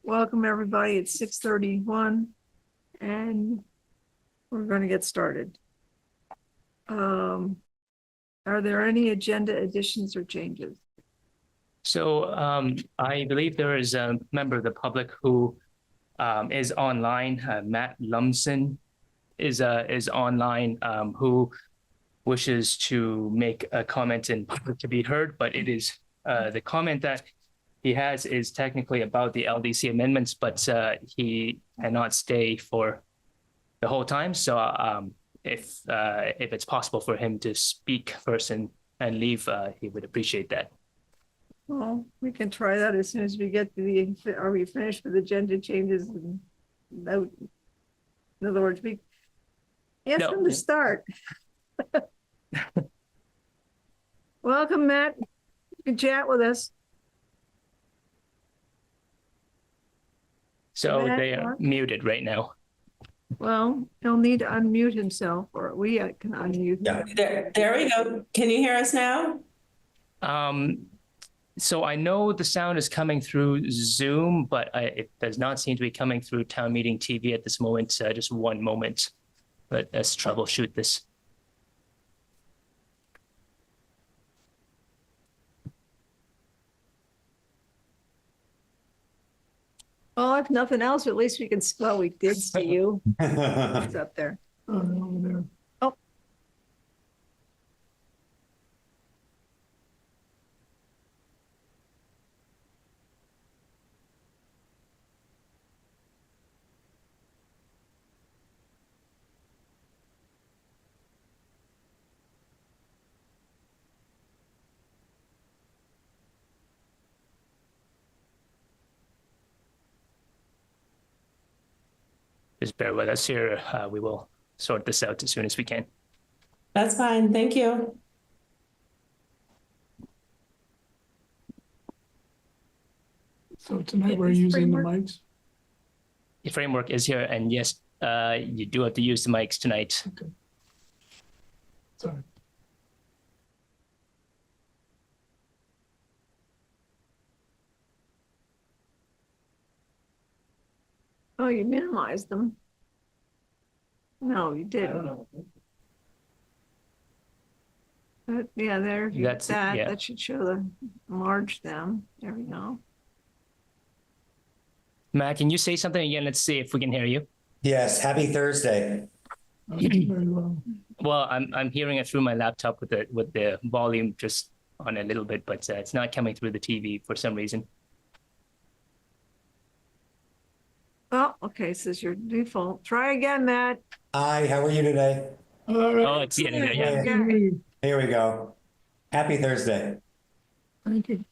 welcome everybody. It's 6:31 and we're going to get started. Are there any agenda additions or changes? So I believe there is a member of the public who is online. Matt Lumsden is online who wishes to make a comment in public to be heard, but it is the comment that he has is technically about the LDC amendments, but he cannot stay for the whole time. So if it's possible for him to speak first and leave, he would appreciate that. Well, we can try that as soon as we get to the, are we finished with agenda changes? And vote? In other words, we ask him to start. Welcome, Matt. You can chat with us. So they are muted right now. Well, he'll need to unmute himself, or we can unmute him. Yeah, there we go. Can you hear us now? So I know the sound is coming through Zoom, but it does not seem to be coming through Town Meeting TV at this moment. Just one moment. Let's troubleshoot this. Well, if nothing else, at least we can, well, we did see you. It's up there. Oh. Just bear with us here. We will sort this out as soon as we can. That's fine. Thank you. So tonight we're using the mics. The framework is here, and yes, you do have to use the mics tonight. Okay. Sorry. Oh, you minimized them. No, you didn't. But yeah, there, if you get that, yeah. that should show the enlarge them. There we go. Matt, can you say something again? Let's see if we can hear you. Yes, happy Thursday. Very well. Well, I'm hearing it through my laptop with the volume just on a little bit, but it's not coming through the TV for some reason. Oh, okay, this is your default. Try again, Matt. Hi, how are you today? All right. Oh, it's getting there. Yeah. Yeah. Here we go. Happy Thursday. Thank you.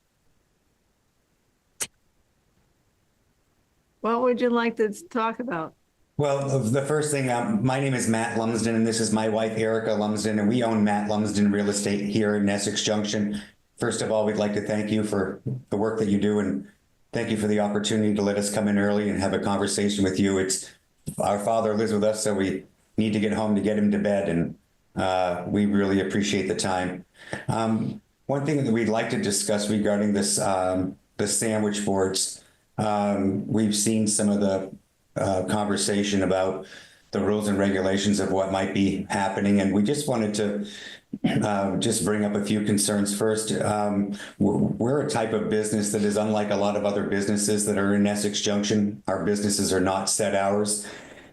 What would you like to talk about? Well, the first thing, my name is Matt Lumsden, and this is my wife, Erica Lumsden, and we own Matt Lumsden Real Estate here in Essex Junction. First of all, we'd like to thank you for the work that you do, and thank you for the opportunity to let us come in early and have a conversation with you. It's our father lives with us, so we need to get home to get him to bed, and we really appreciate the time. One thing that we'd like to discuss regarding this, the sandwich boards, we've seen some of the conversation about the rules and regulations of what might be happening, and we just wanted to just bring up a few concerns. First, we're a type of business that is unlike a lot of other businesses that are in Essex Junction. Our businesses are not set hours.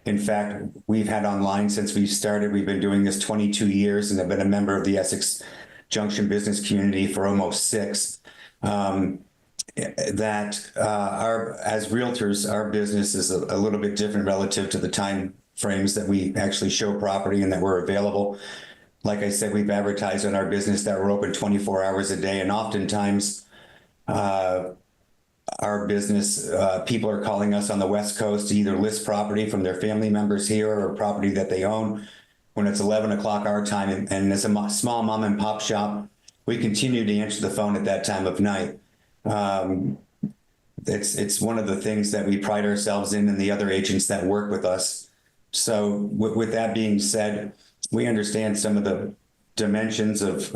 In fact, we've had online since we started. We've been doing this 22 years and have been a member of the Essex Junction business community for almost 6. As realtors, our business is a little bit different relative to the time frames that we actually show property and that we're available. Like I said, we've advertised on our business that we're open 24 hours a day, and oftentimes our business, people are calling us on the West Coast to either list property from their family members here or property that they own when it's 11 o'clock our time. And as a small mom and pop shop, we continue to answer the phone at that time of night. It's one of the things that we pride ourselves in and the other agents that work with us. So with that being said, we understand some of the dimensions of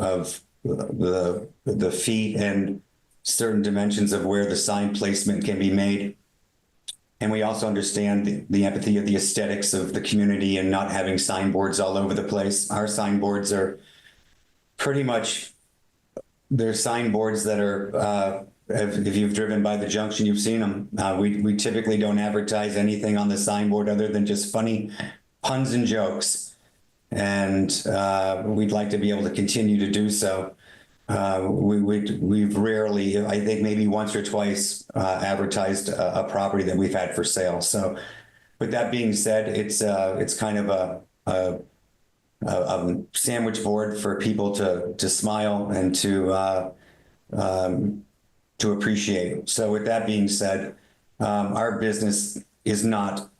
the feet and certain dimensions of where the sign placement can be made. And we also understand the empathy of the aesthetics of the community and not having signboards all over the place. Our signboards are pretty much, they're signboards that are, if you've driven by the junction, you've seen them. We typically don't advertise anything on the signboard other than just funny puns and jokes. And we'd like to be able to continue to do so. We've rarely, I think maybe once or twice, advertised a property that we've had for sale. So with that being said, it's kind of a sandwich board for people to smile and to appreciate. So with that being said, our business is not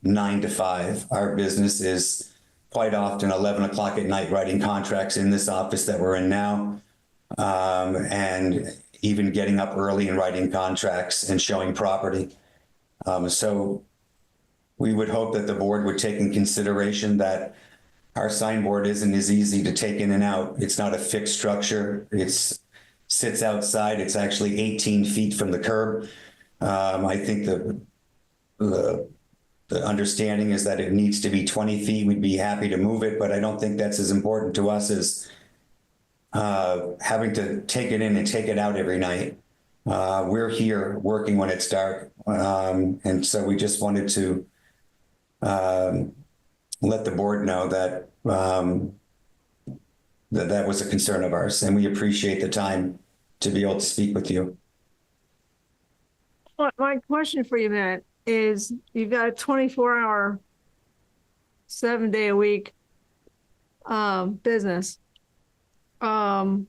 9 to 5. Our business is quite often 11 o'clock at night writing contracts in this office that we're in now, and even getting up early and writing contracts and showing property. So we would hope that the board would take in consideration that our signboard isn't as easy to take in and out. It's not a fixed structure. It's sits outside. It's actually 18 feet from the curb. I think the understanding is that it needs to be 20 feet. We'd be happy to move it, but I don't think that's as important to us as having to take it in and take it out every night. We're here working when it's dark. And so we just wanted to let the board know that that was a concern of ours, and we appreciate the time to be able to speak with you. Well, my question for you, Matt, is you've got a 24-hour, 7-day-a-week business. Do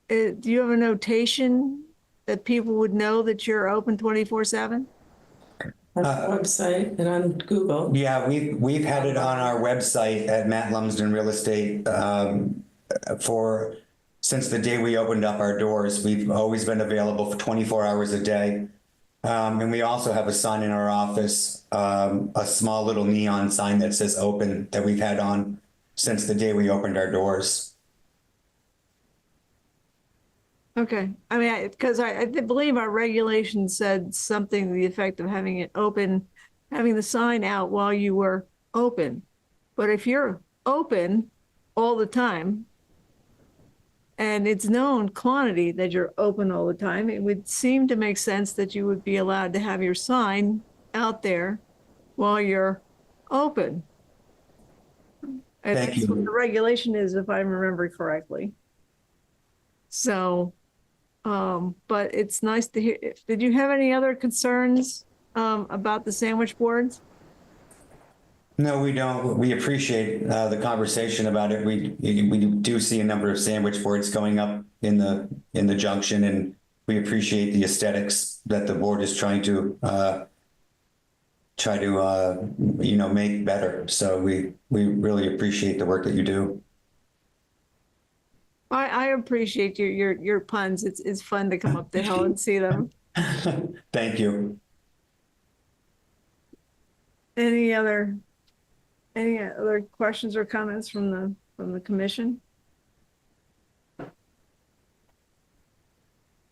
you have a notation that people would know that you're open 24/7? On the website and on Google. Yeah, we've had it on our website at Matt Lumsden Real Estate since the day we opened up our doors. We've always been available for 24 hours a day. And we also have a sign in our office, a small little neon sign that says open, that we've had on since the day we opened our doors. Okay. I mean, because I believe our regulation said something to the effect of having it open, having the sign out while you were open. But if you're open all the time, and it's known quantity that you're open all the time, it would seem to make sense that you would be allowed to have your sign out there while you're open. And Thank that's you. what the regulation is, if I remember correctly. So, but it's nice to hear. Did you have any other concerns about the sandwich boards? No, we don't. We appreciate the conversation about it. We do see a number of sandwich boards going up in the junction, and we appreciate the aesthetics that the board is trying to make better. So we really appreciate the work that you do. I appreciate your puns. It's fun to come up the hill and see them. Thank you. Any other questions or comments from the commission?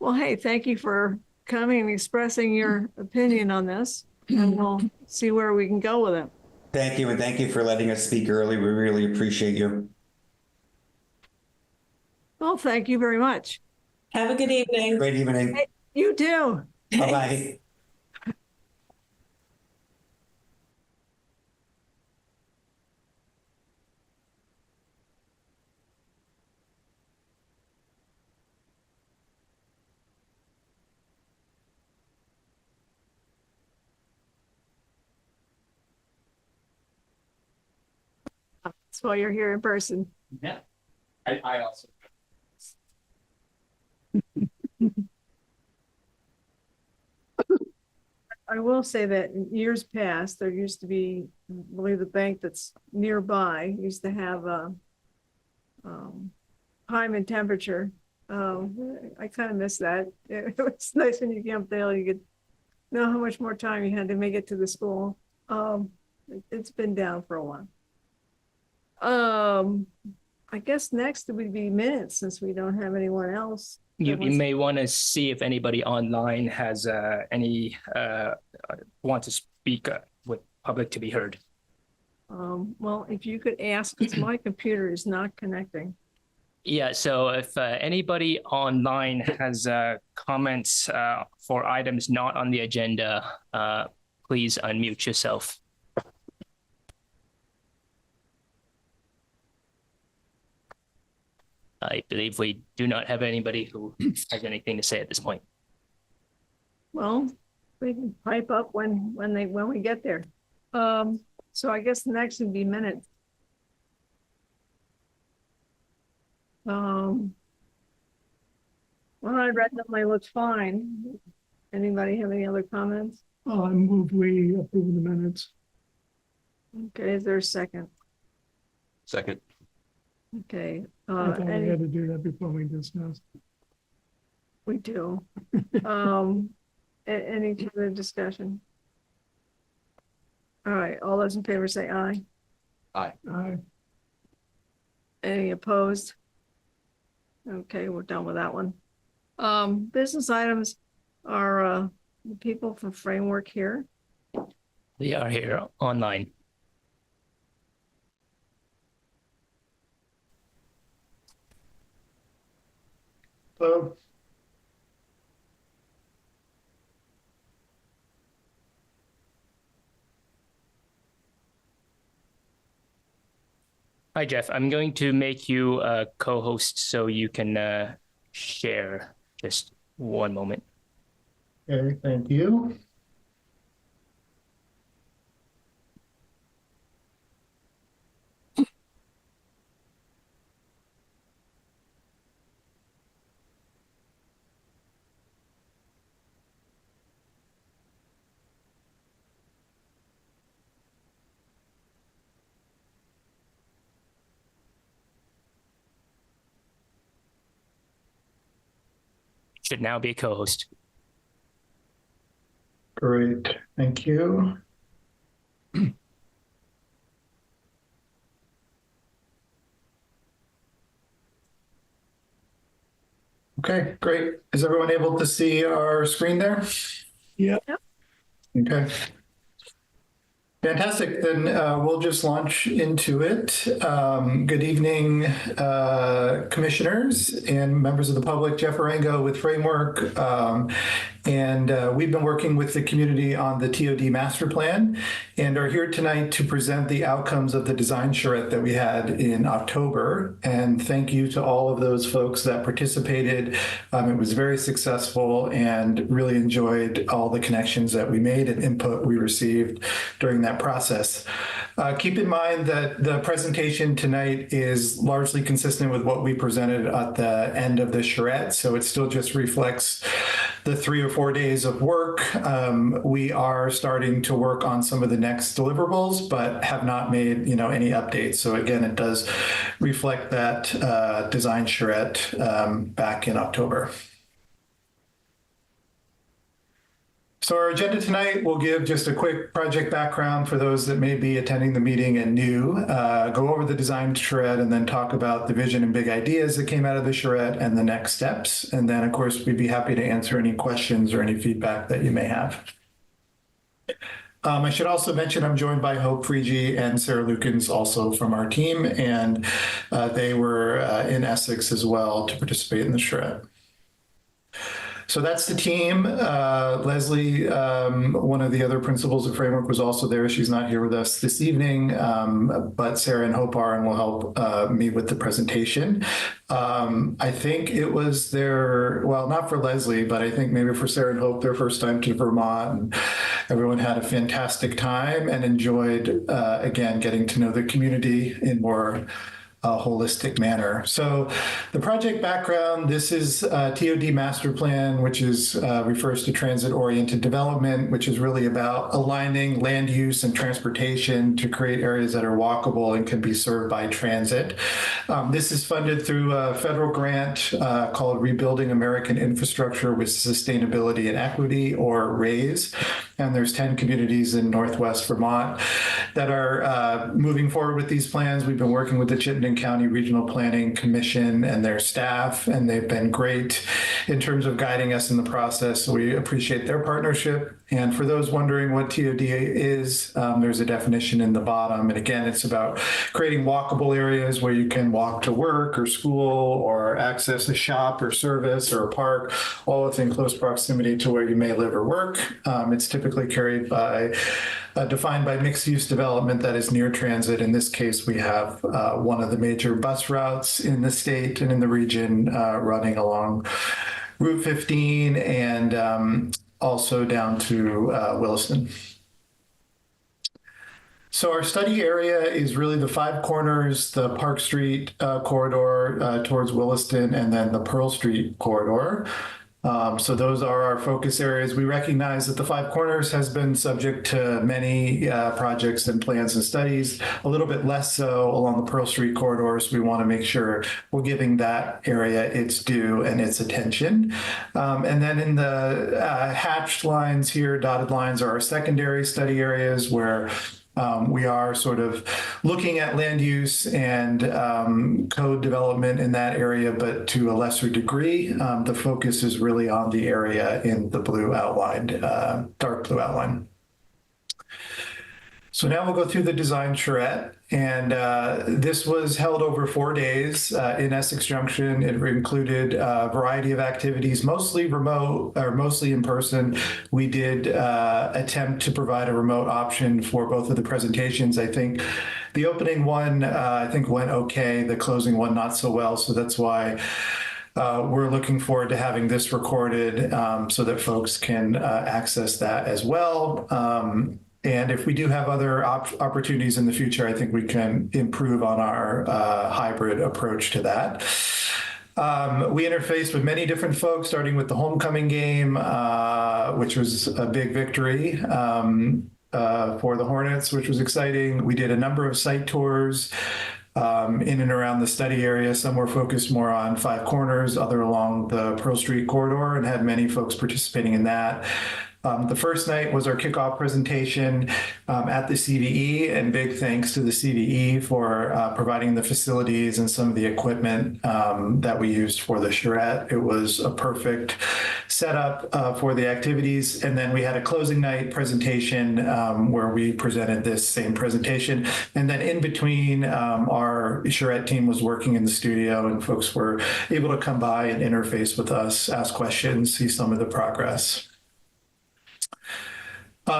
Well, hey, thank you for coming and expressing your opinion on this, and we'll see where we can go with it. Thank you, and thank you for letting us speak early. We really appreciate you. Well, thank you very much. Have a good evening. Great evening. Hey, you too. Bye-bye. That's why you're here in person. Yeah. I also. I will say that in years past, there used to be, I believe the bank that's nearby used to have a time and temperature. I kind of miss that. It was nice when you came up there, you could know how much more time you had to make it to the school. It's been down for a while. I guess next it would be minutes, since we don't have anyone else You That was- may want to see if anybody online has any want to speak with public to be heard. Well, if you could ask, because my computer is not connecting. Yeah, so if anybody online has comments for items not on the agenda, please unmute yourself. I believe we do not have anybody who has anything to say at this point. Well, we can pipe up when we get there. So I guess the next would be minutes. When I read them, they looked fine. Anybody have any other comments? I move we approve the minutes. Okay, is there a second? Second. Okay, I thought we any, had to do that before we discussed. we do. Any further discussion? All right, all those in favor say aye. Aye. Any opposed? Okay, we're done with that one. Business items are the people from Framework here. They are here online. Hello. Hi, Jeff. I'm going to make you a co-host so you can share. Just one moment. Okay, thank you. Should now be a co-host. Great, thank you. Okay, great. Is everyone able to see our screen there? Yep. Okay. Fantastic. Then we'll just launch into it. Good evening, commissioners and members of the public. Jeff Arango with Framework. And we've been working with the community on the TOD master plan and are here tonight to present the outcomes of the design charrette that we had in October. And thank you to all of those folks that participated. It was very successful and really enjoyed all the connections that we made and input we received during that process. Keep in mind that the presentation tonight is largely consistent with what we presented at the end of the charrette. So it still just reflects the 3 or 4 days of work. We are starting to work on some of the next deliverables, but have not made any updates. So again, it does reflect that design charrette back in October. So our agenda tonight will give just a quick project background for those that may be attending the meeting and new, go over the design charrette and then talk about the vision and big ideas that came out of the charrette and the next steps. And then of course, we'd be happy to answer any questions or any feedback that you may have. I should also mention I'm joined by Hope Freegee and Sarah Lukens also from our team, and they were in Essex as well to participate in the charrette. So that's the team. Leslie, one of the other principals of Framework, was also there. She's not here with us this evening, but Sarah and Hope are and will help me with the presentation. I think it was their, well, not for Leslie, but I think maybe for Sarah and Hope, their first time to Vermont. And everyone had a fantastic time and enjoyed, again, getting to know the community in more holistic manner. So the project background, this is TOD master plan, which is refers to transit-oriented development, which is really about aligning land use and transportation to create areas that are walkable and can be served by transit. This is funded through a federal grant called Rebuilding American Infrastructure with Sustainability and Equity, or RAISE. And there's 10 communities in Northwest Vermont that are moving forward with these plans. We've been working with the Chittenden Washington County Regional Planning Commission and their staff, and they've been great in terms of guiding us in the process. So we appreciate their partnership. And for those wondering what TOD is, there's a definition in the bottom. And again, it's about creating walkable areas where you can walk to work or school or access a shop or service or a park, all within close proximity to where you may live or work. It's typically defined by mixed-use development that is near transit. In this case, we have one of the major bus routes in the state and in the region running along Route 15 and also down to Williston. So our study area is really the Five Corners, the Park Street corridor towards Williston, and then the Pearl Street corridor. So those are our focus areas. We recognize that the Five Corners has been subject to many projects and plans and studies, a little bit less so along the Pearl Street corridors. We want to make sure we're giving that area its due and its attention. And then in the hatched lines here, dotted lines are our secondary study areas where we are sort of looking at land use and code development in that area, but to a lesser degree. The focus is really on the area in the blue outlined, dark blue outline. So now we'll go through the design charrette, and this was held over 4 days in Essex Junction. It included a variety of activities, mostly remote or mostly in person. We did attempt to provide a remote option for both of the presentations. I think the opening one, went okay. The closing one, not so well. So that's why we're looking forward to having this recorded so that folks can access that as well. And if we do have other opportunities in the future, I think we can improve on our hybrid approach to that. We interfaced with many different folks, starting with the homecoming game, which was a big victory for the Hornets, which was exciting. We did a number of site tours in and around the study area. Some were focused more on Five Corners, other along the Pearl Street corridor, and had many folks participating in that. The first night was our kickoff presentation at the CVE, and big thanks to the CVE for providing the facilities and some of the equipment that we used for the charrette. It was a perfect setup for the activities. And then we had a closing night presentation where we presented this same presentation. And then in between, our charrette team was working in the studio, and folks were able to come by and interface with us, ask questions, see some of the progress.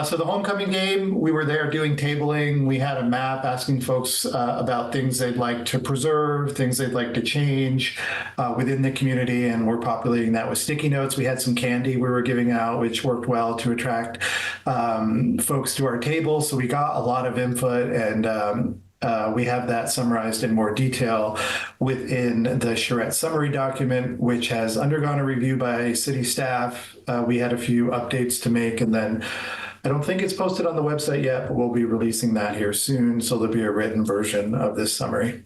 So the homecoming game, we were there doing tabling. We had a map asking folks about things they'd like to preserve, things they'd like to change within the community, and we're populating that with sticky notes. We had some candy we were giving out, which worked well to attract folks to our table. So we got a lot of input, and we have that summarized in more detail within the charrette summary document, which has undergone a review by city staff. We had a few updates to make, and then I don't think it's posted on the website yet, but we'll be releasing that here soon. So there'll be a written version of this summary.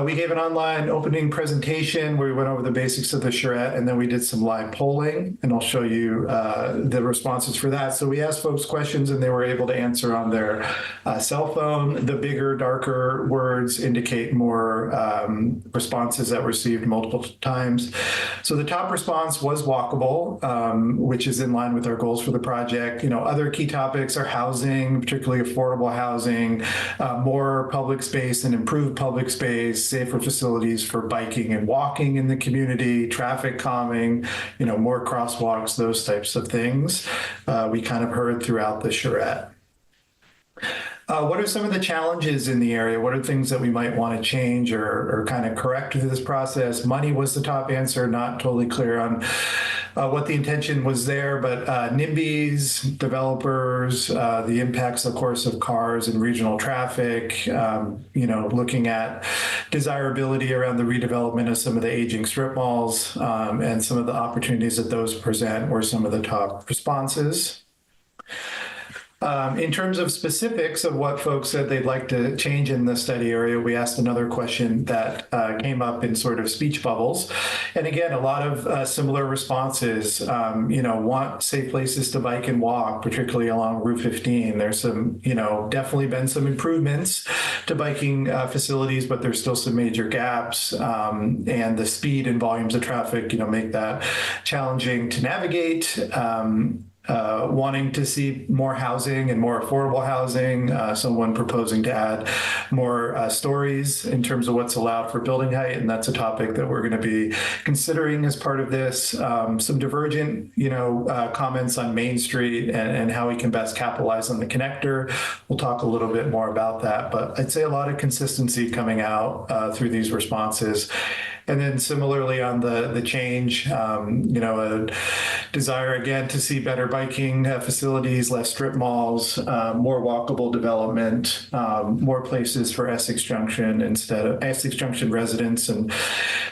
We gave an online opening presentation where we went over the basics of the charrette, and then we did some live polling, and I'll show you the responses for that. So we asked folks questions, and they were able to answer on their cell phone. The bigger, darker words indicate more responses that were received multiple times. So the top response was walkable, which is in line with our goals for the project. You know, other key topics are housing, particularly affordable housing, more public space and improved public space, safer facilities for biking and walking in the community, traffic calming, you know, more crosswalks, those types of things. We kind of heard throughout the charrette. What are some of the challenges in the area? What are things that we might want to change or kind of correct through this process? Money was the top answer, not totally clear on what the intention was there, but NIMBYs, developers, the impacts, of course, of cars and regional traffic, you know, looking at desirability around the redevelopment of some of the aging strip malls, and some of the opportunities that those present were some of the top responses. In terms of specifics of what folks said they'd like to change in the study area, we asked another question that came up in sort of speech bubbles. And again, a lot of similar responses, want safe places to bike and walk, particularly along Route 15. There's some, definitely been some improvements to biking facilities, but there's still some major gaps. And the speed and volumes of traffic, make that challenging to navigate. Wanting to see more housing and more affordable housing, someone proposing to add more stories in terms of what's allowed for building height, and that's a topic that we're going to be considering as part of this. Some divergent, comments on Main Street and how we can best capitalize on the connector. We'll talk a little bit more about that, but I'd say a lot of consistency coming out through these responses. And then similarly on the change, a desire again to see better biking facilities, less strip malls, more walkable development, more places for Essex Junction instead of Essex Junction residents and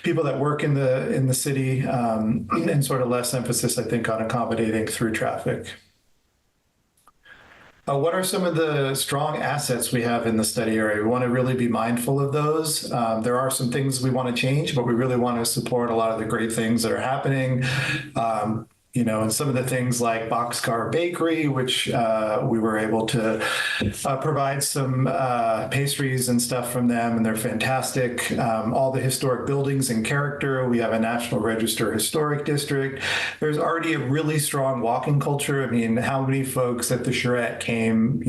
people that work in the city, and sort of less emphasis, I think, on accommodating through traffic. What are some of the strong assets we have in the study area? We want to really be mindful of those. There are some things we want to change, but we really want to support a lot of the great things that are happening. And some of the things like Boxcar Bakery, which we were able to provide some pastries and stuff from them, and they're fantastic. All the historic buildings and character. We have a National Register Historic District. There's already a really strong walking culture. I mean, how many folks at the Charrette came,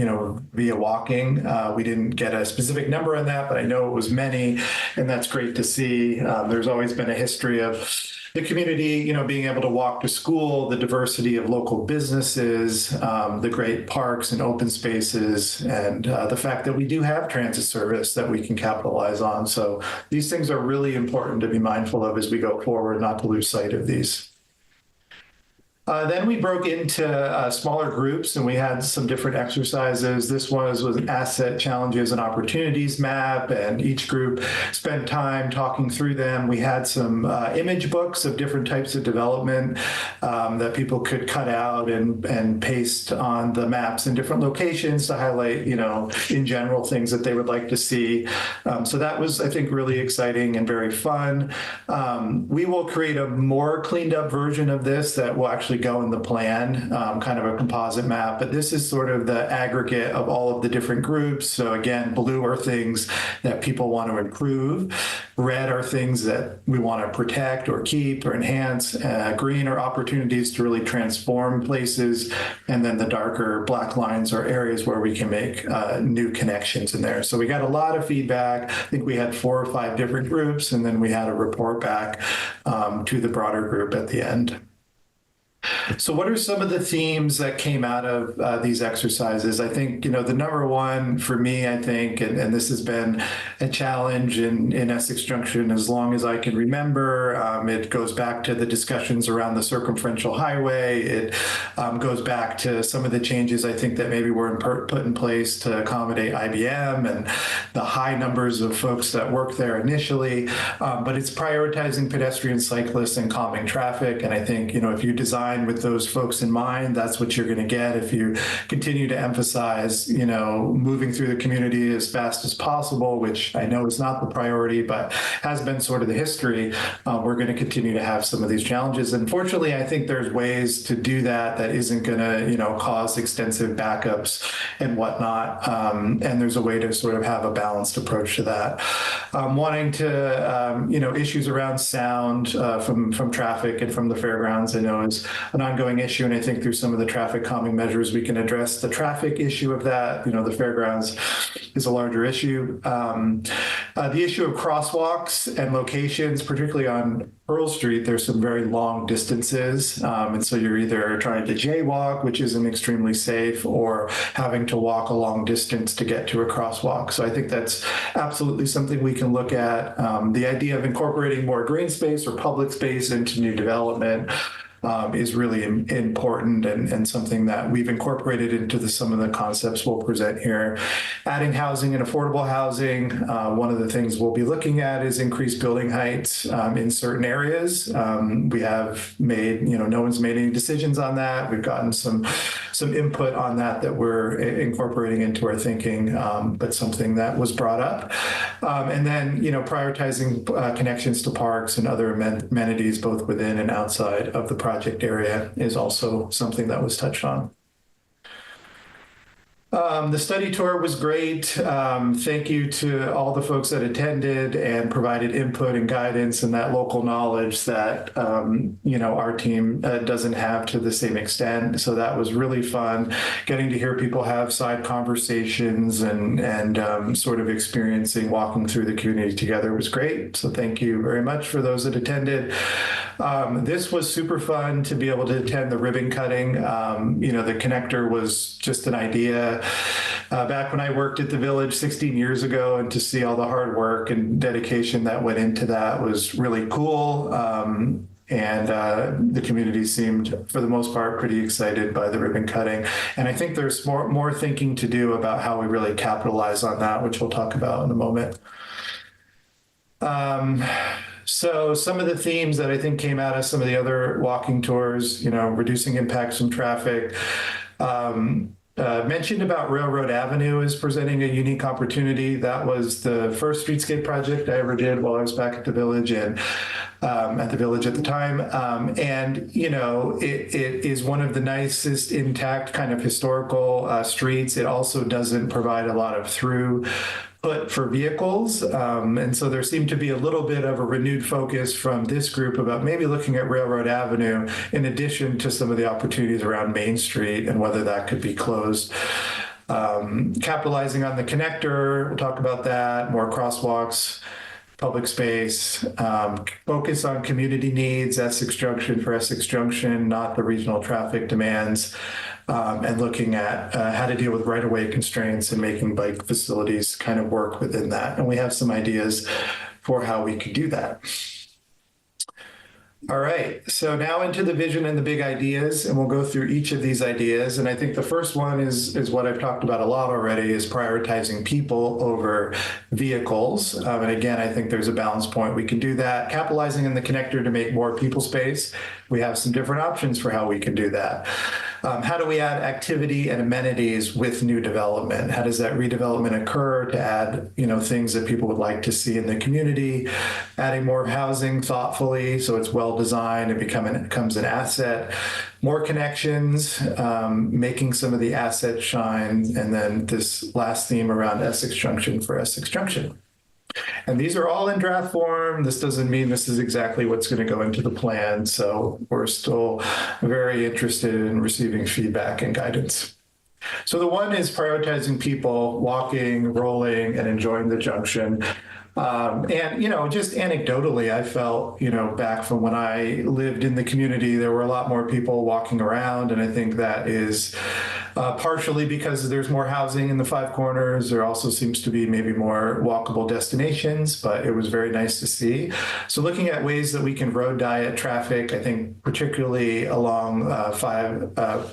via walking? We didn't get a specific number on that, but I know it was many, and that's great to see. There's always been a history of the community, being able to walk to school, the diversity of local businesses, the great parks and open spaces, and the fact that we do have transit service that we can capitalize on. So these things are really important to be mindful of as we go forward, not to lose sight of these. Then we broke into smaller groups and we had some different exercises. This was an asset challenges and opportunities map, and each group spent time talking through them. We had some image books of different types of development that people could cut out and paste on the maps in different locations to highlight, in general, things that they would like to see. So that was, I think, really exciting and very fun. We will create a more cleaned up version of this that will actually go in the plan, kind of a composite map, but this is sort of the aggregate of all of the different groups. So again, blue are things that people want to improve. Red are things that we want to protect or keep or enhance. Green are opportunities to really transform places. And then the darker black lines are areas where we can make new connections in there. So we got a lot of feedback. I think we had 4 or 5 different groups, and then we had a report back to the broader group at the end. So what are some of the themes that came out of these exercises? I think, the number one for me, I think, and this has been a challenge in Essex Junction as long as I can remember, it goes back to the discussions around the circumferential highway. It goes back to some of the changes I think that maybe were put in place to accommodate IBM and the high numbers of folks that work there initially. But it's prioritizing pedestrians, cyclists, and calming traffic. And I think, if you design with those folks in mind, that's what you're going to get. If you continue to emphasize, moving through the community as fast as possible, which I know is not the priority, but has been sort of the history, we're going to continue to have some of these challenges. Unfortunately, I think there's ways to do that isn't going to, cause extensive backups and whatnot. And there's a way to sort of have a balanced approach to that. Wanting to, issues around sound from traffic and from the fairgrounds, I know is an ongoing issue, and I think through some of the traffic calming measures, we can address the traffic issue of that. The fairgrounds is a larger issue. The issue of crosswalks and locations, particularly on Pearl Street, there's some very long distances, and so you're either trying to jaywalk, which isn't extremely safe, or having to walk a long distance to get to a crosswalk. So I think that's absolutely something we can look at. The idea of incorporating more green space or public space into new development. is really important and something that we've incorporated into some of the concepts we'll present here. Adding housing and affordable housing. One of the things we'll be looking at is increased building heights in certain areas. We have made, no one's made any decisions on that. We've gotten some input on that we're incorporating into our thinking, but something that was brought up. And then, prioritizing connections to parks and other amenities both within and outside of the project area is also something that was touched on. The study tour was great. Thank you to all the folks that attended and provided input and guidance and that local knowledge that, our team doesn't have to the same extent. So that was really fun, getting to hear people have side conversations and sort of experiencing walking through the community together was great. So thank you very much for those that attended. This was super fun to be able to attend the ribbon cutting. The connector was just an idea. Back when I worked at the village 16 years ago, and to see all the hard work and dedication that went into that was really cool. And the community seemed, for the most part, pretty excited by the ribbon cutting. And I think there's more thinking to do about how we really capitalize on that, which we'll talk about in a moment. So some of the themes that I think came out of some of the other walking tours, reducing impacts from traffic. Mentioned about Railroad Avenue is presenting a unique opportunity. That was the first streetscape project I ever did while I was back at the village and at the time. It is one of the nicest intact kind of historical streets. It also doesn't provide a lot of through for vehicles. And so there seemed to be a little bit of a renewed focus from this group about maybe looking at Railroad Avenue in addition to some of the opportunities around Main Street and whether that could be closed. Capitalizing on the connector, we'll talk about that, more crosswalks, public space, focus on community needs, Essex Junction for Essex Junction, not the regional traffic demands. And looking at how to deal with right-of-way constraints and making bike facilities kind of work within that. And we have some ideas for how we could do that. All right, so now into the vision and the big ideas, and we'll go through each of these ideas. And I think the first one is what I've talked about a lot already, is prioritizing people over vehicles. And again, I think there's a balance point. We can do that. Capitalizing on the connector to make more people space. We have some different options for how we can do that. How do we add activity and amenities with new development? How does that redevelopment occur to add, things that people would like to see in the community? Adding more housing thoughtfully so it's well designed and becomes an asset. More connections, making some of the assets shine, and then this last theme around Essex Junction for Essex Junction. And these are all in draft form. This doesn't mean this is exactly what's going to go into the plan. So we're still very interested in receiving feedback and guidance. So the one is prioritizing people walking, rolling, and enjoying the junction. Just anecdotally, I felt, back from when I lived in the community, there were a lot more people walking around. And I think that is partially because there's more housing in the Five Corners. There also seems to be maybe more walkable destinations, but it was very nice to see. So looking at ways that we can road diet traffic, I think particularly along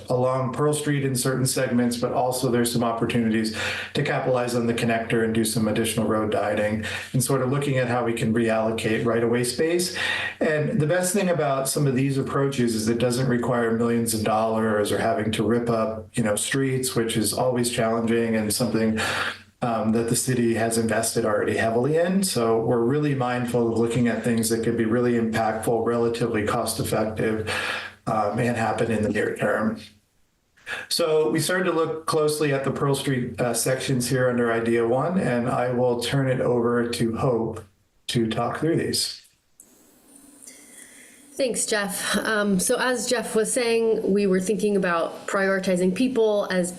along Pearl Street in certain segments, but also there's some opportunities to capitalize on the connector and do some additional road dieting, and sort of looking at how we can reallocate right-of-way space. And the best thing about some of these approaches is it doesn't require millions of dollars or having to rip up, streets, which is always challenging and something that the city has invested already heavily in. So we're really mindful of looking at things that could be really impactful, relatively cost-effective, and happen in the near term. So we started to look closely at the Pearl Street sections here under Idea 1, and I will turn it over to Hope to talk through these. Thanks, Jeff. So as Jeff was saying, we were thinking about prioritizing people as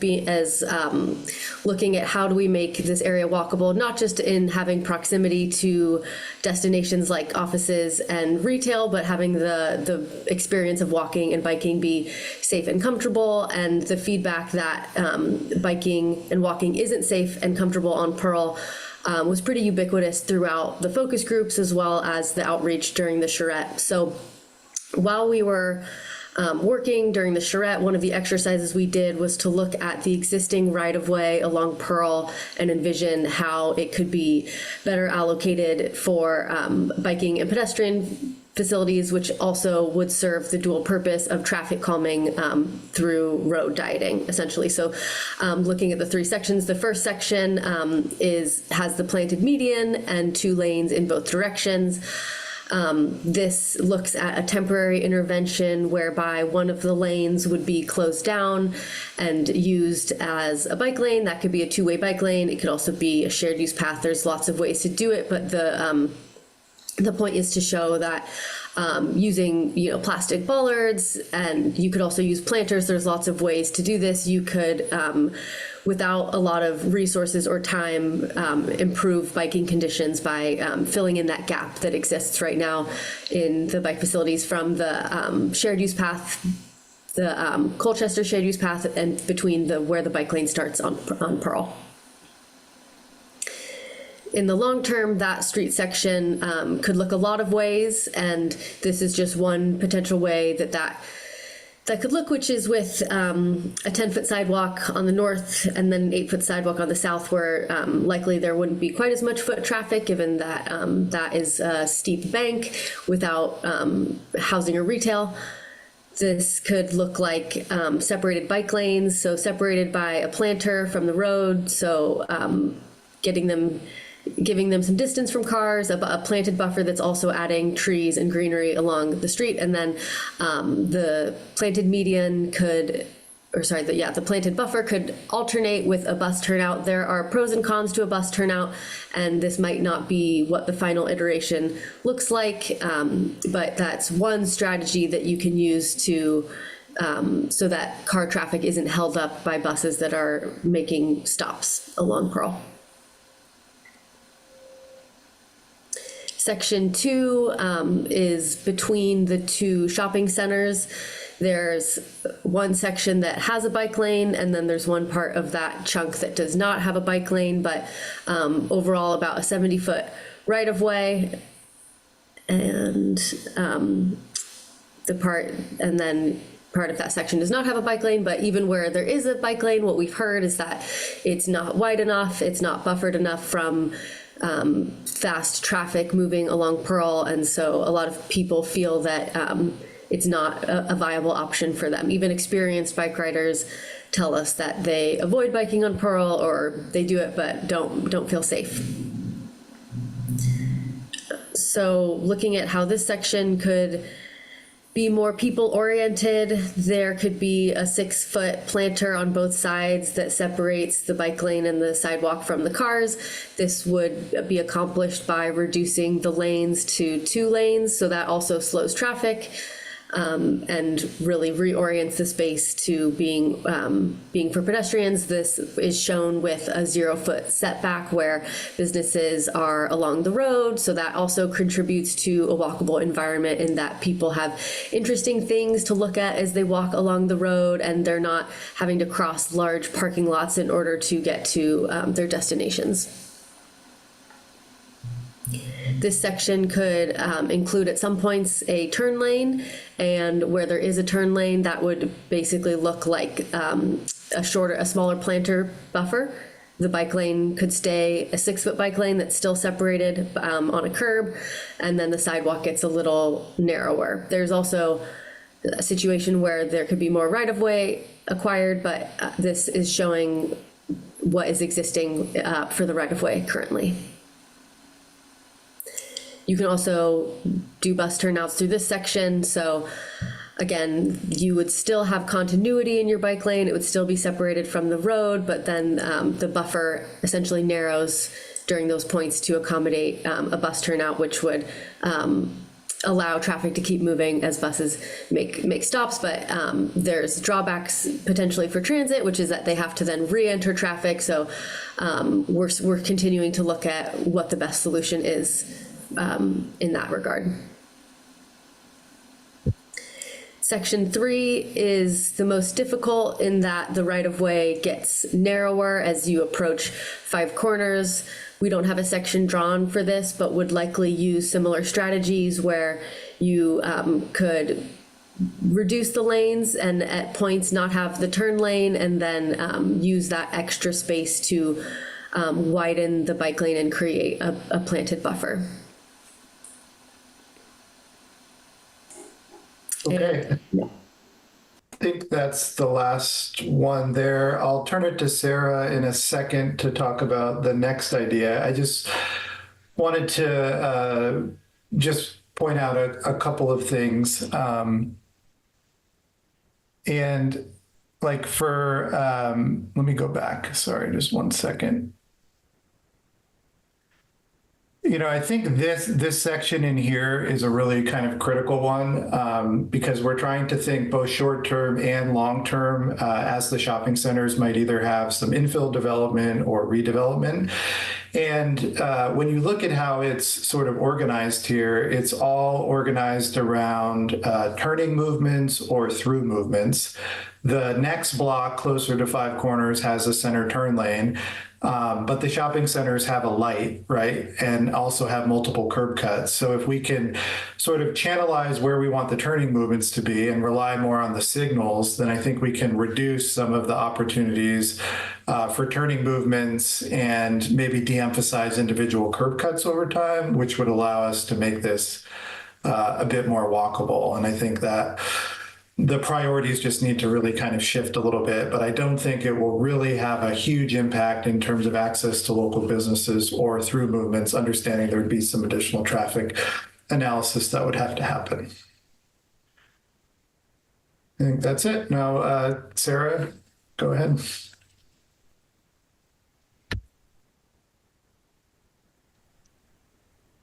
looking at how do we make this area walkable, not just in having proximity to destinations like offices and retail, but having the experience of walking and biking be safe and comfortable. And the feedback that biking and walking isn't safe and comfortable on Pearl was pretty ubiquitous throughout the focus groups as well as the outreach during the charrette. So while we were working during the charrette, one of the exercises we did was to look at the existing right-of-way along Pearl and envision how it could be better allocated for biking and pedestrian facilities, which also would serve the dual purpose of traffic calming through road dieting, essentially. So looking at the three sections, the first section has the planted median and 2 lanes in both directions. This looks at a temporary intervention whereby one of the lanes would be closed down and used as a bike lane. That could be a 2-way bike lane. It could also be a shared use path. There's lots of ways to do it, but the point is to show that using, plastic bollards, and you could also use planters. There's lots of ways to do this. You could, without a lot of resources or time, improve biking conditions by filling in that gap that exists right now in the bike facilities from the shared use path, the Colchester shared use path, and between where the bike lane starts on Pearl. In the long term, that street section could look a lot of ways, and this is just one potential way that could look, which is with a 10-foot sidewalk on the north and then an 8-foot sidewalk on the south, where likely there wouldn't be quite as much foot traffic, given that that is a steep bank without housing or retail. This could look like separated bike lanes, so separated by a planter from the road, so giving them some distance from cars, a planted buffer that's also adding trees and greenery along the street, and then the planted median the planted buffer could alternate with a bus turnout. There are pros and cons to a bus turnout, and this might not be what the final iteration looks like, but that's one strategy that you can use to so that car traffic isn't held up by buses that are making stops along Pearl. Section 2 is between the 2 shopping centers. There's one section that has a bike lane, and then there's one part of that chunk that does not have a bike lane, but overall about a 70-foot right-of-way. And part of that section does not have a bike lane, but even where there is a bike lane, what we've heard is that it's not wide enough, it's not buffered enough from fast traffic moving along Pearl, and so a lot of people feel that it's not a viable option for them. Even experienced bike riders tell us that they avoid biking on Pearl, or they do it but don't feel safe. So looking at how this section could be more people-oriented, there could be a 6-foot planter on both sides that separates the bike lane and the sidewalk from the cars. This would be accomplished by reducing the lanes to 2 lanes, so that also slows traffic and really reorients the space to being for pedestrians. This is shown with a 0-foot setback where businesses are along the road, so that also contributes to a walkable environment in that people have interesting things to look at as they walk along the road, and they're not having to cross large parking lots in order to get to their destinations. This section could include at some points a turn lane, and where there is a turn lane, that would basically look like a smaller planter buffer. The bike lane could stay a 6-foot bike lane that's still separated on a curb, and then the sidewalk gets a little narrower. There's also a situation where there could be more right-of-way acquired, but this is showing what is existing for the right-of-way currently. You can also do bus turnouts through this section. So again, you would still have continuity in your bike lane. It would still be separated from the road, but then the buffer essentially narrows during those points to accommodate a bus turnout, which would allow traffic to keep moving as buses make stops. But there's drawbacks potentially for transit, which is that they have to then re-enter traffic. So we're continuing to look at what the best solution is in that regard. Section 3 is the most difficult in that the right-of-way gets narrower as you approach 5 corners. We don't have a section drawn for this, but would likely use similar strategies where you could reduce the lanes and at points not have the turn lane, and then use that extra space to widen the bike lane and create a planted buffer. Okay. I think that's the last one there. I'll turn it to Sarah in a second to talk about the next idea. I just wanted to just point out a couple of things. And like for, let me go back. Sorry, just one second. You know, I think this section in here is a really kind of critical one because we're trying to think both short-term and long-term as the shopping centers might either have some infill development or redevelopment. And when you look at how it's sort of organized here, it's all organized around turning movements or through movements. The next block closer to Five Corners has a center turn lane. But the shopping centers have a light, right? And also have multiple curb cuts. So if we can sort of channelize where we want the turning movements to be and rely more on the signals, then I think we can reduce some of the opportunities for turning movements and maybe de-emphasize individual curb cuts over time, which would allow us to make this a bit more walkable. And I think that the priorities just need to really kind of shift a little bit, but I don't think it will really have a huge impact in terms of access to local businesses or through movements, understanding there'd be some additional traffic analysis that would have to happen. I think that's it. Now, Sarah, go ahead.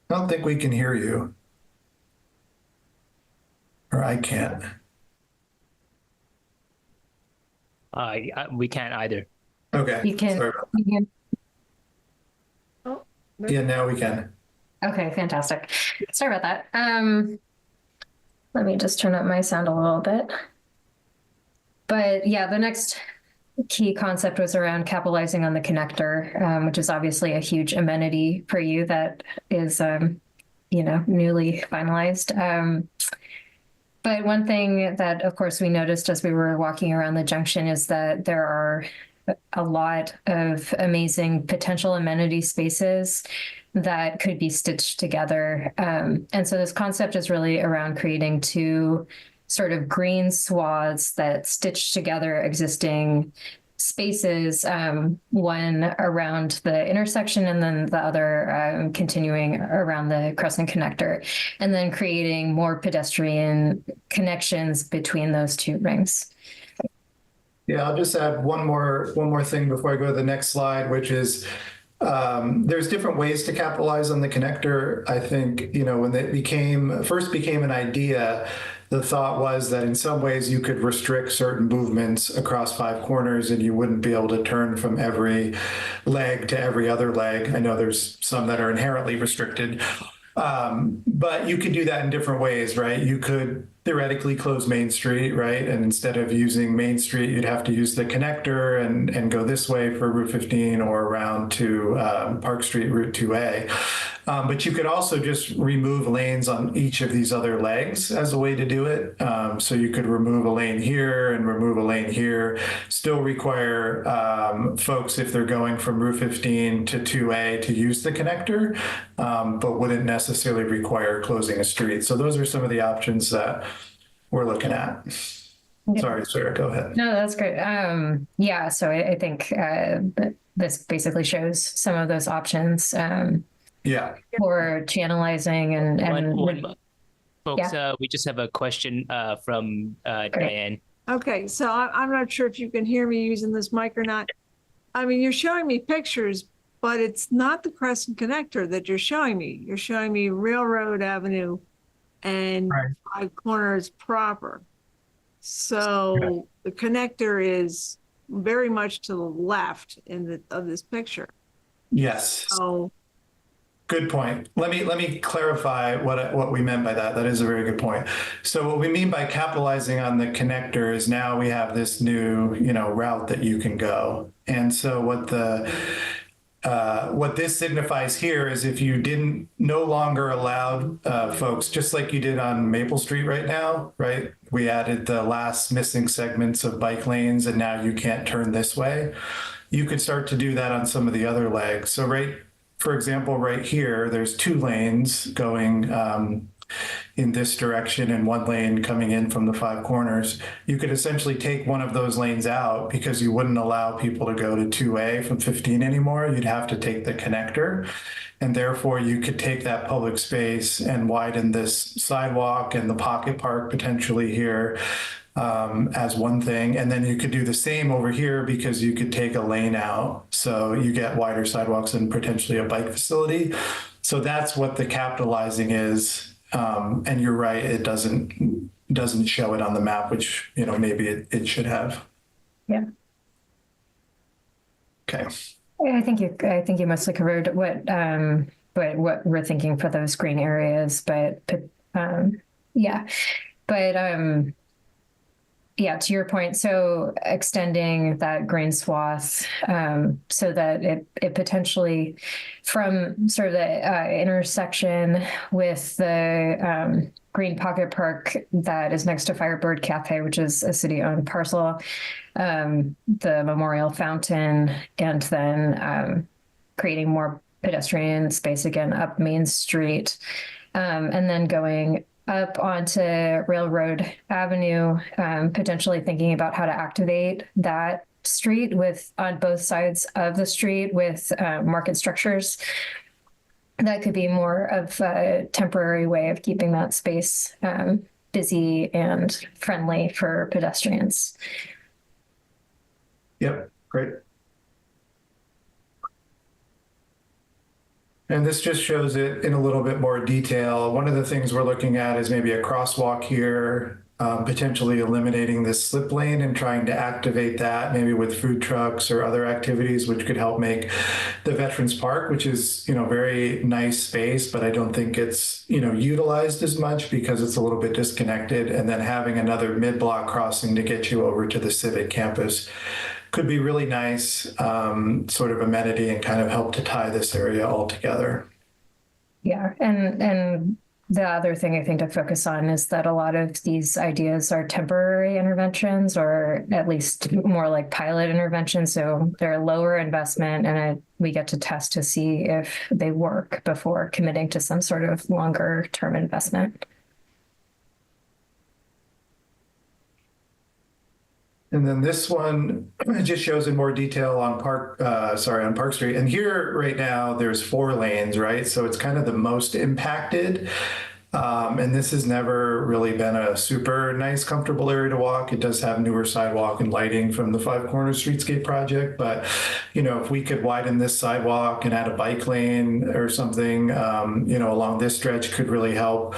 I don't think we can hear you. Or I can't. We can't either. Okay. You can. Sorry about You can. that. Yeah, now we can. Okay, fantastic. Sorry about that. Let me just turn up my sound a little bit. But yeah, the next key concept was around capitalizing on the connector, which is obviously a huge amenity for you that is, newly finalized. But one thing that, of course, we noticed as we were walking around the junction is that there are a lot of amazing potential amenity spaces that could be stitched together. And so this concept is really around creating two sort of green swaths that stitch together existing spaces, one around the intersection and then the other continuing around the crescent connector, and then creating more pedestrian connections between those two rings. Yeah, I'll just add one more thing before I go to the next slide, which is there's different ways to capitalize on the connector. I think, when it first became an idea, the thought was that in some ways you could restrict certain movements across Five Corners and you wouldn't be able to turn from every leg to every other leg. I know there's some that are inherently restricted, but you could do that in different ways, right? You could theoretically close Main Street, right? And instead of using Main Street, you'd have to use the connector and go this way for Route 15 or around to Park Street, Route 2A. But you could also just remove lanes on each of these other legs as a way to do it. So you could remove a lane here and remove a lane here, still require folks, if they're going from Route 15 to 2A, to use the connector, but wouldn't necessarily require closing a street. So those are some of the options that we're looking at. Yeah. Sorry, Sarah, go ahead. No, that's great. Yeah, so I think this basically shows some of those options Yeah. for channelizing and Folks, we just have a question from Diane. Okay, so I'm not sure if you can hear me using this mic or not. I mean, you're showing me pictures, but it's not the Crescent Connector that you're showing me. You're showing me Railroad Avenue and Right. Five Corners proper. So the connector is very much to the left of this picture. Yes. So Good point. Let me clarify what we meant by that. That is a very good point. So what we mean by capitalizing on the connector is now we have this new, route that you can go. And so what this signifies here is if you didn't no longer allowed folks, just like you did on Maple Street right now, right? We added the last missing segments of bike lanes, and now you can't turn this way. You could start to do that on some of the other legs. So for example, right here, there's 2 lanes going in this direction and 1 lane coming in from the 5 corners. You could essentially take one of those lanes out because you wouldn't allow people to go to 2A from 15 anymore. You'd have to take the connector. And therefore, you could take that public space and widen this sidewalk and the pocket park potentially here as one thing. And then you could do the same over here because you could take a lane out. So you get wider sidewalks and potentially a bike facility. So that's what the capitalizing is. And you're right, it doesn't show it on the map, which, maybe it should have. Yeah. Okay. I think you mostly covered what we're thinking for those green areas, but yeah, to your point, so extending that green swath so that it potentially from sort of the intersection with the green pocket park that is next to Firebird Cafe, which is a city-owned parcel, the memorial fountain, and then creating more pedestrian space again up Main Street, and then going up onto Railroad Avenue, potentially thinking about how to activate that street on both sides of the street with market structures. That could be more of a temporary way of keeping that space busy and friendly for pedestrians. Yep, great. And this just shows it in a little bit more detail. One of the things we're looking at is maybe a crosswalk here, potentially eliminating this slip lane and trying to activate that maybe with food trucks or other activities, which could help make the Veterans Park, which is, very nice space, but I don't think it's, utilized as much because it's a little bit disconnected. And then having another mid-block crossing to get you over to the Civic campus could be really nice sort of amenity and kind of help to tie this area all together. Yeah, and the other thing I think to focus on is that a lot of these ideas are temporary interventions, or at least more like pilot interventions. So they're lower investment, and we get to test to see if they work before committing to some sort of longer term investment. And then this one just shows in more detail on Park Street. And here right now, there's 4 lanes, right? So it's kind of the most impacted. And this has never really been a super nice, comfortable area to walk. It does have newer sidewalk and lighting from the 5 Corners Streetscape project. But, if we could widen this sidewalk and add a bike lane or something, along this stretch could really help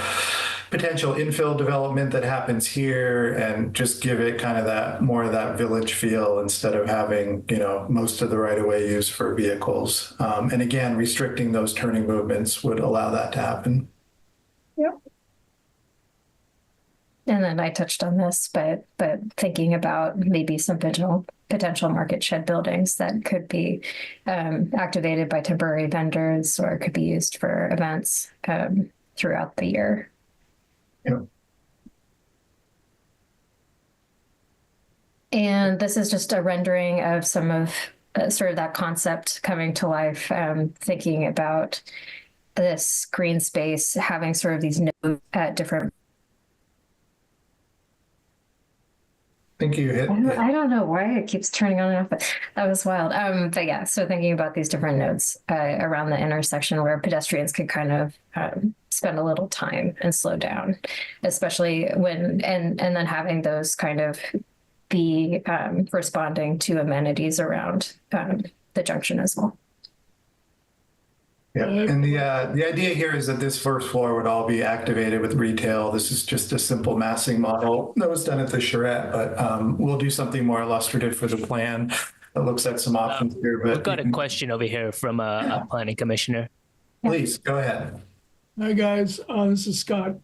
potential infill development that happens here and just give it kind of that more of that village feel instead of having, most of the right of way used for vehicles. And again, restricting those turning movements would allow that to happen. Yep. And then I touched on this, but thinking about maybe some potential market shed buildings that could be activated by temporary vendors or could be used for events throughout the year. Yep. And this is just a rendering of some of sort of that concept coming to life, thinking about this green space having sort of these nodes at different. I think you hit. I don't know why it keeps turning on and off, but that was wild. But yeah, so thinking about these different nodes around the intersection where pedestrians could kind of spend a little time and slow down, especially when and then having those kind of be responding to amenities around the junction as well. Yeah, and the idea here is that this first floor would all be activated with retail. This is just a simple massing model that was done at the Charrette, but we'll do something more illustrative for the plan that looks at some options here. But We've got a question over here from a planning commissioner. Please go ahead. Hi, guys. This is Scott.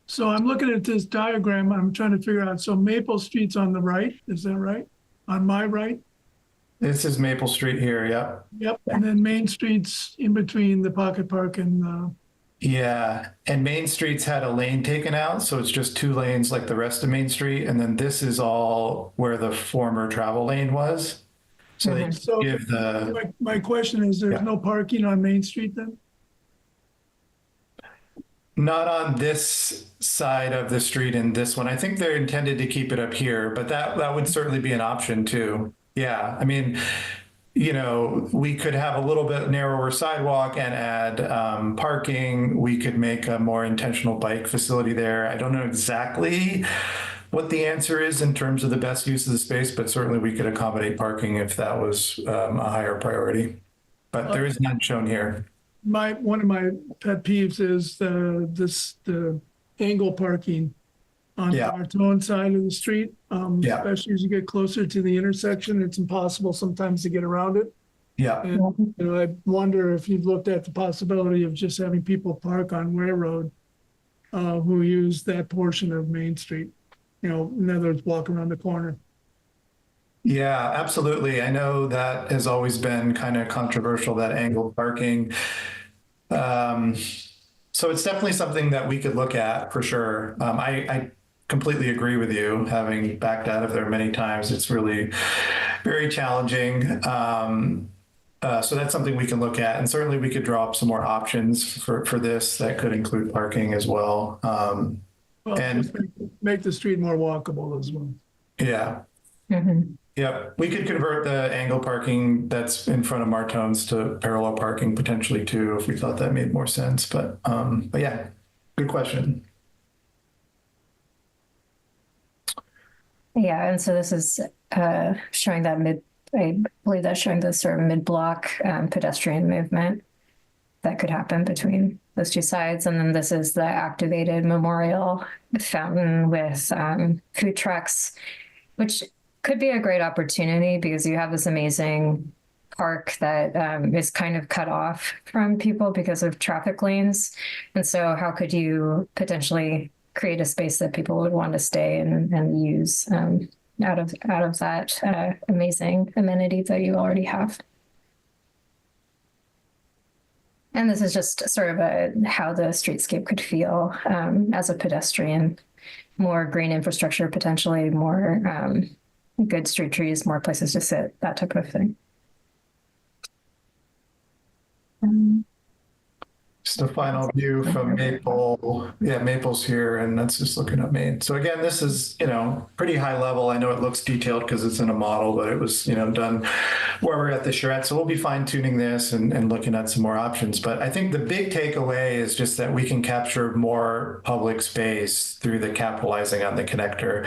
So I'm looking at this diagram. I'm trying to figure out, so Maple Street's on the right. Is that right? On my right? This is Maple Street here, yep. Yep, and then Main Street's in between the Pocket Park and, Yeah, and Main Street's had a lane taken out, so it's just 2 lanes like the rest of Main Street, and then this is all where the former travel lane was. So they So- give the, my question is, there's Yeah. no parking on Main Street then? not on this side of the street in this one. I think they're intended to keep it up here, but that would certainly be an option too. Yeah, I mean, you know, we could have a little bit narrower sidewalk and add parking. We could make a more intentional bike facility there. I don't know exactly what the answer is in terms of the best use of the space, but certainly we could accommodate parking if that was a higher priority. But there is none shown here. One of my pet peeves is the angle parking on the Yeah. Martone side of the street. Yeah. Especially as you get closer to the intersection, it's impossible sometimes to get around it. Yeah, And, you know, I wonder if you've looked at the possibility of just having people park on Railroad who use that portion of Main Street. You know, in other words, walk around the corner. yeah, absolutely. I know that has always been kind of controversial, that angled parking. So it's definitely something that we could look at for sure. I completely agree with you, having backed out of there many times. It's really very challenging. So that's something we can look at, and certainly we could draw up some more options for this that could include parking as well. Well, And- just make the street more walkable as well. Yeah. Mhm. Yeah, we could convert the angle parking that's in front of Martone's to parallel parking potentially too, if we thought that made more sense. But yeah, good question. Yeah, and so this is showing that I believe that's showing the sort of mid-block pedestrian movement that could happen between those 2 sides. And then this is the activated memorial fountain with food trucks, which could be a great opportunity because you have this amazing park that is kind of cut off from people because of traffic lanes. And so how could you potentially create a space that people would want to stay and use out of that amazing amenity that you already have? And this is just sort of how the streetscape could feel as a pedestrian. More green infrastructure, potentially more good street trees, more places to sit, that type of thing. Just a final view from Maple. Yeah, Maple's here, and that's just looking at Main. So again, this is, you know, pretty high level. I know it looks detailed because it's in a model, but it was, you know, done where we're at the charrette. So we'll be fine tuning this and looking at some more options. But I think the big takeaway is just that we can capture more public space through the capitalizing on the connector.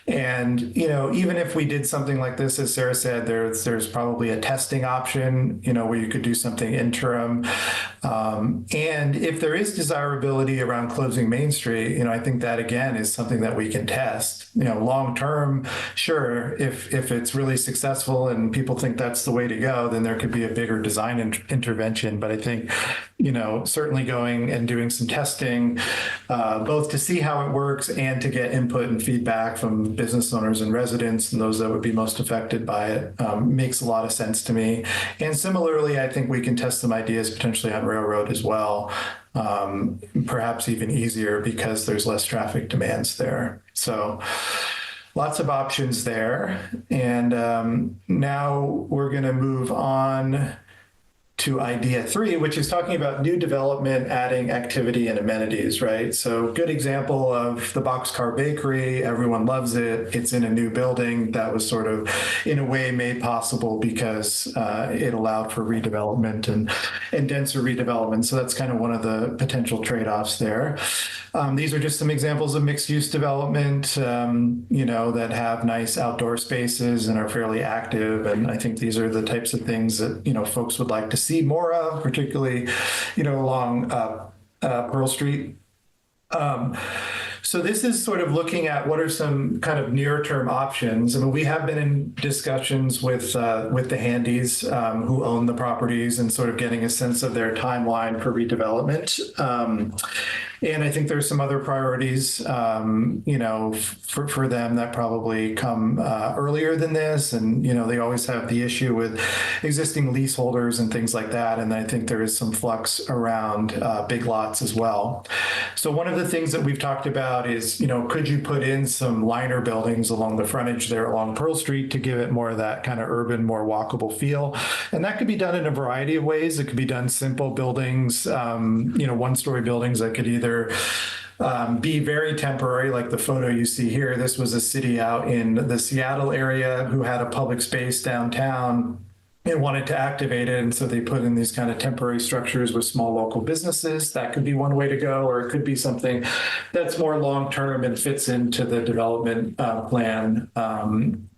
And, you know, even if we did something like this, as Sarah said, there's probably a testing option, you know, where you could do something interim. And if there is desirability around closing Main Street, you know, I think that again is something that we can test. You know, long term, sure, if it's really successful and people think that's the way to go, then there could be a bigger design intervention. But I think, you know, certainly going and doing some testing, both to see how it works and to get input and feedback from business owners and residents and those that would be most affected by it, makes a lot of sense to me. And similarly, I think we can test some ideas potentially on Railroad as well, perhaps even easier because there's less traffic demands there. So lots of options there. And now we're going to move on to idea 3, which is talking about new development, adding activity and amenities, right? So good example of the Boxcar Bakery. Everyone loves it. It's in a new building that was sort of, in a way, made possible because it allowed for redevelopment and denser redevelopment. So that's kind of one of the potential trade-offs there. These are just some examples of mixed-use development, you know, that have nice outdoor spaces and are fairly active. And I think these are the types of things that, you know, folks would like to see more of, particularly, you know, along Pearl Street. So this is sort of looking at what are some kind of near-term options. I mean, we have been in discussions with the Handies who own the properties and sort of getting a sense of their timeline for redevelopment. And I think there's some other priorities, for them that probably come earlier than this. And, they always have the issue with existing leaseholders and things like that. And I think there is some flux around big lots as well. So one of the things that we've talked about is, could you put in some liner buildings along the frontage there along Pearl Street to give it more of that kind of urban, more walkable feel? And that could be done in a variety of ways. It could be done simple buildings, one-story buildings that could either be very temporary, like the photo you see here. This was a city out in the Seattle area who had a public space downtown and wanted to activate it. And so they put in these kind of temporary structures with small local businesses. That could be one way to go, or it could be something that's more long-term and fits into the development plan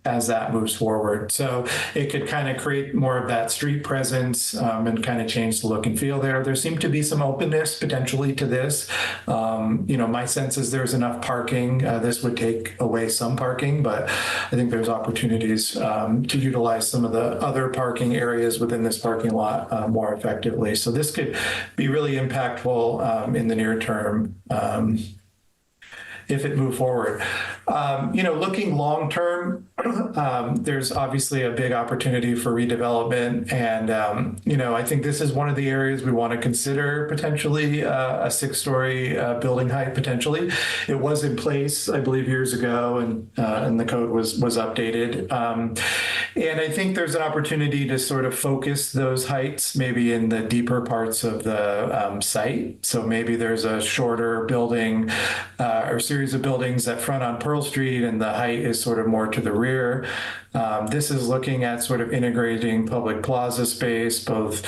as that moves forward. So it could kind of create more of that street presence and kind of change the look and feel there. There seemed to be some openness potentially to this. My sense is there's enough parking. This would take away some parking, but I think there's opportunities to utilize some of the other parking areas within this parking lot more effectively. So this could be really impactful in the near term. If it moved forward. Looking long term, there's obviously a big opportunity for redevelopment. And, I think this is one of the areas we want to consider potentially a 6-story building height potentially. It was in place, I believe, years ago, and the code was updated. And I think there's an opportunity to sort of focus those heights maybe in the deeper parts of the site. So maybe there's a shorter building or series of buildings that front on Pearl Street, and the height is sort of more to the rear. This is looking at sort of integrating public plaza space, both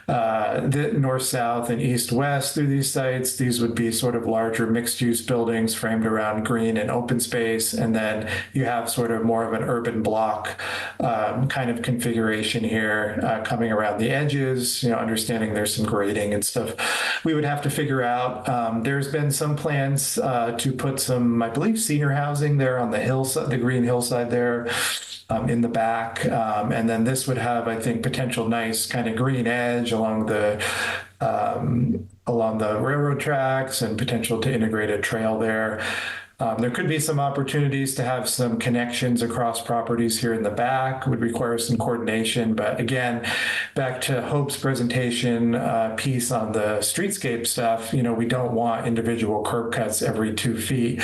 the north-south and east-west through these sites. These would be sort of larger mixed-use buildings framed around green and open space. And then you have sort of more of an urban block kind of configuration here coming around the edges, understanding there's some grading and stuff we would have to figure out. There's been some plans to put some, I believe, senior housing there on the hillside, the green hillside there. In the back. And then this would have, I think, potential nice kind of green edge along the railroad tracks and potential to integrate a trail there. There could be some opportunities to have some connections across properties here in the back. Would require some coordination. But again, back to Hope's presentation piece on the streetscape stuff, we don't want individual curb cuts every 2 feet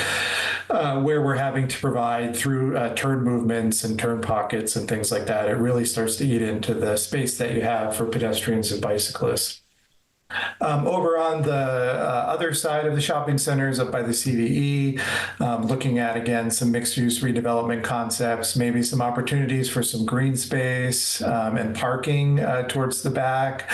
where we're having to provide through turn movements and turn pockets and things like that. It really starts to eat into the space that you have for pedestrians and bicyclists. Over on the other side of the shopping centers up by the CVE, looking at, again, some mixed-use redevelopment concepts, maybe some opportunities for some green space and parking towards the back.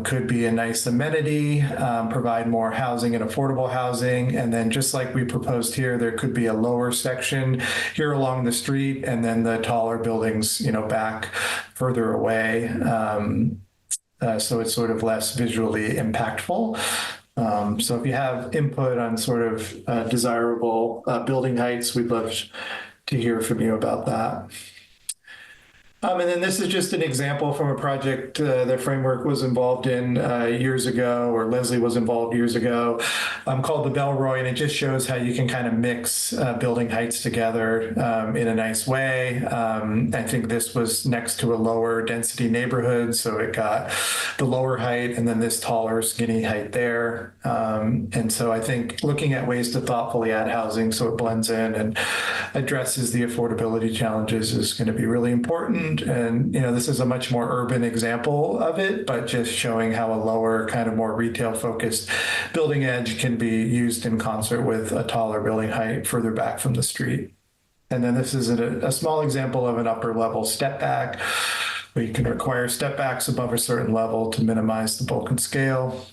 Could be a nice amenity, provide more housing and affordable housing. And then just like we proposed here, there could be a lower section here along the street, and then the taller buildings, back further away. So it's sort of less visually impactful. So if you have input on sort of desirable building heights, we'd love to hear from you about that. And then this is just an example from a project that Framework was involved in years ago, or Leslie was involved years ago, called the Belroy, and it just shows how you can kind of mix building heights together in a nice way. I think this was next to a lower density neighborhood, so it got the lower height and then this taller, skinny height there. And so I think looking at ways to thoughtfully add housing so it blends in and addresses the affordability challenges is going to be really important. And, this is a much more urban example of it, but just showing how a lower, kind of more retail focused building edge can be used in concert with a taller building height further back from the street. And then this is a small example of an upper level step back, where you can require step backs above a certain level to minimize the bulk and scale.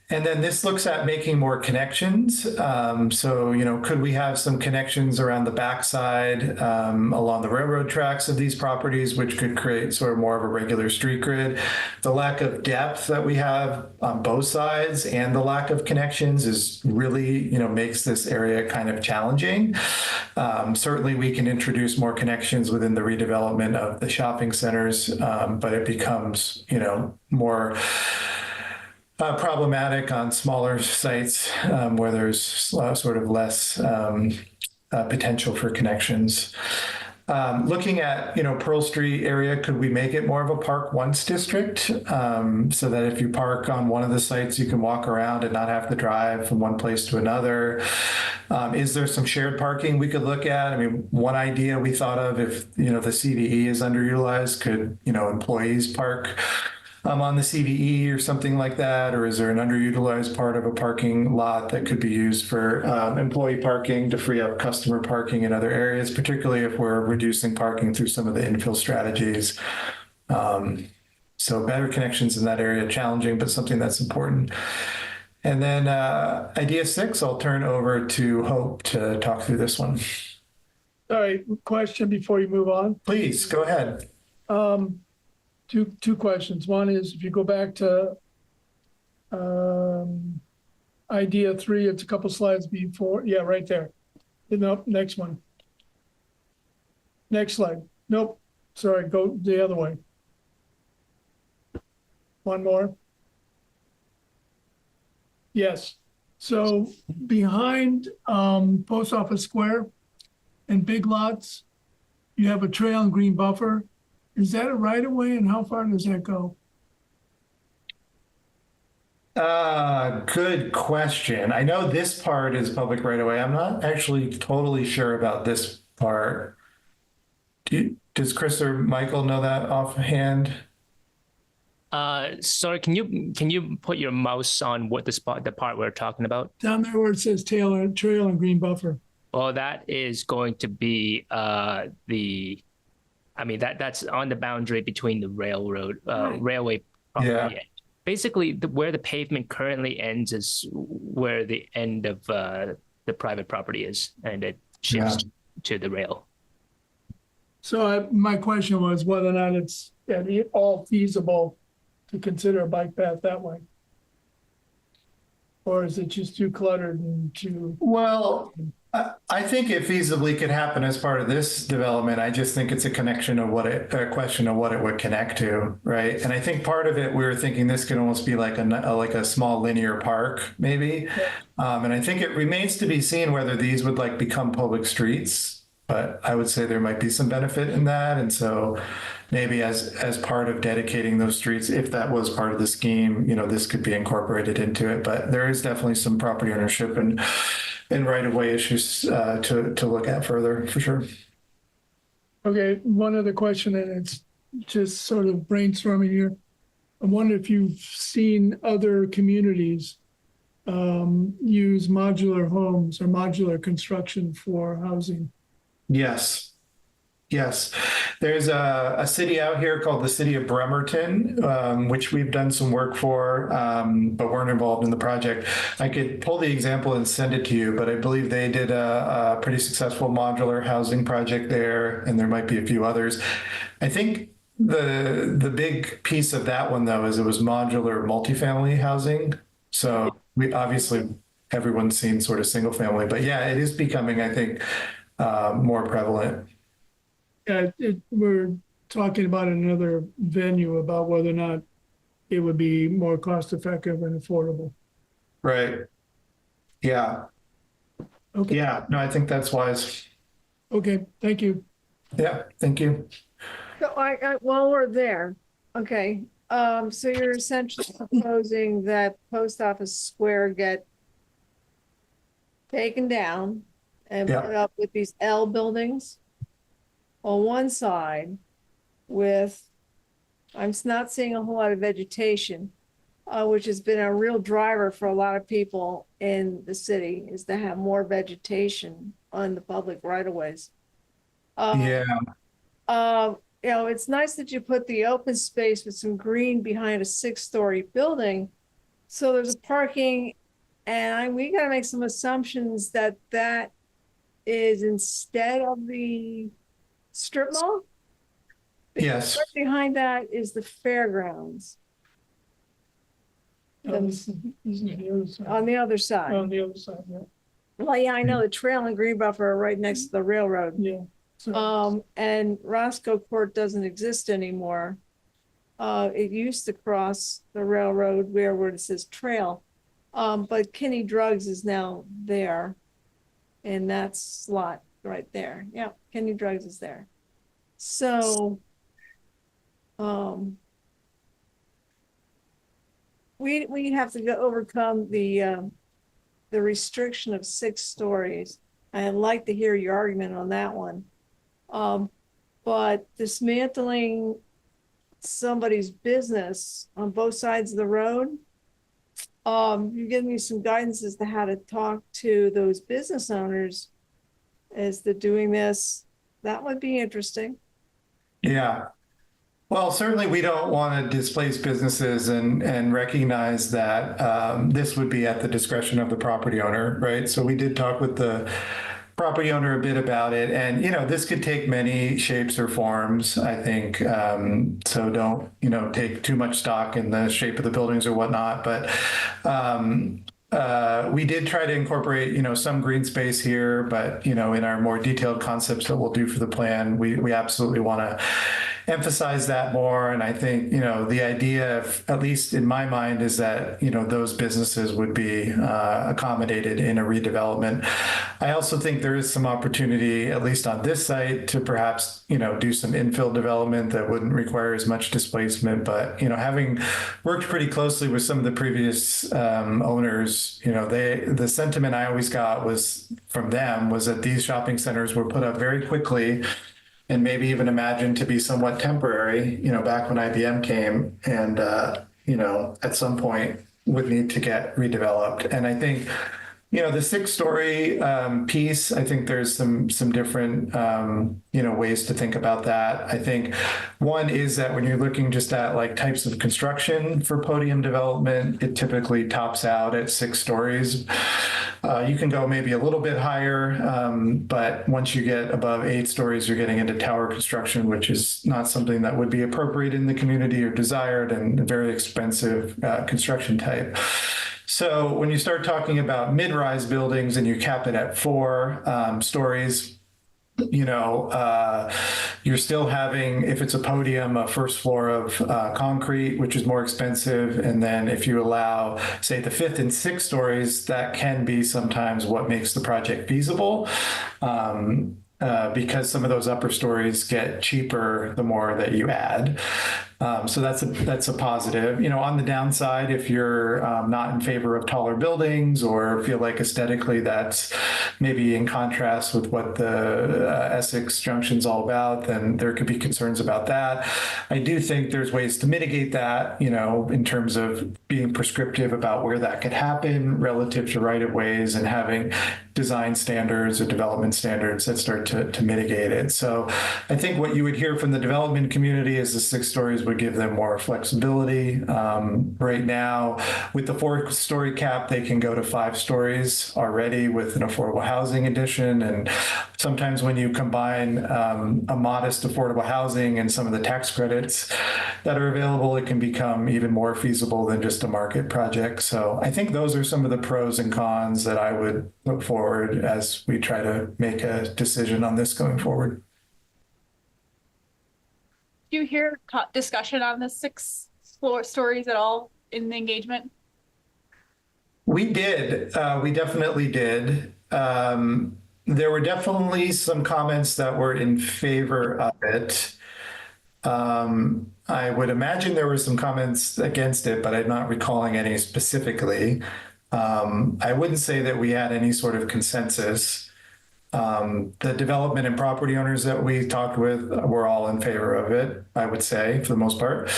And then this looks at making more connections. So, could we have some connections around the backside along the railroad tracks of these properties, which could create sort of more of a regular street grid? The lack of depth that we have on both sides and the lack of connections is really, makes this area kind of challenging. Certainly, we can introduce more connections within the redevelopment of the shopping centers, but it becomes, more problematic on smaller sites where there's sort of less potential for connections. Looking at, Pearl Street area, could we make it more of a Park Once district so that if you park on one of the sites, you can walk around and not have to drive from one place to another? Is there some shared parking we could look at? I mean, one idea we thought of, if, the CVE is underutilized, could, employees park on the CVE or something like that? Or is there an underutilized part of a parking lot that could be used for employee parking to free up customer parking in other areas, particularly if we're reducing parking through some of the infill strategies? So better connections in that area, challenging, but something that's important. And then idea 6, I'll turn over to Hope to talk through this one. All right, question before you move on. Please, go ahead. Two questions. One is, if you go back to idea 3, it's a couple slides before. Yeah, right there. Nope, next one. Next slide. Nope, sorry, go the other way. One more. Yes. So behind Post Office Square and Big Lots, you have a trail and green buffer. Is that a right of way, and how far does that go? Good question. I know this part is public right away. I'm not actually totally sure about this part. Does Chris or Michael know that offhand? Sorry, can you put your mouse on the part we're talking about? Down there where it says trail and green buffer. Well, that is going to be that's on the boundary between the railroad, railway property. Yeah. Basically, where the pavement currently ends is where the end of the private property is, and it shifts to the rail. So my question was whether or not it's at all feasible to consider a bike path that way. Or is it just too cluttered and too... Well, I think it feasibly could happen as part of this development. I just think it's a question of what it would connect to, right? And I think part of it, we were thinking this could almost be like a small linear park, maybe. And I think it remains to be seen whether these would become public streets. But I would say there might be some benefit in that. And so maybe as part of dedicating those streets, if that was part of the scheme, this could be incorporated into it. But there is definitely some property ownership and right-of-way issues to look at further, for sure. Okay, one other question, and it's just sort of brainstorming here. I wonder if you've seen other communities use modular homes or modular construction for housing. Yes. There's a city out here called the city of Bremerton, which we've done some work for, but weren't involved in the project. I could pull the example and send it to you, but I believe they did a pretty successful modular housing project there, and there might be a few others. I think the big piece of that one, though, is it was modular multifamily housing. So we obviously, everyone's seen sort of single family, but yeah, it is becoming, I think, more prevalent. Yeah, we're talking about another venue about whether or not it would be more cost effective and affordable. Right. Yeah. Okay. Yeah. No, I think that's wise. Okay. Thank you. Yeah. Thank you. So while we're there, okay, so you're essentially proposing that Post Office Square get taken down and put up with these L buildings on one side with, I'm not seeing a whole lot of vegetation, which has been a real driver for a lot of people in the city, is to have more vegetation on the public right-of-ways. It's nice that you put the open space with some green behind a 6-story building. So there's parking, and we got to make some assumptions that is instead of the strip mall. Yes. Right behind that is the fairgrounds. Isn't it the other side? On the other side. On the other side, yeah. Well, yeah, I know the trail and green buffer are right next to the railroad. Yeah. So, And Roscoe Court doesn't exist anymore. It used to cross the railroad where it says trail. But Kinney Drugs is now there. And that's slot right there. Yeah, Kinney Drugs is there. So, we have to overcome the restriction of 6 stories. I'd like to hear your argument on that one. But dismantling somebody's business on both sides of the road, you give me some guidance as to how to talk to those business owners as to doing this. That would be interesting. Yeah. Well, certainly we don't want to displace businesses and recognize that this would be at the discretion of the property owner, right? So we did talk with the property owner a bit about it, and this could take many shapes or forms, I think. So don't take too much stock in the shape of the buildings or whatnot, but we did try to incorporate some green space here, but in our more detailed concepts that we'll do for the plan, we absolutely want to emphasize that more. And I think the idea, at least in my mind, is that those businesses would be accommodated in a redevelopment. I also think there is some opportunity, at least on this site, to perhaps do some infill development that wouldn't require as much displacement. But having worked pretty closely with some of the previous owners, the sentiment I always got from them was that these shopping centers were put up very quickly and maybe even imagined to be somewhat temporary, back when IBM came, and at some point would need to get redeveloped. And I think the 6-story piece, I think there's some different ways to think about that. I think one is that when you're looking just at like types of construction for podium development, it typically tops out at 6 stories. You can go maybe a little bit higher, but once you get above 8 stories, you're getting into tower construction, which is not something that would be appropriate in the community or desired, and a very expensive construction type. So when you start talking about mid-rise buildings and you cap it at 4 stories, you're still having, if it's a podium, a first floor of concrete, which is more expensive. And then if you allow, say, the 5th and 6th stories, that can be sometimes what makes the project feasible. Because some of those upper stories get cheaper the more that you add. So that's a positive. On the downside, if you're not in favor of taller buildings or feel like aesthetically that's maybe in contrast with what the Essex Junction's all about, then there could be concerns about that. I do think there's ways to mitigate that, in terms of being prescriptive about where that could happen relative to right-of-ways and having design standards or development standards that start to mitigate it. So I think what you would hear from the development community is the 6 stories would give them more flexibility. Right now, with the 4-story cap, they can go to 5 stories already with an affordable housing addition. And sometimes when you combine a modest affordable housing and some of the tax credits that are available, it can become even more feasible than just a market project. So I think those are some of the pros and cons that I would look forward as we try to make a decision on this going forward. Do you hear discussion on the 6 stories at all in the engagement? We did. We definitely did. There were definitely some comments that were in favor of it. I would imagine there were some comments against it, but I'm not recalling any specifically. I wouldn't say that we had any sort of consensus. The development and property owners that we talked with were all in favor of it, I would say, for the most part.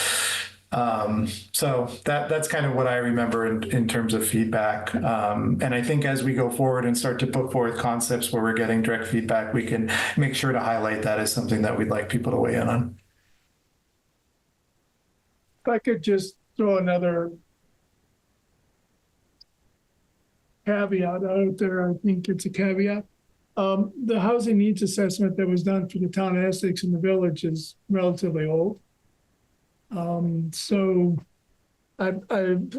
So that's kind of what I remember in terms of feedback. And I think as we go forward and start to put forth concepts where we're getting direct feedback, we can make sure to highlight that as something that we'd like people to weigh in on. If I could just throw another caveat out there, I think it's a caveat. The housing needs assessment that was done for the town of Essex and the village is relatively old. So I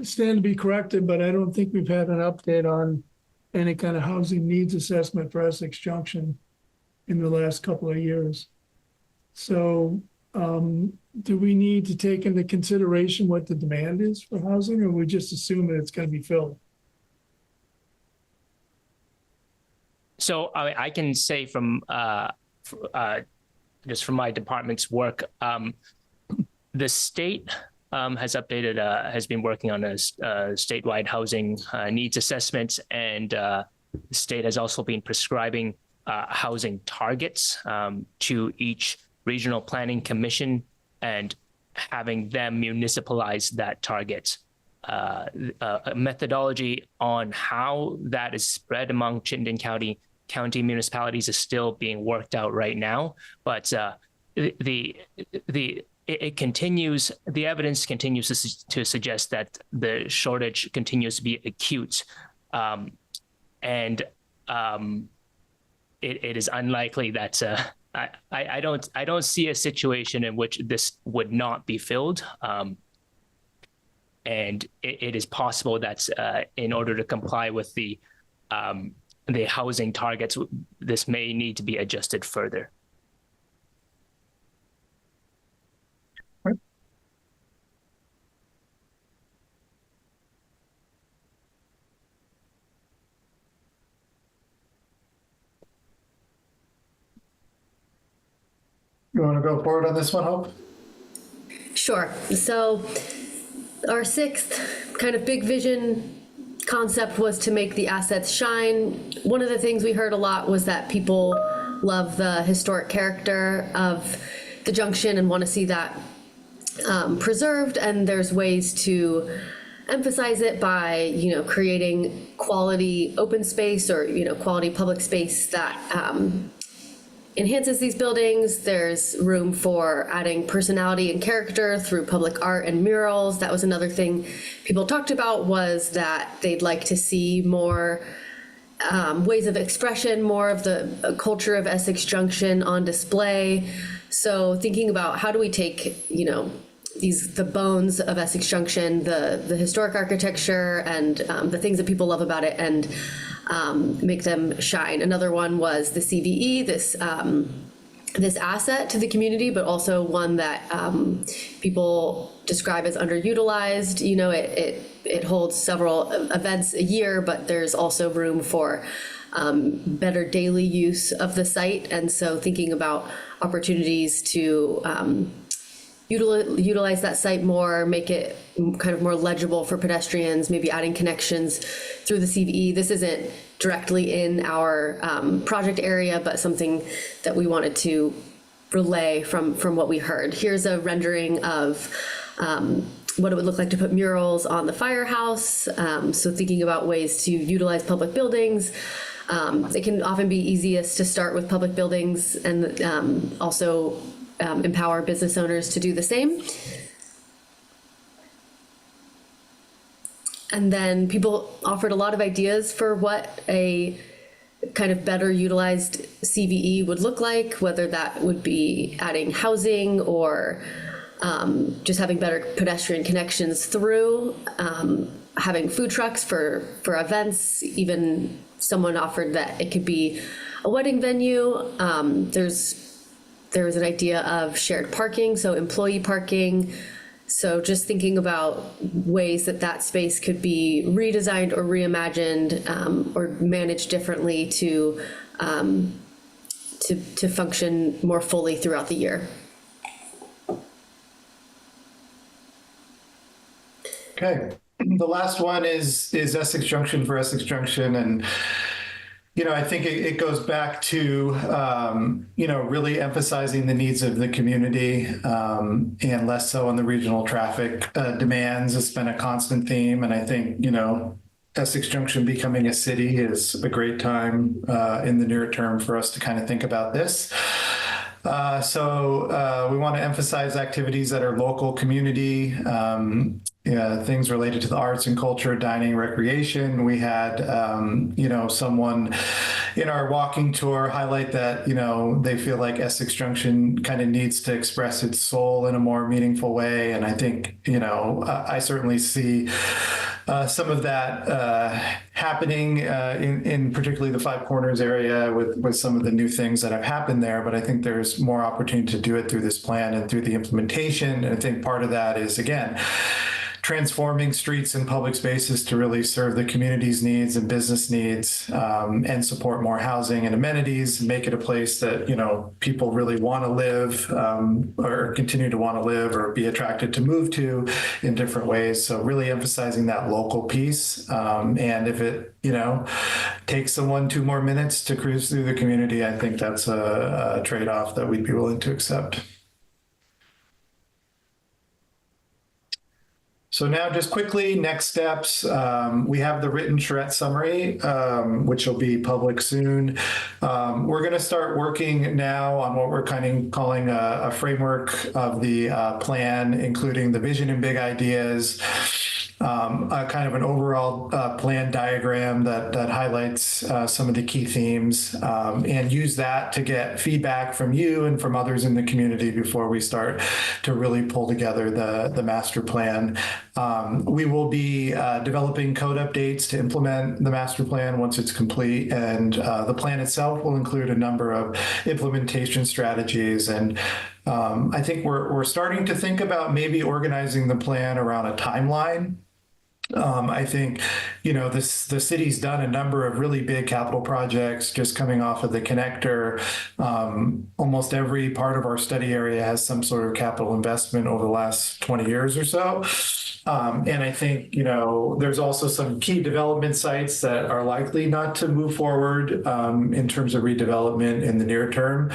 stand to be corrected, but I don't think we've had an update on any kind of housing needs assessment for Essex Junction in the last couple of years. So do we need to take into consideration what the demand is for housing, or we just assume that it's going to be filled? So I can say from just from my department's work, the state has been working on a statewide housing needs assessment, and the state has also been prescribing housing targets to each regional planning commission and having them municipalize that target. A methodology on how that is spread among Chittenden County municipalities is still being worked out right now, but the evidence continues to suggest that the shortage continues to be acute, and it is unlikely that I don't see a situation in which this would not be filled, and it is possible that in order to comply with the housing targets, this may need to be adjusted further. You want to go forward on this one, Hope? Sure. So our sixth kind of big vision concept was to make the assets shine. One of the things we heard a lot was that people love the historic character of the Junction and want to see that preserved, and there's ways to emphasize it by, you know, creating quality open space or, you know, quality public space that enhances these buildings. There's room for adding personality and character through public art and murals. That was another thing people talked about, was that they'd like to see more ways of expression, more of the culture of Essex Junction on display. So thinking about how do we take, you know, the bones of Essex Junction, the historic architecture and the things that people love about it, and make them shine. Another one was the CVE, this asset to the community, but also one that people describe as underutilized. You know, it holds several events a year, but there's also room for better daily use of the site. And so thinking about opportunities to utilize that site more, make it kind of more legible for pedestrians, maybe adding connections through the CVE. This isn't directly in our project area, but something that we wanted to relay from what we heard. Here's a rendering of what it would look like to put murals on the firehouse. So thinking about ways to utilize public buildings. It can often be easiest to start with public buildings and also empower business owners to do the same. And then people offered a lot of ideas for what a kind of better utilized CVE would look like, whether that would be adding housing or just having better pedestrian connections through, having food trucks for events. Even someone offered that it could be a wedding venue. There was an idea of shared parking, so employee parking. So just thinking about ways that space could be redesigned or reimagined or managed differently to function more fully throughout the year. Okay, the last one is Essex Junction for Essex Junction, and you know, I think it goes back to, you know, really emphasizing the needs of the community and less so on the regional traffic demands. It's been a constant theme. And I think, you know, Essex Junction becoming a city is a great time in the near term for us to kind of think about this. So we want to emphasize activities that are local community, things related to the arts and culture, dining, recreation. We had, you know, someone in our walking tour highlight that, you know, they feel like Essex Junction kind of needs to express its soul in a more meaningful way. And I think, you know, I certainly see some of that happening in particularly the Five Corners area with some of the new things that have happened there. But I think there's more opportunity to do it through this plan and through the implementation. And I think part of that is, again, transforming streets and public spaces to really serve the community's needs and business needs, and support more housing and amenities, make it a place that, you know, people really want to live, or continue to want to live or be attracted to move to in different ways. So really emphasizing that local piece. And if it, you know, takes someone 2 more minutes to cruise through the community, I think that's a trade-off that we'd be willing to accept. So now just quickly, next steps, we have the written charrette summary, which will be public soon. We're going to start working now on what we're kind of calling a framework of the plan, including the vision and big ideas, a kind of an overall plan diagram that highlights some of the key themes, and use that to get feedback from you and from others in the community before we start to really pull together the master plan. We will be developing code updates to implement the master plan once it's complete, and the plan itself will include a number of implementation strategies. And I think we're starting to think about maybe organizing the plan around a timeline. I think, you know, the city's done a number of really big capital projects just coming off of the connector. Almost every part of our study area has some sort of capital investment over the last 20 years or so. And I think, you know, there's also some key development sites that are likely not to move forward in terms of redevelopment in the near term.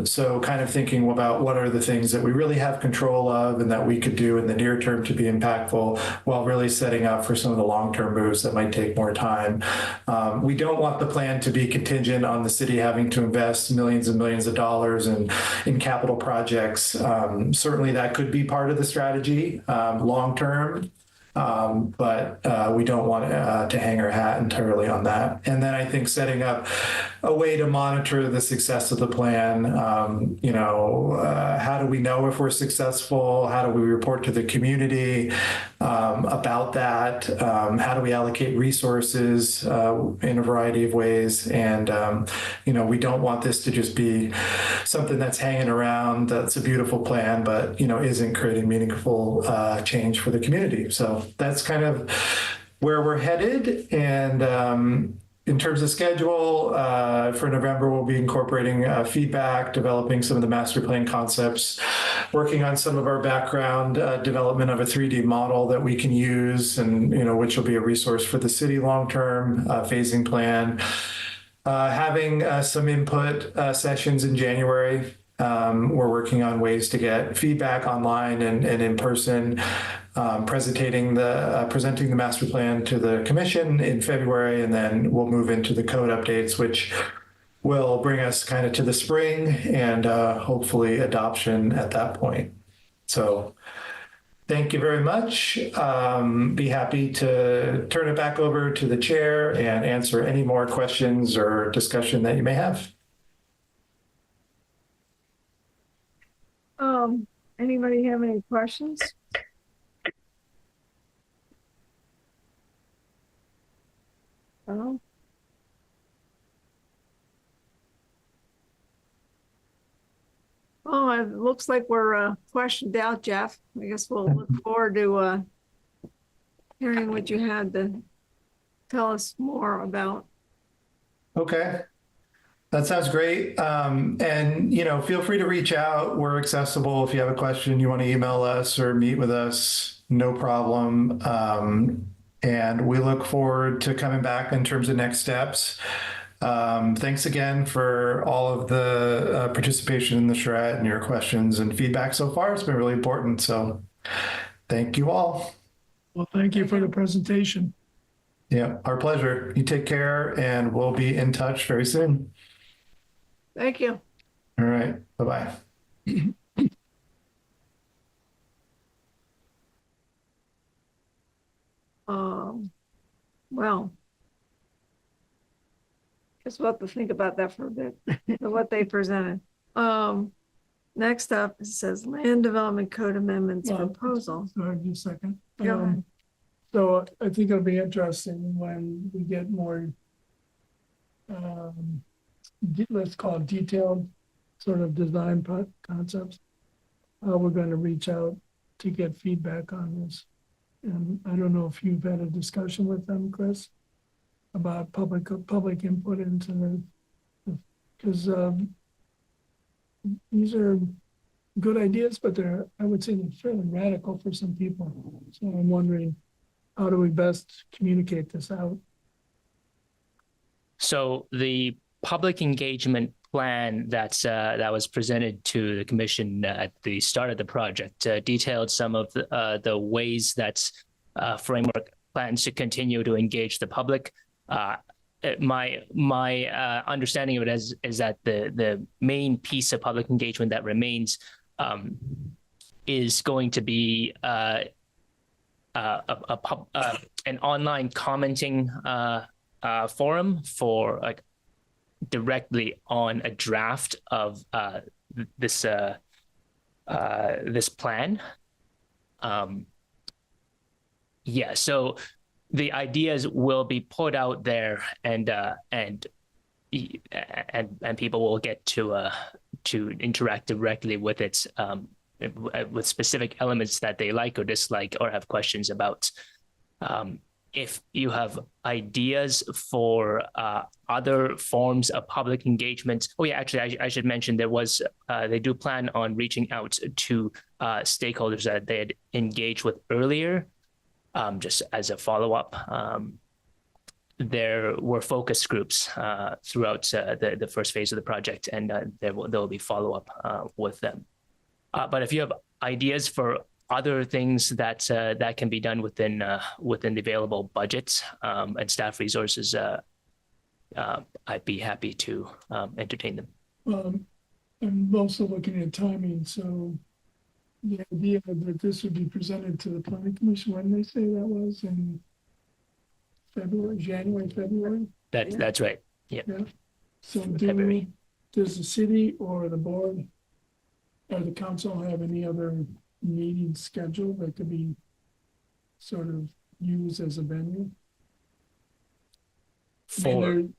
So kind of thinking about what are the things that we really have control of and that we could do in the near term to be impactful while really setting up for some of the long-term moves that might take more time. We don't want the plan to be contingent on the city having to invest millions and millions of dollars in capital projects. Certainly that could be part of the strategy long-term, but we don't want to hang our hat entirely on that. And then I think setting up a way to monitor the success of the plan. You know, how do we know if we're successful? How do we report to the community about that? How do we allocate resources in a variety of ways? And, you know, we don't want this to just be something that's hanging around, that's a beautiful plan, but, you know, isn't creating meaningful change for the community. So that's kind of where we're headed. And in terms of schedule, for November, we'll be incorporating feedback, developing some of the master plan concepts, working on some of our background development of a 3D model that we can use, and, you know, which will be a resource for the city long-term phasing plan. Having some input sessions in January. We're working on ways to get feedback online and in person. Presenting the master plan to the commission in February, and then we'll move into the code updates, which will bring us kind of to the spring and hopefully adoption at that point. So thank you very much. Be happy to turn it back over to the chair and answer any more questions or discussion that you may have. Anybody have any questions? Oh. Oh, it looks like we're questioned out, Jeff. I guess we'll look forward to hearing what you had to tell us more about. Okay. That sounds great. And, you know, feel free to reach out. We're accessible. If you have a question, you want to email us or meet with us, no problem. And we look forward to coming back in terms of next steps. Thanks again for all of the participation in the charrette and your questions and feedback so far. It's been really important. So thank you all. Well, thank you for the presentation. Yeah, our pleasure. You take care, and we'll be in touch very soon. Thank you. All right. Bye-bye. Well, just we'll have to think about that for a bit, what they presented. Next up, it says Land Development Code Amendments Yeah. Proposal. Sorry, just a second. Go ahead. So I think it'll be interesting when we get more, let's call it detailed sort of design concepts. How we're going to reach out to get feedback on this. And I don't know if you've had a discussion with them, Chris, about public input into the, because these are good ideas, but I would say they're fairly radical for some people. So I'm wondering, how do we best communicate this out? So the public engagement plan that was presented to the commission at the start of the project detailed some of the ways that framework plans to continue to engage the public. My understanding of it is that the main piece of public engagement that remains is going to be an online commenting forum for like directly on a draft of this plan. Yeah, so the ideas will be put out there, and people will get to interact directly with it, with specific elements that they like or dislike or have questions about. If you have ideas for other forms of public engagement, oh yeah, actually, I should mention they do plan on reaching out to stakeholders that they had engaged with earlier, just as a follow-up. There were focus groups throughout the first phase of the project, and there will be follow-up with them. But if you have ideas for other things that can be done within the available budgets and staff resources, I'd be happy to entertain them. I'm also looking at timing, so the idea that this would be presented to the planning commission, when they say that was in January, February? That's right. Yeah. So February. Does the city or the board or the council have any other meetings scheduled that could be sort of used as a venue? We don't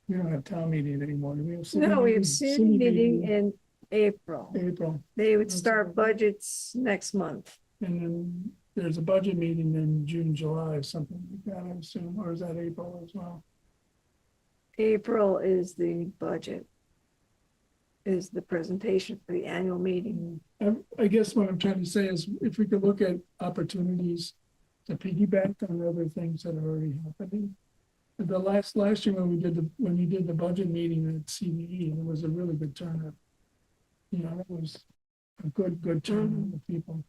have town meeting anymore. Do we have city No, we have meeting? city meeting in April. April, They would start budgets next month. and then there's a budget meeting in June, July, something like that, I assume, or is that April as well? April is the budget, is the presentation for the annual meeting. I guess what I'm trying to say is if we could look at opportunities to piggyback on other things that are already happening. The last year when we did the budget meeting at CVE, it was a really good turnout. You know, it was a good turnout of people.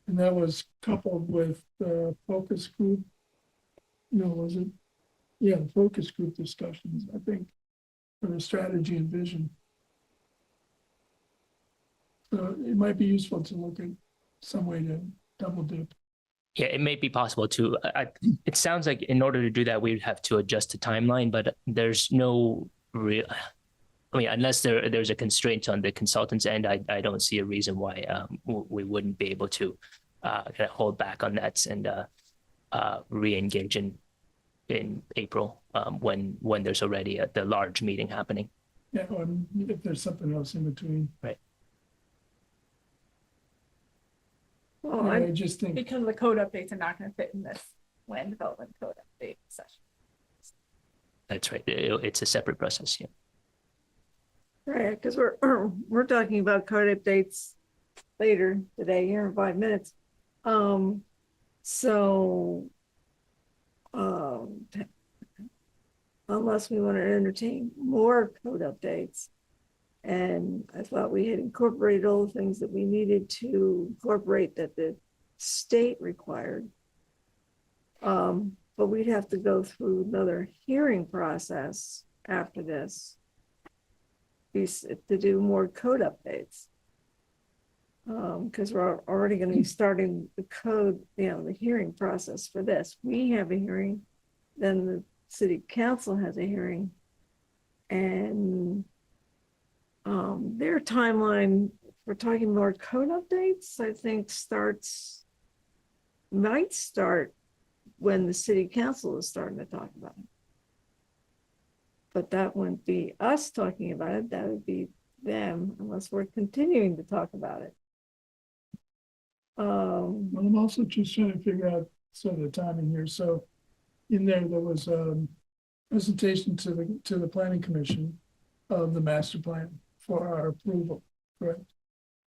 And that was coupled with the focus group. Was it? Yeah, the focus group discussions, I think, for the strategy and vision. So it might be useful to look at some way to double dip. Yeah, it may be possible to. It sounds like in order to do that, we would have to adjust the timeline, but there's no real. I mean, unless there's a constraint on the consultant's end, I don't see a reason why we wouldn't be able to kind of hold back on that and re-engage in April when there's already the large meeting happening. Yeah, or if there's something else in between. Right. Well, I just think, Because the code updates are not going to fit in this land development code update session. That's right. It's a separate process. Yeah. right, because we're talking about code updates later today, here in 5 minutes. So unless we want to entertain more code updates. And I thought we had incorporated all the things that we needed to incorporate that the state required. But we'd have to go through another hearing process after this to do more code updates. Because we're already going to be starting the code, the hearing process for this. We have a hearing, then the city council has a hearing, and their timeline, we're talking more code updates, I think starts might start when the city council is starting to talk about it. But that wouldn't be us talking about it, that would be them, unless we're continuing to talk about it. Well, I'm also just trying to figure out sort of the timing here. So in there was a presentation to the planning commission of the master plan for our approval, correct?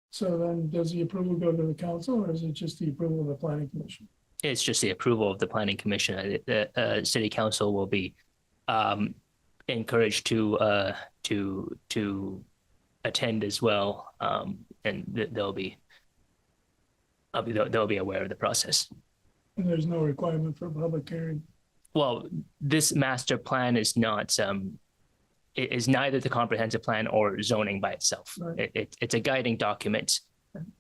So then does the approval go to the council or is it just the approval of the planning commission? It's just the approval of the planning commission. The city council will be encouraged to attend as well, and they'll be aware of the process. And there's no requirement for a public hearing. Well, this master plan is not it is neither the comprehensive plan or zoning by itself. Right. It's a guiding document.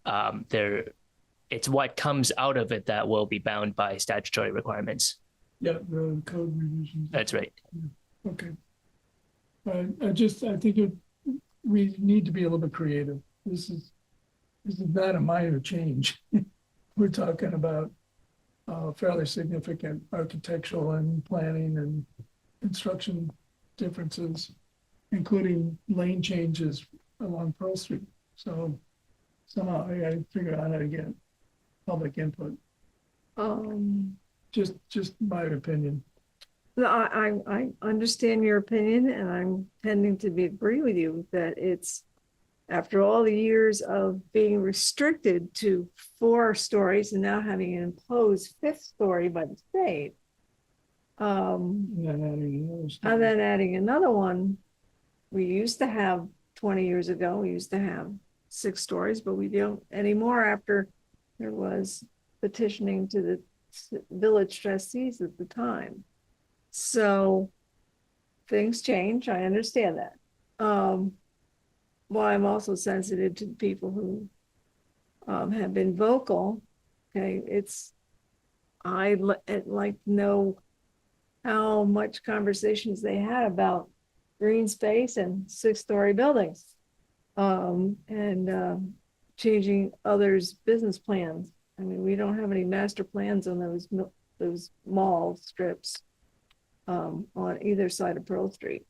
It's what comes out of it that will be bound by statutory requirements. Yeah, the code revisions. That's right. Okay. I think we need to be a little bit creative. This is not a minor change. We're talking about fairly significant architectural and planning and construction differences, including lane changes along Pearl Street. So somehow I gotta figure out how to get public input. Just my opinion. No, I understand your opinion, and I'm tending to agree with you that it's, after all the years of being restricted to 4 stories and now having an imposed 5th story by the state. And And then adding another one. We used to have 20 years ago, we used to have 6 stories, but we don't anymore after there was petitioning to the village trustees at the time. So things change. I understand that. Well, I'm also sensitive to the people who have been vocal. Okay, I'd like to know how much conversations they had about green space and 6-story buildings, and changing others' business plans. I mean, we don't have any master plans on those mall strips on either side of Pearl Street.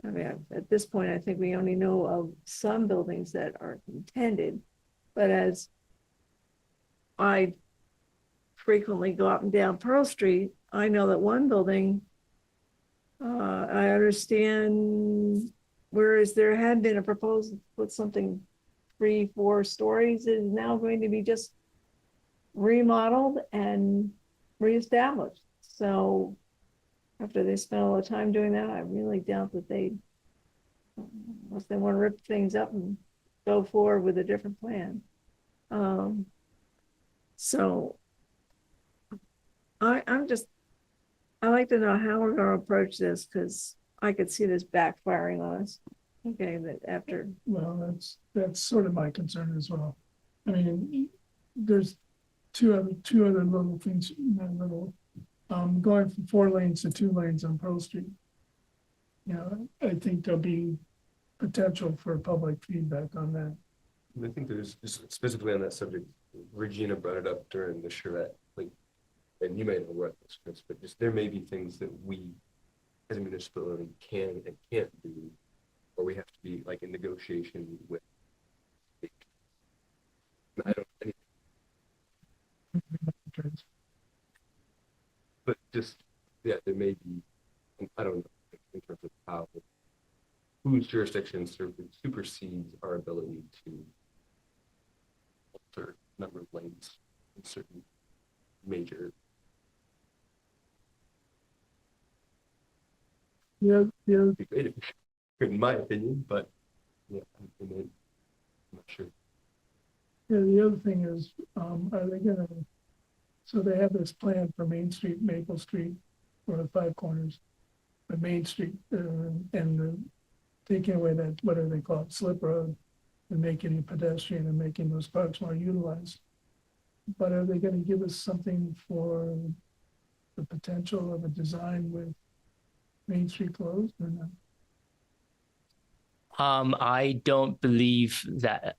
I mean, at this point, I think we only know of some buildings that are intended, but as I frequently go up and down Pearl Street, I know that one building, I understand, whereas there had been a proposal to put something 3-4 stories, is now going to be just remodeled and reestablished. So after they spent all the time doing that, I really doubt that unless they want to rip things up and go forward with a different plan. So I like to know how we're going to approach this, because I could see this backfiring on us. Okay, that after. Well, that's sort of my concern as well. I mean, there's two other little things, going from 4 lanes to 2 lanes on Pearl Street. You know, I think there'll be potential for public feedback on that. I think there's just specifically on that subject, Regina brought it up during the charrette, and you may know what this is, but just there may be things that we as a municipality can and can't do, or we have to be like in negotiation with. I don't know anything. But just, yeah, there may be, I don't know, in terms of how, whose jurisdiction supersedes our ability to alter number of lanes in certain major. Yeah. Be great if, in my opinion, but yeah, I'm not sure. Yeah, the other thing is, are they gonna, so they have this plan for Main Street, Maple Street, or the 5 corners, but Main Street, and taking away that, what do they call it, slip road, and making it pedestrian and making those parks more utilized. But are they gonna give us something for the potential of a design with Main Street closed or not? I don't believe that.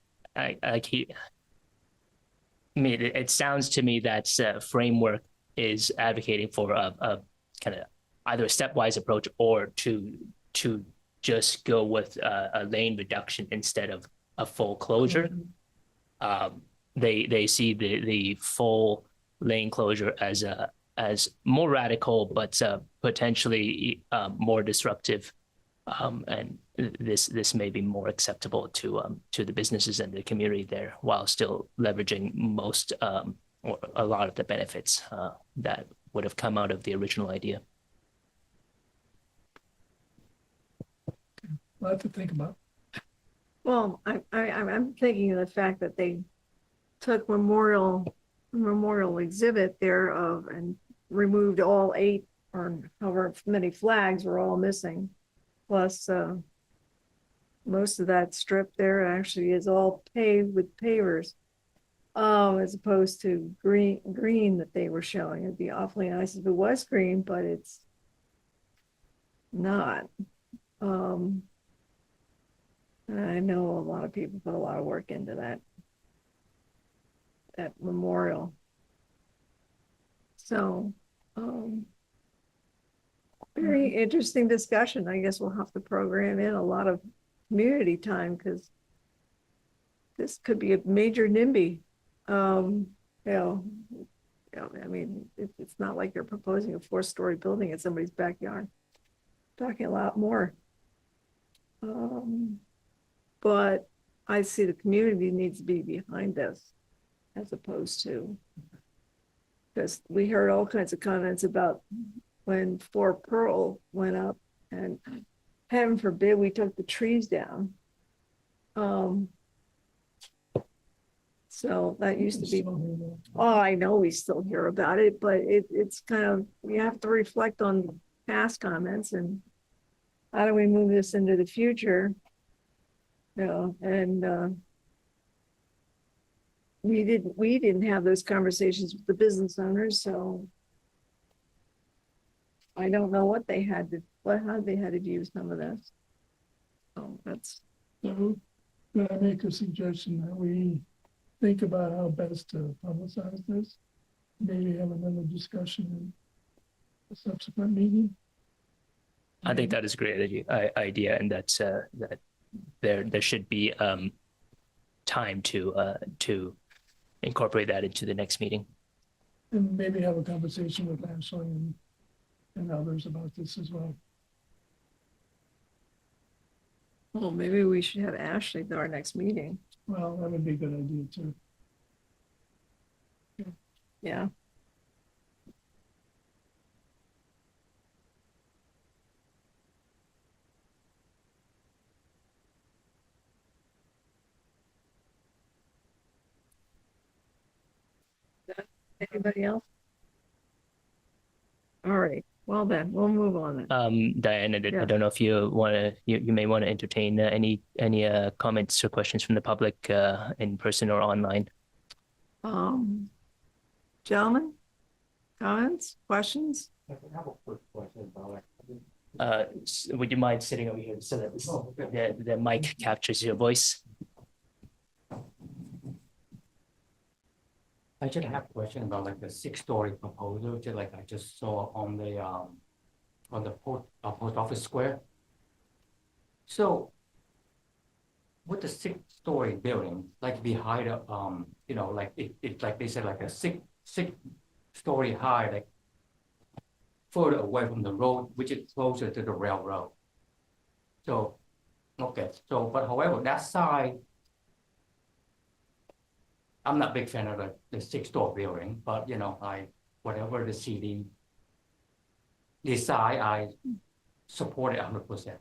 I mean, it sounds to me that framework is advocating for a kind of either a stepwise approach or to just go with a lane reduction instead of a full closure. They see the full lane closure as more radical, but potentially more disruptive. And this may be more acceptable to the businesses and the community there, while still leveraging most or a lot of the benefits that would have come out of the original idea. A lot to think about. Well, I'm thinking of the fact that they took memorial exhibit there of and removed all 8 or however many flags were all missing. Plus, most of that strip there actually is all paved with pavers, as opposed to green that they were showing. It'd be awfully nice if it was green, but it's not. I know a lot of people put a lot of work into that memorial. So, very interesting discussion. I guess we'll have to program in a lot of community time because this could be a major NIMBY. I mean, it's not like they're proposing a 4-story building in somebody's backyard. Talking a lot more. But I see the community needs to be behind this as opposed to, because we heard all kinds of comments about when Fort Pearl went up and heaven forbid we took the trees down. So that used to be, oh, I know we still hear about it, but it's kind of, you have to reflect on past comments and how do we move this into the future? And we didn't have those conversations with the business owners, so I don't know what they had to, how they had to view some of this. So that's. So, may I make a suggestion that we think about how best to publicize this? Maybe have another discussion in a subsequent meeting? I think that is a great idea, and that's that there should be time to incorporate that into the next meeting. And maybe have a conversation with Ashley and others about this as well. Well, maybe we should have Ashley at our next meeting. Well, that would be a good idea too. Yeah. Anybody else? All right. Well then, we'll move on then. Diane, I Yeah. don't know if you want to, you may want to entertain any comments or questions from the public in person or online. Gentlemen, comments, questions? Would you mind sitting over here so that the mic captures your voice? I just have a question about like the 6-story proposal, just like I just saw on the post office square. So with the 6-story building, like behind like it's like they said, like a six-story high, like further away from the road, which is closer to the railroad. So, okay, so, but however, that side, I'm not a big fan of the 6-story building, but whatever the city decide, I support it 100%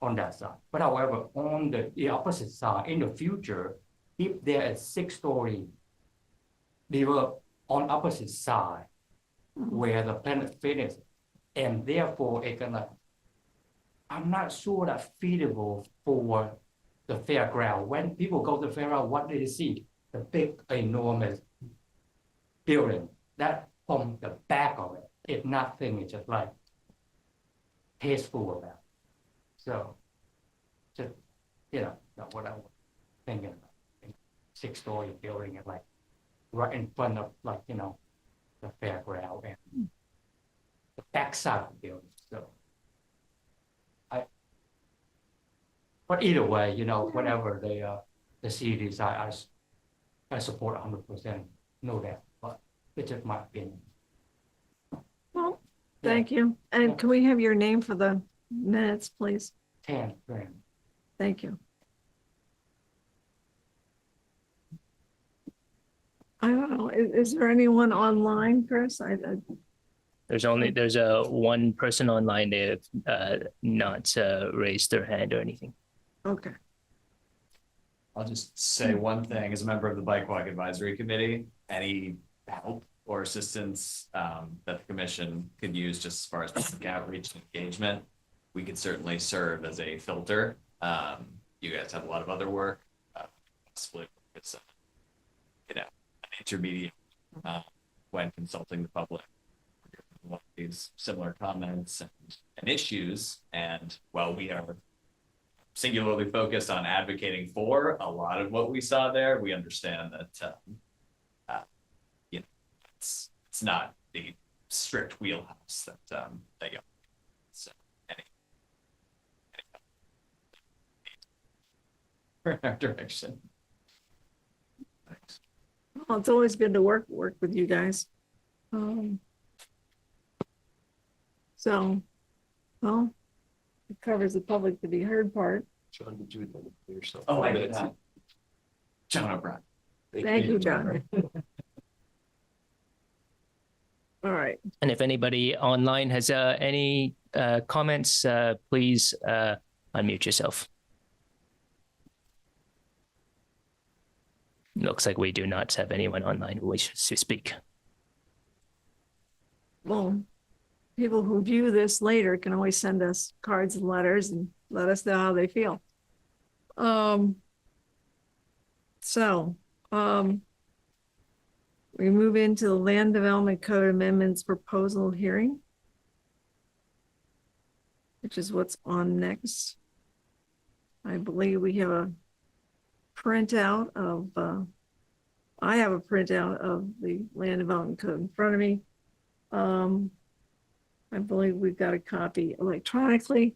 on that side. But however, on the opposite side, in the future, if there is 6-story developed on opposite side, where the Planet Fitness, and therefore it gonna, I'm not sure that's feasible for the fairground. When people go to the fairground, what do they see? The big, enormous building. That from the back of it, if nothing, it's just like tasteful about. So, just that's what I was thinking about. 6-story building and like right in front of the fairground and the backside of the building. So but either way, whenever the cities, I support 100%, know that, but it's just my opinion. Well, thank you. And can we have your name for the minutes, please? 10 grand. Thank you. I don't know, is there anyone online, Chris? There's one person online. They have not raised their hand or anything. Okay. I'll just say one thing as a member of the Bike Walk Advisory Committee, any help or assistance that the commission could use just as far as public outreach and engagement, we could certainly serve as a filter. You guys have a lot of other work. Split it's an intermediate when consulting the public. These similar comments and issues, and while we are singularly focused on advocating for a lot of what we saw there, we understand that it's not the strict wheelhouse that you. So in our direction. Thanks. Well, it's always good to work with you guys. So, well, it covers the public to be heard part. John, did you identify yourself? Oh, I did not. John O'Brien. Thank you, John. All right. And if anybody online has any comments, please unmute yourself. Looks like we do not have anyone online who wishes to speak. Well, people who view this later can always send us cards and letters and let us know how they feel. We move into the Land Development Code Amendments Proposal Hearing, which is what's on next. I believe we have a printout of, I have a printout of the Land Development Code in front of me. I believe we've got a copy electronically.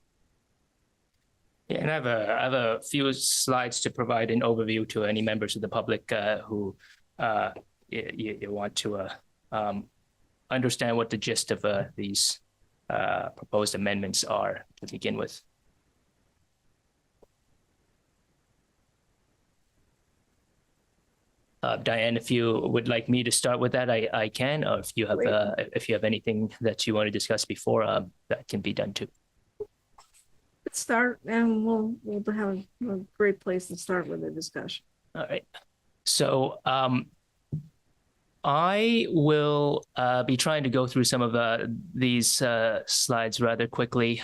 Yeah, and I have a few slides to provide an overview to any members of the public who you want to understand what the gist of these proposed amendments are to begin with. Diane, if you would like me to start with that, I can, or if you have anything that you want to discuss before, that can be done too. Let's start, and we'll have a great place to start with the discussion. All right. So I will be trying to go through some of these slides rather quickly.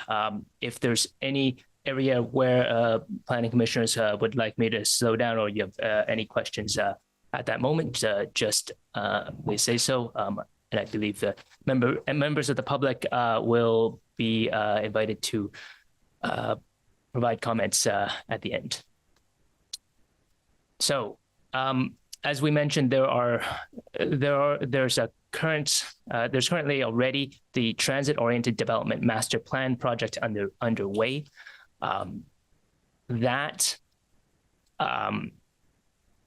If there's any area where planning commissioners would like me to slow down, or you have any questions at that moment, just please say so. And I believe the members of the public will be invited to provide comments at the end. So, as we mentioned, there's currently already the transit-oriented development master plan project underway.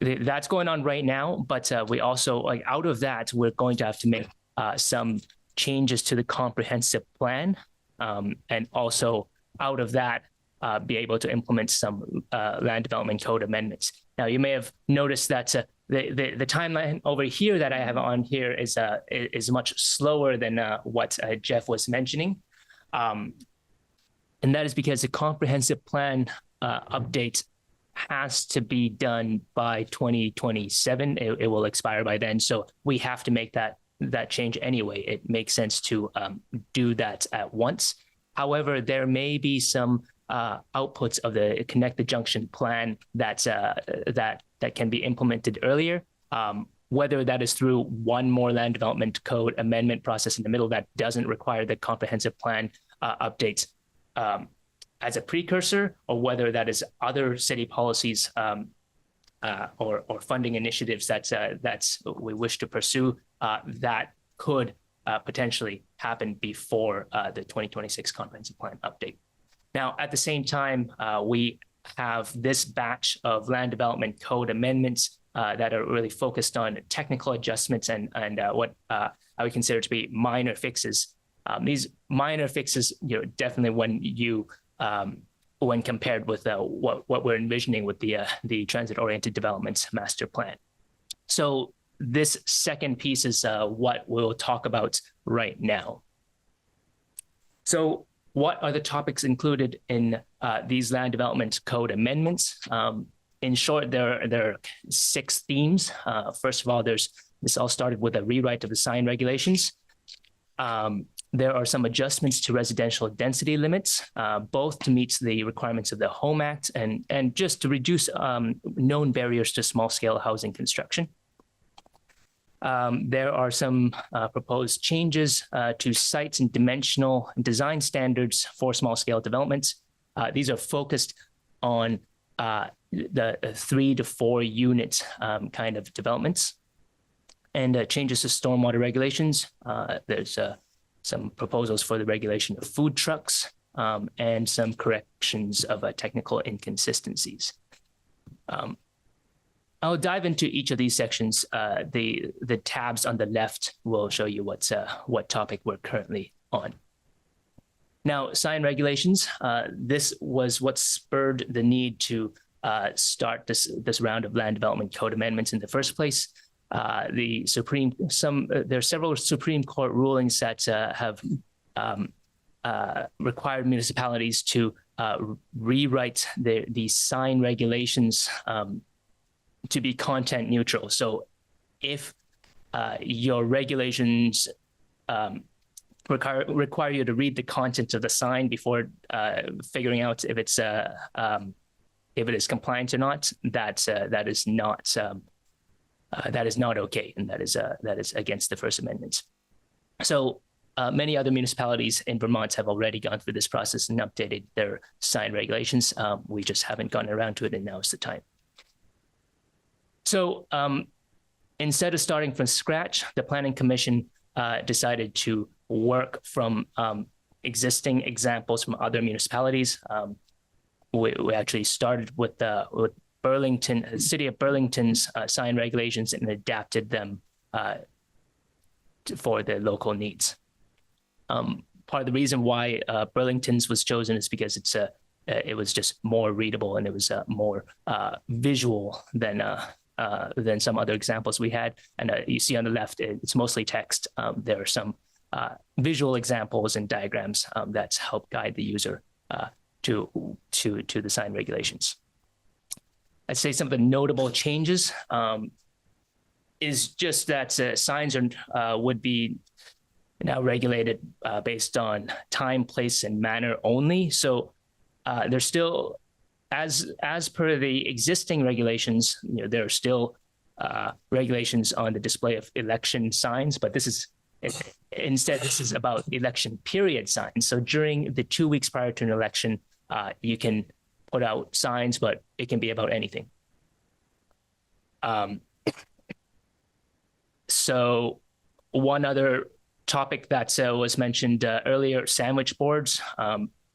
That's going on right now, but we also, out of that, we're going to have to make some changes to the comprehensive plan, and also out of that, be able to implement some land development code amendments. Now, you may have noticed that the timeline over here that I have on here is much slower than what Jeff was mentioning, and that is because the comprehensive plan update has to be done by 2027. It will expire by then, so we have to make that change anyway. It makes sense to do that at once. However, there may be some outputs of the Connect the Junction plan that can be implemented earlier. Whether that is through one more land development code amendment process in the middle that doesn't require the comprehensive plan updates as a precursor, or whether that is other city policies or funding initiatives that's we wish to pursue that could potentially happen before the 2026 comprehensive plan update. Now, at the same time, we have this batch of land development code amendments that are really focused on technical adjustments and what I would consider to be minor fixes. These minor fixes, definitely when compared with what we're envisioning with the transit-oriented developments master plan. So this second piece is what we'll talk about right now. So what are the topics included in these land development code amendments? In short, there are 6 themes. First of all, this all started with a rewrite of the sign regulations. There are some adjustments to residential density limits, both to meet the requirements of the Home Act and just to reduce known barriers to small-scale housing construction. There are some proposed changes to sites and dimensional design standards for small-scale developments. These are focused on the 3 to 4 unit kind of developments. And changes to stormwater regulations. There's some proposals for the regulation of food trucks and some corrections of technical inconsistencies. I'll dive into each of these sections. The tabs on the left will show you what topic we're currently on. Now, sign regulations. This was what spurred the need to start this round of land development code amendments in the first place. There are several Supreme Court rulings that have required municipalities to rewrite the sign regulations to be content neutral. So if your regulations require you to read the content of the sign before figuring out if it is compliant or not, that is not okay, and that is against the First Amendment. So many other municipalities in Vermont have already gone through this process and updated their sign regulations. We just haven't gotten around to it, and now is the time. So instead of starting from scratch, the Planning Commission decided to work from existing examples from other municipalities. We actually started with Burlington, City of Burlington's sign regulations and adapted them for the local needs. Part of the reason why Burlington's was chosen is because it was just more readable and it was more visual than some other examples we had. And you see on the left, it's mostly text. There are some visual examples and diagrams that help guide the user to the sign regulations. I'd say some of the notable changes is just that signs would be now regulated based on time, place, and manner only. So they're still, as per the existing regulations, there are still regulations on the display of election signs, but instead this is about election period signs. So during the 2 weeks prior to an election, you can put out signs, but it can be about anything. So one other topic that was mentioned earlier, sandwich boards.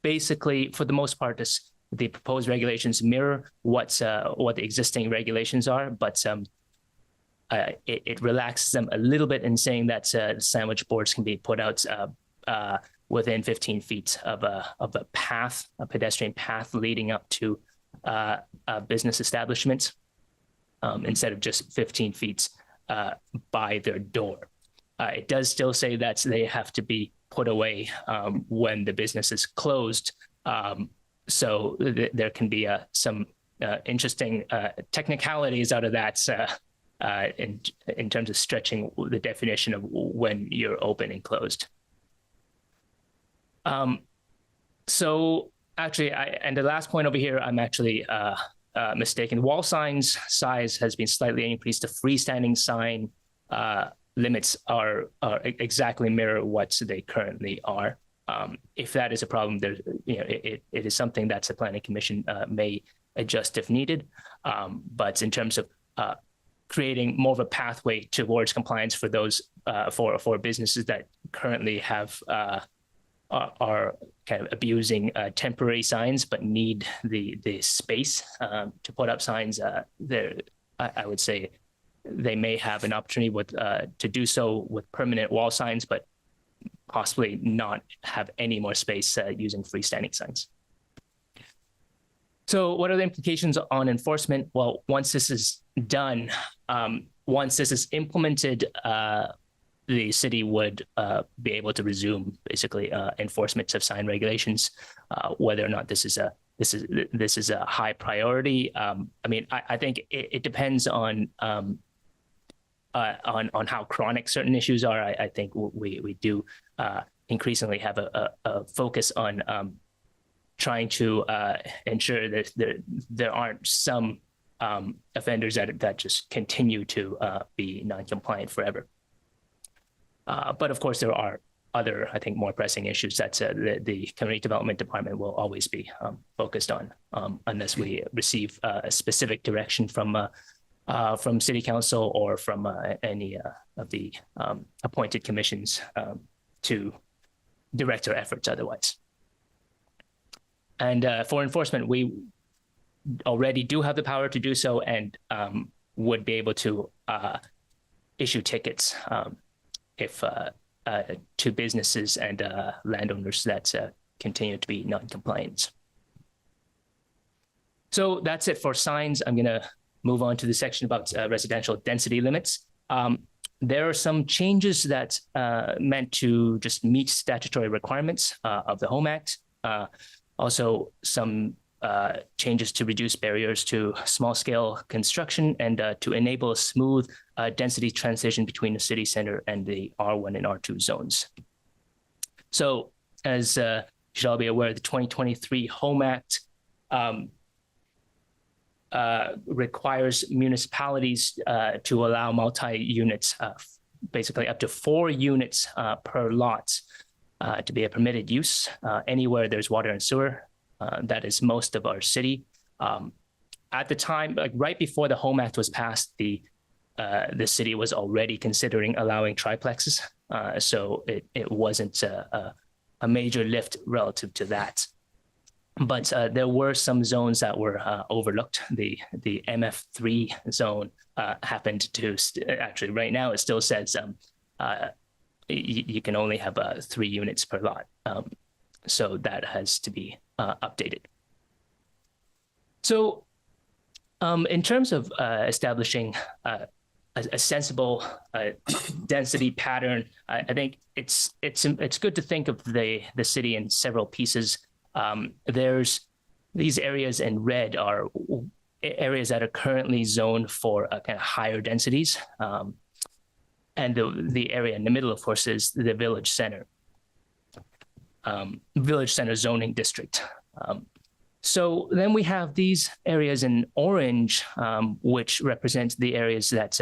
Basically, for the most part, the proposed regulations mirror what the existing regulations are, but it relaxes them a little bit in saying that sandwich boards can be put out within 15 feet of a path, a pedestrian path leading up to a business establishment, instead of just 15 feet by their door. It does still say that they have to be put away when the business is closed. So there can be some interesting technicalities out of that in terms of stretching the definition of when you're open and closed. So actually, and the last point over here, I'm actually mistaken. Wall signs size has been slightly increased. The freestanding sign limits are exactly mirror what they currently are. If that is a problem, it is something that the Planning Commission may adjust if needed. But in terms of creating more of a pathway towards compliance for those for businesses that currently have are kind of abusing temporary signs but need the space to put up signs, I would say they may have an opportunity with to do so with permanent wall signs, but possibly not have any more space using freestanding signs. So what are the implications on enforcement? Well, once this is done, once this is implemented, the city would be able to resume basically enforcement of sign regulations, whether or not this is a high priority. I mean, I think it depends on how chronic certain issues are. I think we do increasingly have a focus on trying to ensure that there aren't some offenders that just continue to be non-compliant forever. But of course, there are other, I think, more pressing issues that the Community Development Department will always be focused on unless we receive a specific direction from City Council or from any of the appointed commissions to direct our efforts otherwise. And for enforcement, we already do have the power to do so and would be able to issue tickets if to businesses and landowners that continue to be non-compliant. So that's it for signs. I'm going to move on to the section about residential density limits. There are some changes that meant to just meet statutory requirements of the Home Act. Also, some changes to reduce barriers to small-scale construction and to enable a smooth density transition between the city center and the R1 and R2 zones. So, as you should all be aware, the 2023 Home Act requires municipalities to allow multi-units, basically up to 4 units per lot, to be a permitted use anywhere there's water and sewer. That is most of our city. At the time, like right before the Home Act was passed, the city was already considering allowing triplexes. So it wasn't a major lift relative to that. But there were some zones that were overlooked. The MF3 zone happened to actually right now it still says you can only have 3 units per lot. So that has to be updated. So in terms of establishing a sensible density pattern, I think it's good to think of the city in several pieces. There's these areas in red are areas that are currently zoned for kind of higher densities. And the area in the middle, of course, is the village center zoning district. So then we have these areas in orange, which represent the areas that's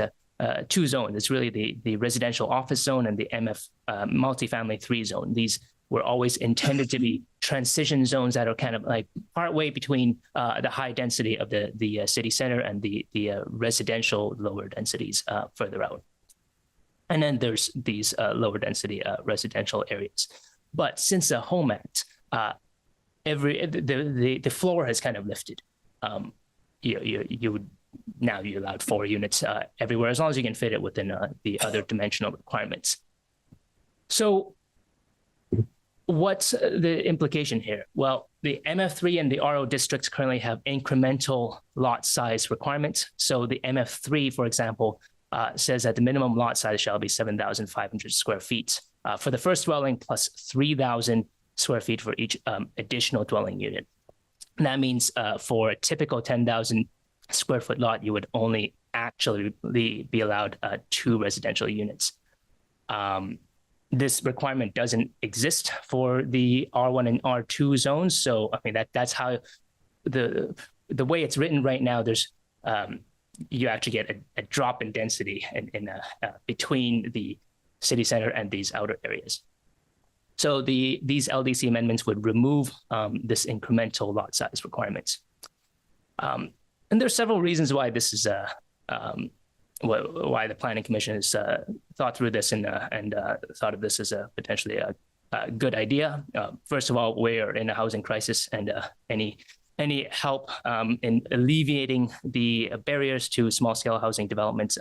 2 zones. It's really the residential office zone and the MF multifamily 3 zone. These were always intended to be transition zones that are kind of like partway between the high density of the city center and the residential lower densities further out. And then there's these lower density residential areas. But since the Home Act, the floor has kind of lifted. You would now you allowed 4 units everywhere as long as you can fit it within the other dimensional requirements. So what's the implication here? Well, the MF3 and the RO districts currently have incremental lot size requirements. So the MF3, for example, says that the minimum lot size shall be 7,500 square feet for the first dwelling plus 3,000 square feet for each additional dwelling unit. And that means for a typical 10,000 square foot lot, you would only actually be allowed 2 residential units. This requirement doesn't exist for the R1 and R2 zones. So I mean that's how the way it's written right now. There's you actually get a drop in density in between the city center and these outer areas. So these LDC amendments would remove this incremental lot size requirements. And there's several reasons why this is why the Planning Commission has thought through this and thought of this as a potentially a good idea. First of all, we're in a housing crisis, and any help in alleviating the barriers to small scale housing developments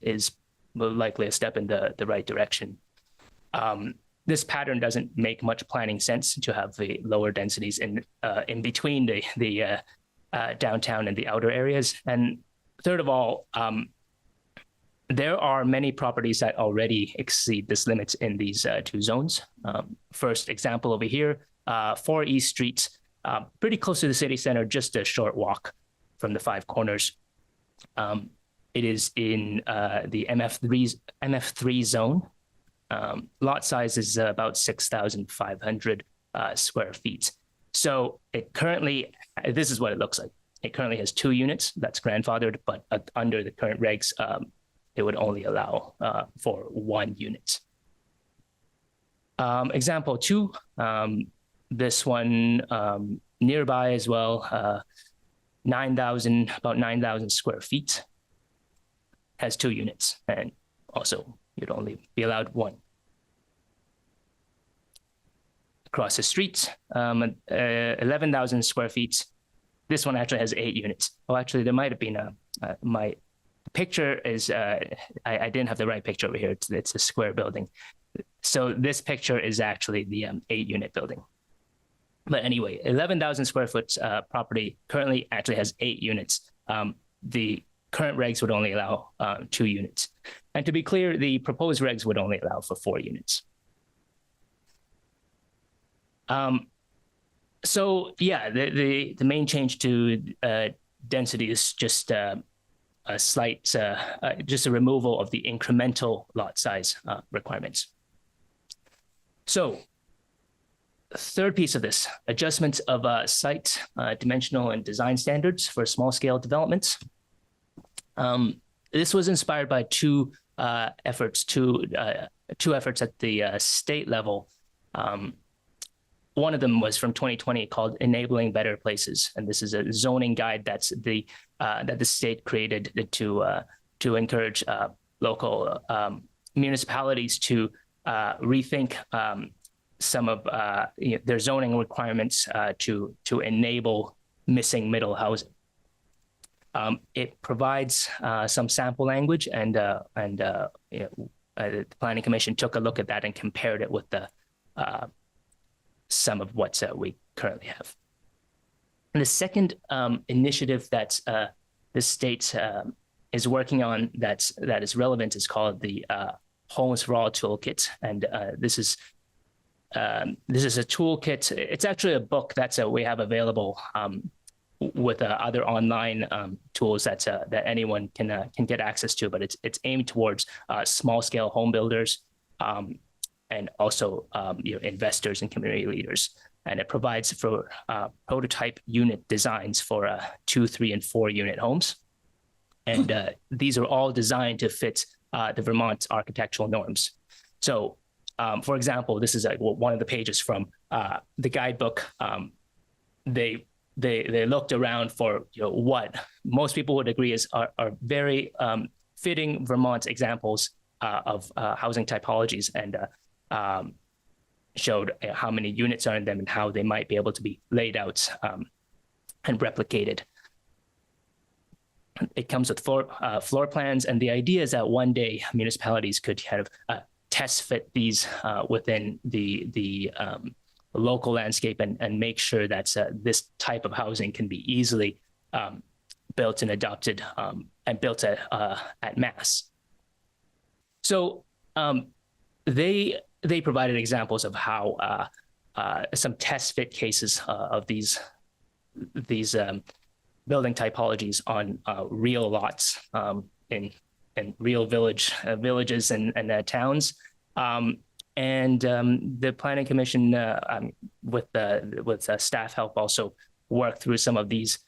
is likely a step in the right direction. This pattern doesn't make much planning sense to have the lower densities in between the downtown and the outer areas. And third of all, there are many properties that already exceed this limit in these two zones. First example over here, 4 East Street, pretty close to the city center, just a short walk from the Five Corners. It is in the MF3 zone. Lot size is about 6,500 square feet. So it currently, this is what it looks like. It currently has 2 units that's grandfathered, but under the current regs, it would only allow for 1 unit. Example 2, this one nearby as well, about 9,000 square feet, has 2 units, and also you'd only be allowed 1. Across the street, 11,000 square feet. This one actually has 8 units. Oh, actually, there might have been my picture is, I didn't have the right picture over here. It's a square building. So this picture is actually the 8-unit building. But anyway, 11,000 square foot property currently actually has 8 units. The current regs would only allow 2 units. And to be clear, the proposed regs would only allow for 4 units. So yeah, the main change to density is just a slight, just a removal of the incremental lot size requirements. So third piece of this, adjustments of site dimensional and design standards for small scale developments. This was inspired by two efforts at the state level. One of them was from 2020 called Enabling Better Places. And this is a zoning guide that the state created to encourage local municipalities to rethink some of their zoning requirements to enable missing middle housing. It provides some sample language, and the Planning Commission took a look at that and compared it with some of what we currently have. And the second initiative that the state is working on that is relevant is called the Homes for All Toolkit, and this is a toolkit. It's actually a book that we have available with other online tools that anyone can get access to, but it's aimed towards small scale home builders. And also investors and community leaders. And it provides for prototype unit designs for 2, 3, and 4 unit homes. And these are all designed to fit the Vermont architectural norms. So for example, this is one of the pages from the guidebook. They looked around for what most people would agree are very fitting Vermont examples of housing typologies, and showed how many units are in them and how they might be able to be laid out and replicated. It comes with floor plans, and the idea is that one day municipalities could kind of test fit these within the local landscape and make sure that this type of housing can be easily built and adopted and built at mass. So they provided examples of how some test fit cases of these building typologies on real lots in real villages and towns. And the Planning Commission, with staff help, also worked through some of these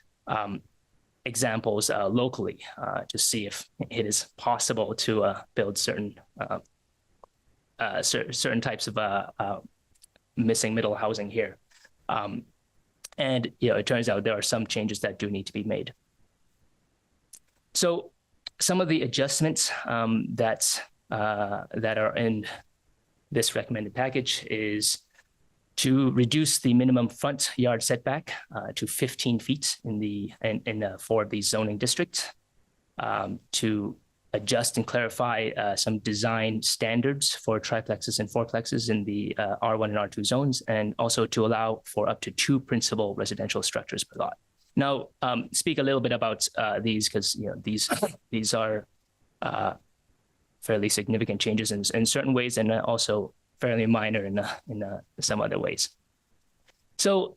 examples locally to see if it is possible to build certain types of missing middle housing here. And, you know, it turns out there are some changes that do need to be made. So some of the adjustments that are in this recommended package is to reduce the minimum front yard setback to 15 feet in four of these zoning districts, to adjust and clarify some design standards for triplexes and fourplexes in the R1 and R2 zones, and also to allow for up to 2 principal residential structures per lot. Now, speak a little bit about these, because these are fairly significant changes in certain ways, and also fairly minor in some other ways. So,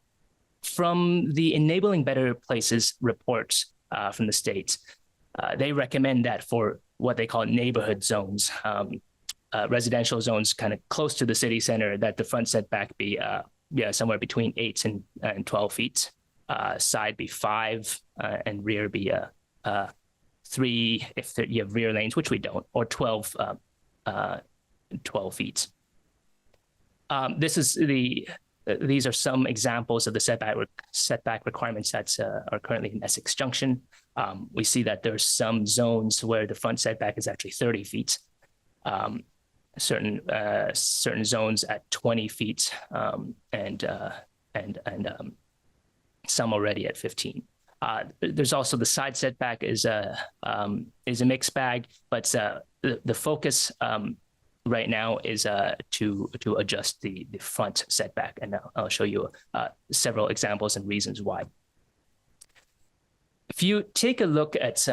from the Enabling Better Places reports from the state, they recommend that for what they call neighborhood zones, residential zones kind of close to the city center, that the front setback be somewhere between 8 and 12 feet. Side be 5, and rear be 3 if you have rear lanes, which we don't, or 12 feet. These are some examples of the setback requirements that are currently in Essex Junction. We see that there's some zones where the front setback is actually 30 feet. Certain zones at 20 feet, and some already at 15. There's also the side setback is a mixed bag, but the focus right now is to adjust the front setback, and I'll show you several examples and reasons why. If you take a look at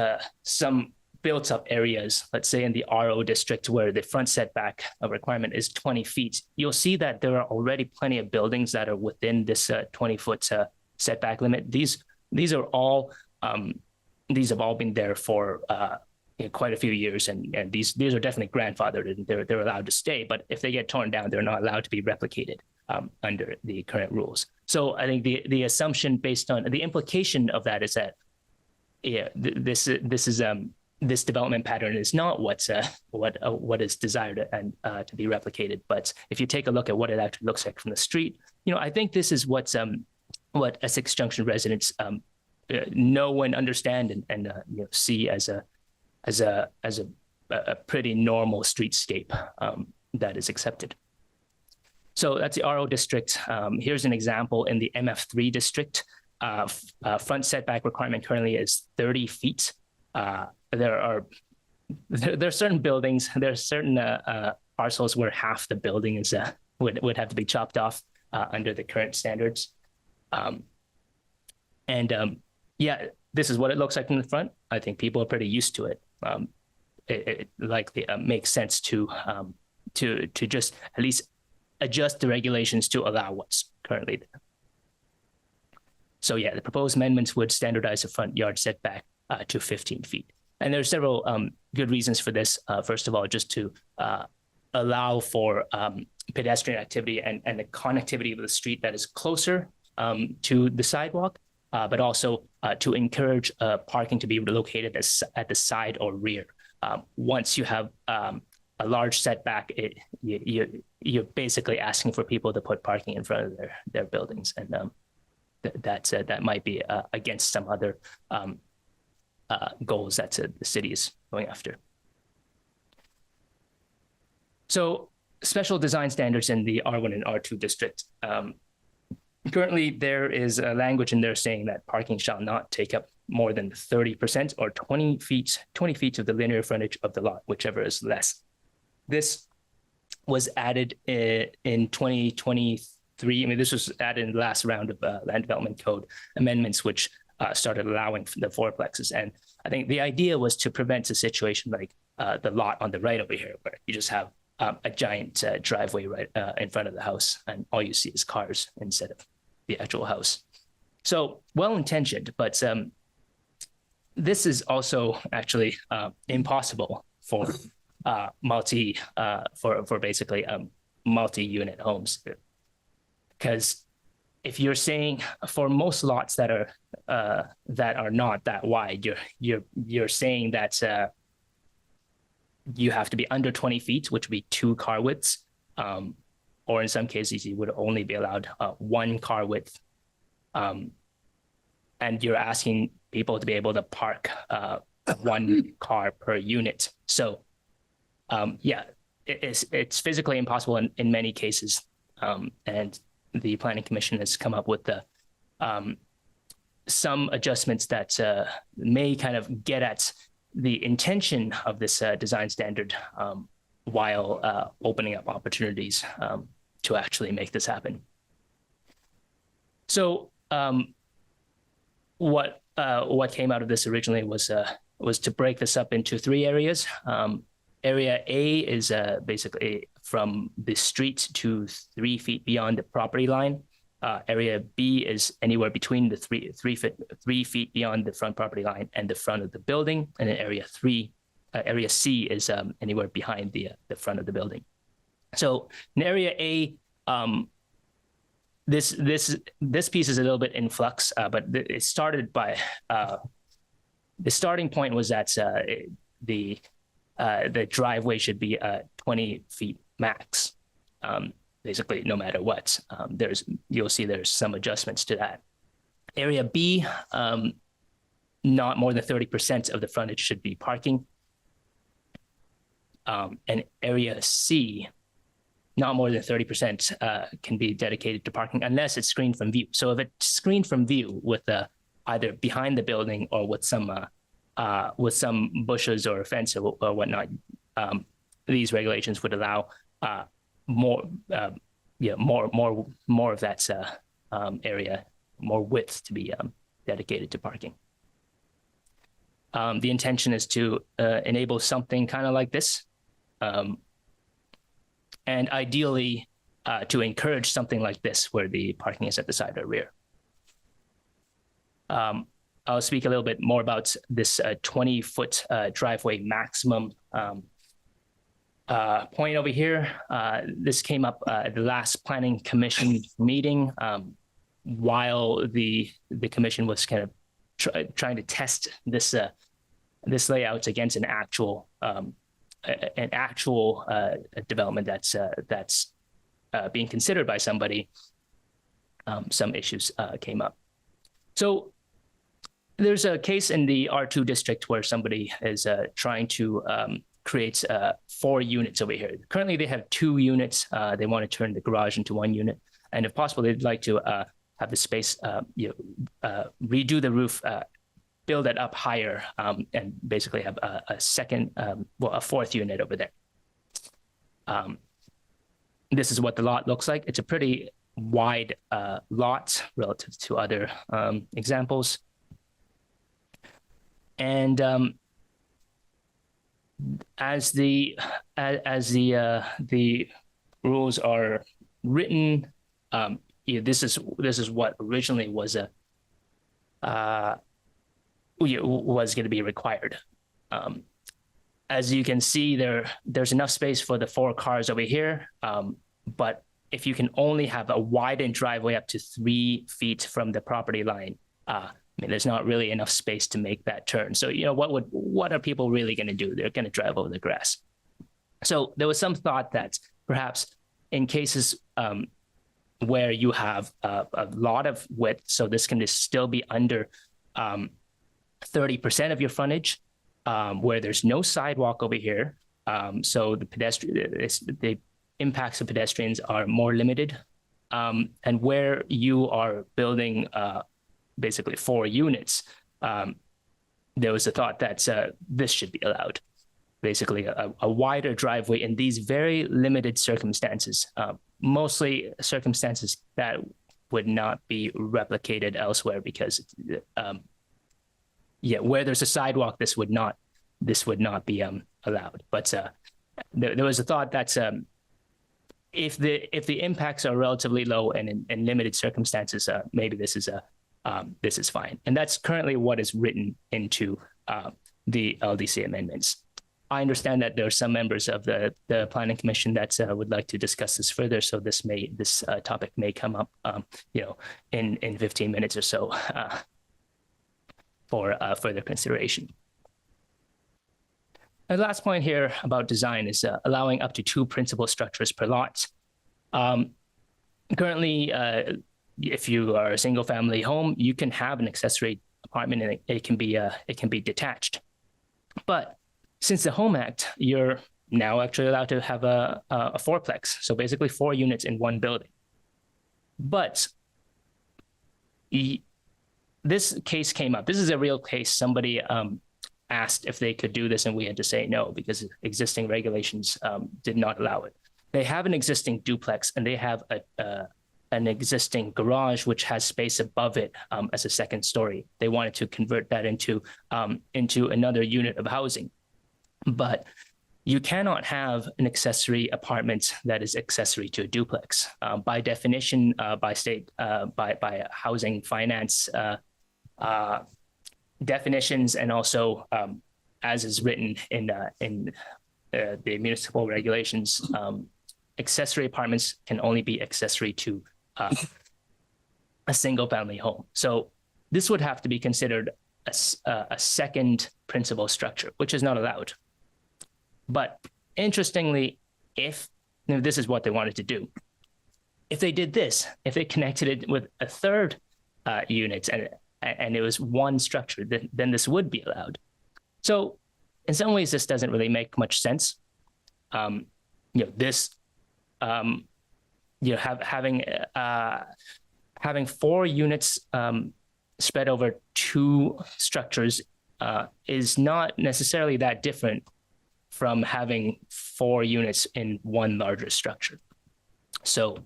some built-up areas, let's say in the RO district where the front setback requirement is 20 feet, you'll see that there are already plenty of buildings that are within this 20-foot setback limit. These have all been there for quite a few years, and these are definitely grandfathered, and they're allowed to stay. But if they get torn down, they're not allowed to be replicated under the current rules. So I think the assumption based on the implication of that is that this development pattern is not what is desired and to be replicated. But if you take a look at what it actually looks like from the street, I think this is what Essex Junction residents know and understand and see as a pretty normal streetscape that is accepted. So that's the RO district. Here's an example in the MF3 district. Front setback requirement currently is 30 feet. There are certain buildings, there are certain parcels where half the building is would have to be chopped off under the current standards. This is what it looks like in the front. I think people are pretty used to it. It likely makes sense to just at least adjust the regulations to allow what's currently there. So the proposed amendments would standardize the front yard setback to 15 feet. And there are several good reasons for this. First of all, just to allow for pedestrian activity and the connectivity of the street that is closer to the sidewalk, but also to encourage parking to be located at the side or rear. Once you have a large setback, you're basically asking for people to put parking in front of their buildings, and that might be against some other goals that the city is going after. So special design standards in the R1 and R2 district. Currently, there is a language in there saying that parking shall not take up more than 30% or 20 feet of the linear frontage of the lot, whichever is less. This was added in 2023. I mean, this was added in the last round of land development code amendments, which started allowing the fourplexes. And I think the idea was to prevent a situation like the lot on the right over here, where you just have a giant driveway right in front of the house, and all you see is cars instead of the actual house. So well-intentioned, but this is also actually impossible for basically multi-unit homes, because if you're saying for most lots that are not that wide, you're saying that you have to be under 20 feet, which would be 2 car widths, or in some cases you would only be allowed 1 car width and you're asking people to be able to park one car per unit. So yeah, it's physically impossible in many cases. And the Planning Commission has come up with some adjustments that may kind of get at the intention of this design standard while opening up opportunities to actually make this happen. So what came out of this originally was to break this up into 3 areas. Area A is basically from the street to 3 feet beyond the property line. Area B is anywhere between the 3 feet beyond the front property line and the front of the building, and then Area C is anywhere behind the front of the building. So in Area A, this piece is a little bit in flux, but it started by the starting point was that the driveway should be 20 feet max. Basically, no matter what, you'll see there's some adjustments to that. Area B, not more than 30% of the frontage should be parking. And Area C, not more than 30% can be dedicated to parking unless it's screened from view. So if it's screened from view with either behind the building or with some bushes or a fence or whatnot, these regulations would allow more of that area, more width to be dedicated to parking. The intention is to enable something kind of like this, and ideally to encourage something like this where the parking is at the side or rear. I'll speak a little bit more about this 20-foot driveway maximum point over here. This came up at the last Planning Commission meeting while the commission was kind of trying to test this layout against an actual development that's being considered by somebody. Some issues came up. So there's a case in the R2 district where somebody is trying to create 4 units over here. Currently, they have 2 units. They want to turn the garage into 1 unit, and if possible, they'd like to have the space, redo the roof, build it up higher, and basically have a 4th unit over there. This is what the lot looks like. It's a pretty wide lot relative to other examples. And as the rules are written, this is what originally was was going to be required. As you can see, there's enough space for the 4 cars over here, but if you can only have a widened driveway up to 3 feet from the property line, I mean, there's not really enough space to make that turn. So, what are people really going to do? They're going to drive over the grass. So there was some thought that perhaps in cases where you have a lot of width, so this can still be under 30% of your frontage, where there's no sidewalk over here. So the impacts of pedestrians are more limited. And where you are building basically 4 units, there was a thought that this should be allowed. Basically a wider driveway in these very limited circumstances, mostly circumstances that would not be replicated elsewhere because, where there's a sidewalk, this would not be allowed. But there was a thought that if the impacts are relatively low and in limited circumstances, maybe this is fine. And that's currently what is written into the LDC amendments. I understand that there are some members of the Planning Commission that would like to discuss this further. So this topic may come up, in 15 minutes or so for further consideration. The last point here about design is allowing up to 2 principal structures per lot. Currently, if you are a single family home, you can have an accessory apartment and it can be detached. But since the Home Act, you're now actually allowed to have a fourplex. So basically 4 units in one building. But this case came up. This is a real case. Somebody asked if they could do this and we had to say no because existing regulations did not allow it. They have an existing duplex and they have an existing garage which has space above it as a second story. They wanted to convert that into another unit of housing. But you cannot have an accessory apartment that is accessory to a duplex. By definition, by state, by housing finance definitions, and also as is written in the municipal regulations, accessory apartments can only be accessory to a single family home. So this would have to be considered a second principal structure, which is not allowed. But interestingly, if this is what they wanted to do, if they did this, if they connected it with a third unit and it was one structure, then this would be allowed. So in some ways, this doesn't really make much sense. Having 4 units spread over 2 structures is not necessarily that different from having 4 units in one larger structure. So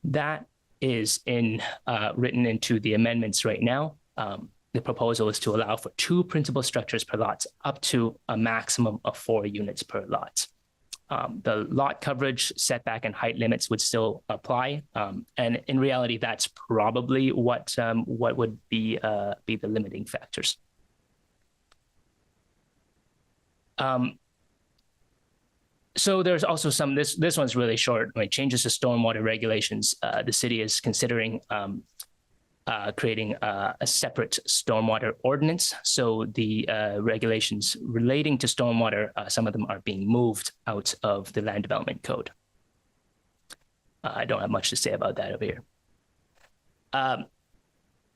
that is written into the amendments right now. The proposal is to allow for 2 principal structures per lot, up to a maximum of 4 units per lot. The lot coverage, setback, and height limits would still apply, and in reality, that's probably what would be the limiting factors. So there's also some, this one's really short, right? Changes to stormwater regulations. The city is considering creating a separate stormwater ordinance. So the regulations relating to stormwater, some of them are being moved out of the land development code. I don't have much to say about that over here.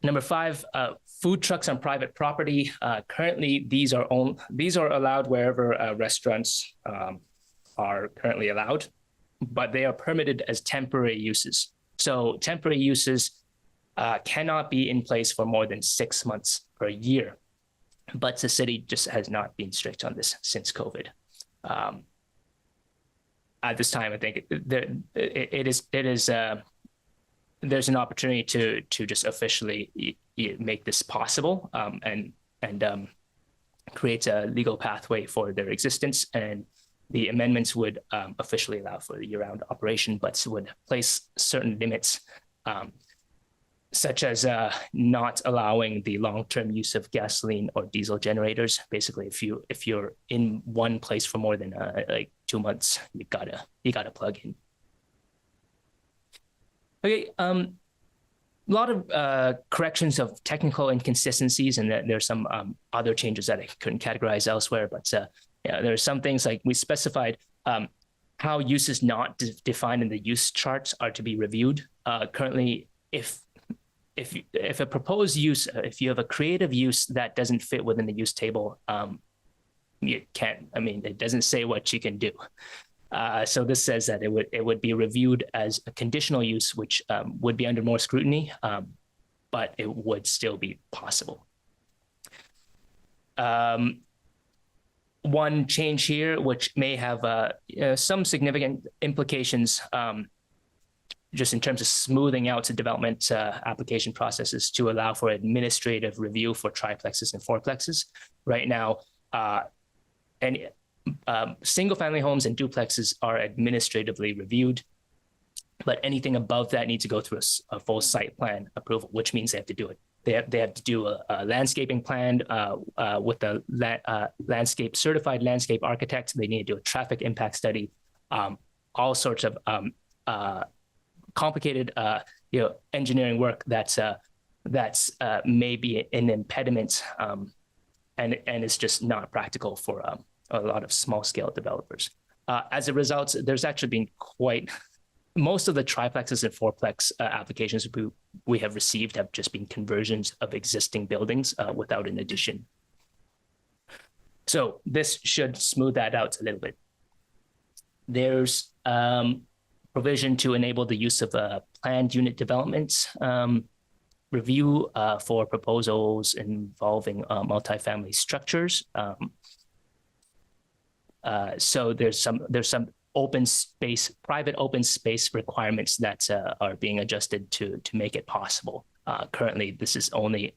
Number 5, food trucks on private property. Currently, these are allowed wherever restaurants are currently allowed, but they are permitted as temporary uses. So temporary uses cannot be in place for more than 6 months per year, but the city just has not been strict on this since COVID. At this time, I think there's an opportunity to just officially make this possible and create a legal pathway for their existence. And the amendments would officially allow for the year-round operation, but would place certain limits, such as not allowing the long-term use of gasoline or diesel generators. Basically, if you're in one place for more than like 2 months, you gotta plug in. Okay, a lot of corrections of technical inconsistencies, and there's some other changes that I couldn't categorize elsewhere, but yeah, there are some things like we specified how uses not defined in the use charts are to be reviewed. Currently, if a proposed use, if you have a creative use that doesn't fit within the use table, you can't. I mean, it doesn't say what you can do. So this says that it would be reviewed as a conditional use, which would be under more scrutiny, but it would still be possible. One change here, which may have some significant implications, just in terms of smoothing out the development application processes, to allow for administrative review for triplexes and fourplexes. Right now, single-family homes and duplexes are administratively reviewed, but anything above that needs to go through a full site plan approval, which means they have to do it. They have to do a landscaping plan with a certified landscape architect. They need to do a traffic impact study, all sorts of complicated engineering work that's maybe an impediment, and it's just not practical for a lot of small scale developers. As a result, there's actually been quite most of the triplexes and fourplex applications we have received have just been conversions of existing buildings without an addition. So this should smooth that out a little bit. There's provision to enable the use of planned unit developments, review for proposals involving multifamily structures. So there's some open space, private open space requirements that are being adjusted to make it possible. Currently, this is only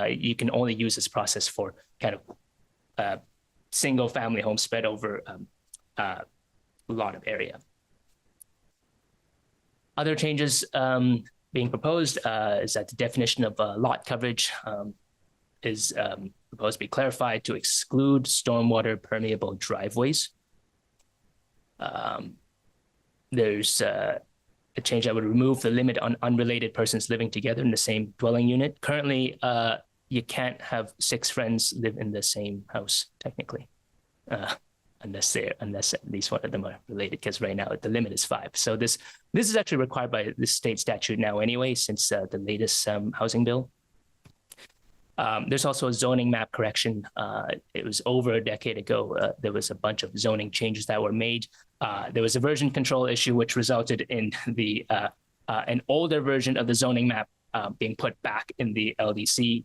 you can only use this process for kind of single family homes spread over a lot of area. Other changes being proposed is that the definition of lot coverage is proposed to be clarified to exclude stormwater permeable driveways. There's a change that would remove the limit on unrelated persons living together in the same dwelling unit. Currently, you can't have 6 friends live in the same house, technically, unless at least one of them are related, because right now the limit is 5. So this is actually required by the state statute now anyway, since the latest housing bill. There's also a zoning map correction. It was over a decade ago. There was a bunch of zoning changes that were made. There was a version control issue, which resulted in an older version of the zoning map being put back in the LDC.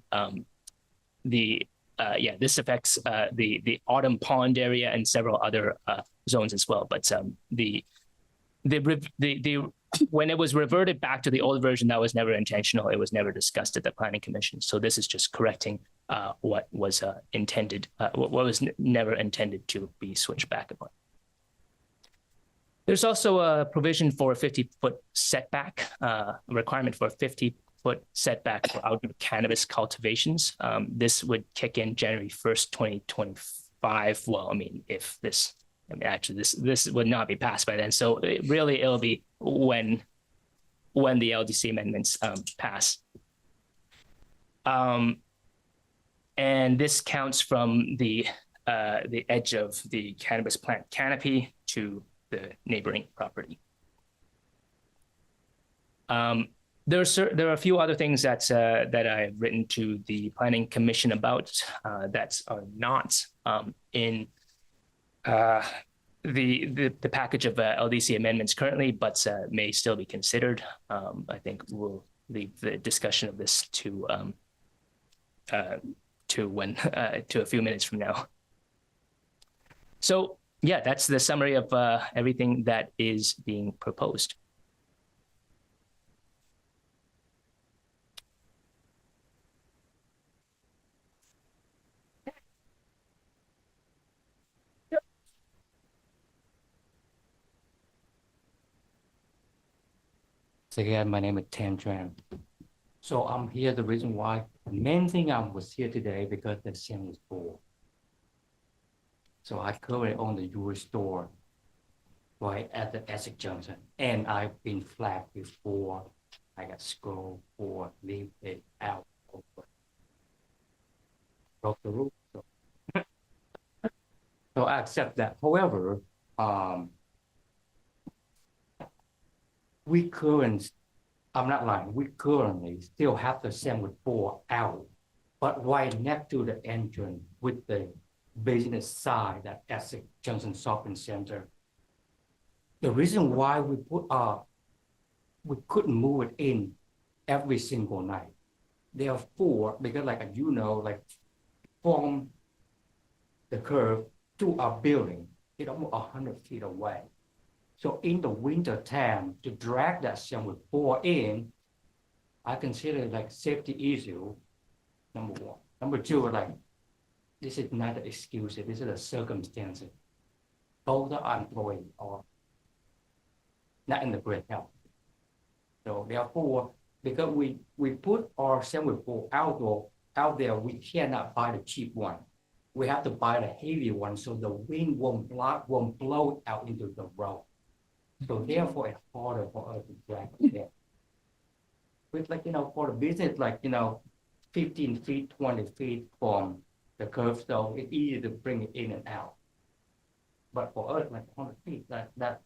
This affects the Autumn Pond area and several other zones as well. But when it was reverted back to the old version, that was never intentional. It was never discussed at the Planning Commission. So this is just correcting what was intended, what was never intended to be switched back upon. There's also a provision for a 50-foot setback, a requirement for a 50-foot setback for outdoor cannabis cultivations. This would kick in January 1st, 2025. Well, I mean, if this, actually this would not be passed by then. So it'll be when the LDC amendments pass. And this counts from the edge of the cannabis plant canopy to the neighboring property. There are a few other things that I've written to the Planning Commission about that are not in the package of LDC amendments currently, but may still be considered. I think we'll leave the discussion of this to a few minutes from now. So yeah, that's the summary of everything that is being proposed. So again, my name is Tan Tran. So I'm here, the reason why, the main thing I was here today because the same was full. So I currently own the jewelry store right at the Essex Junction. And I've been flagged before. I got scolded for leave it out. Broke the rule. So I accept that. However, we currently, I'm not lying, we currently still have the sandwich board out, but right next to the entrance with the business side at Essex Junction Shopping Center. The reason why we we couldn't move it in every single night. Therefore, because like you know, like from the curb to our building, it's almost 100 feet away. So in the winter time, to drag that sandwich board in, I consider it like safety issue, number one. Number two, like, this is not an excuse, this is a circumstance. Both the employees are not in the great health. So therefore, because we put our sandwich board out there, we cannot buy the cheap one. We have to buy the heavy one so the wind won't blow it out into the road. So therefore, it's harder for us to drag it there. With like, for the business, like, 15 feet, 20 feet from the curb, so it's easy to bring it in and out. But for us, like 100 feet, that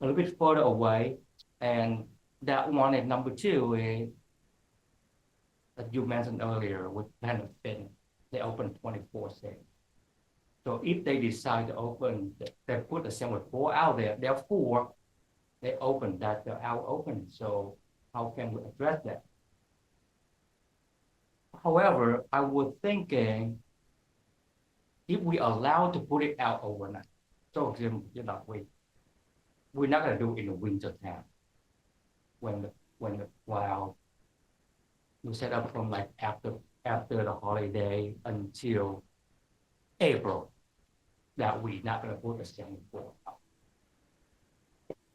a little bit further away. And that one and number two is, that you mentioned earlier with Planet Fitness, they open 24/7. So if they decide to open, they put a semaphore out there, therefore they open that, they're out open. So how can we address that? However, I was thinking, if we allow to put it out overnight, so we're not gonna do it in the winter time. While you set up from like after the holiday until April, that we're not gonna put the semaphore out.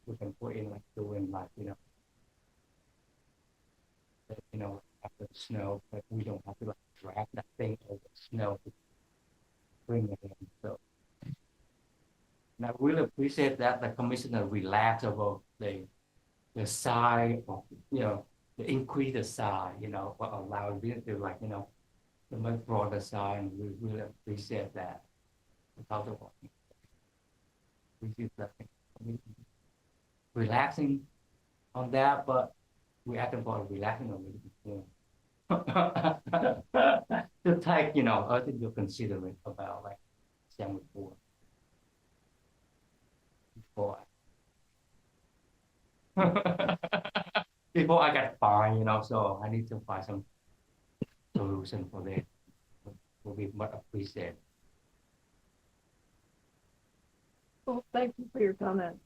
We can put in like doing like, after the snow, but we don't have to like drag that thing over the snow to bring it in. So, and I really appreciate that the commissioner relaxed about the size of, the increase the size, what allows me to like, the much broader size, and we really appreciate that. Without the walking, we feel that relaxing on that, but we asking for relaxing a little bit more. To take, I think you're considering about like semaphore before I get fined, so I need to find some solution for that. Will be much appreciated. Well, thank you for your comment.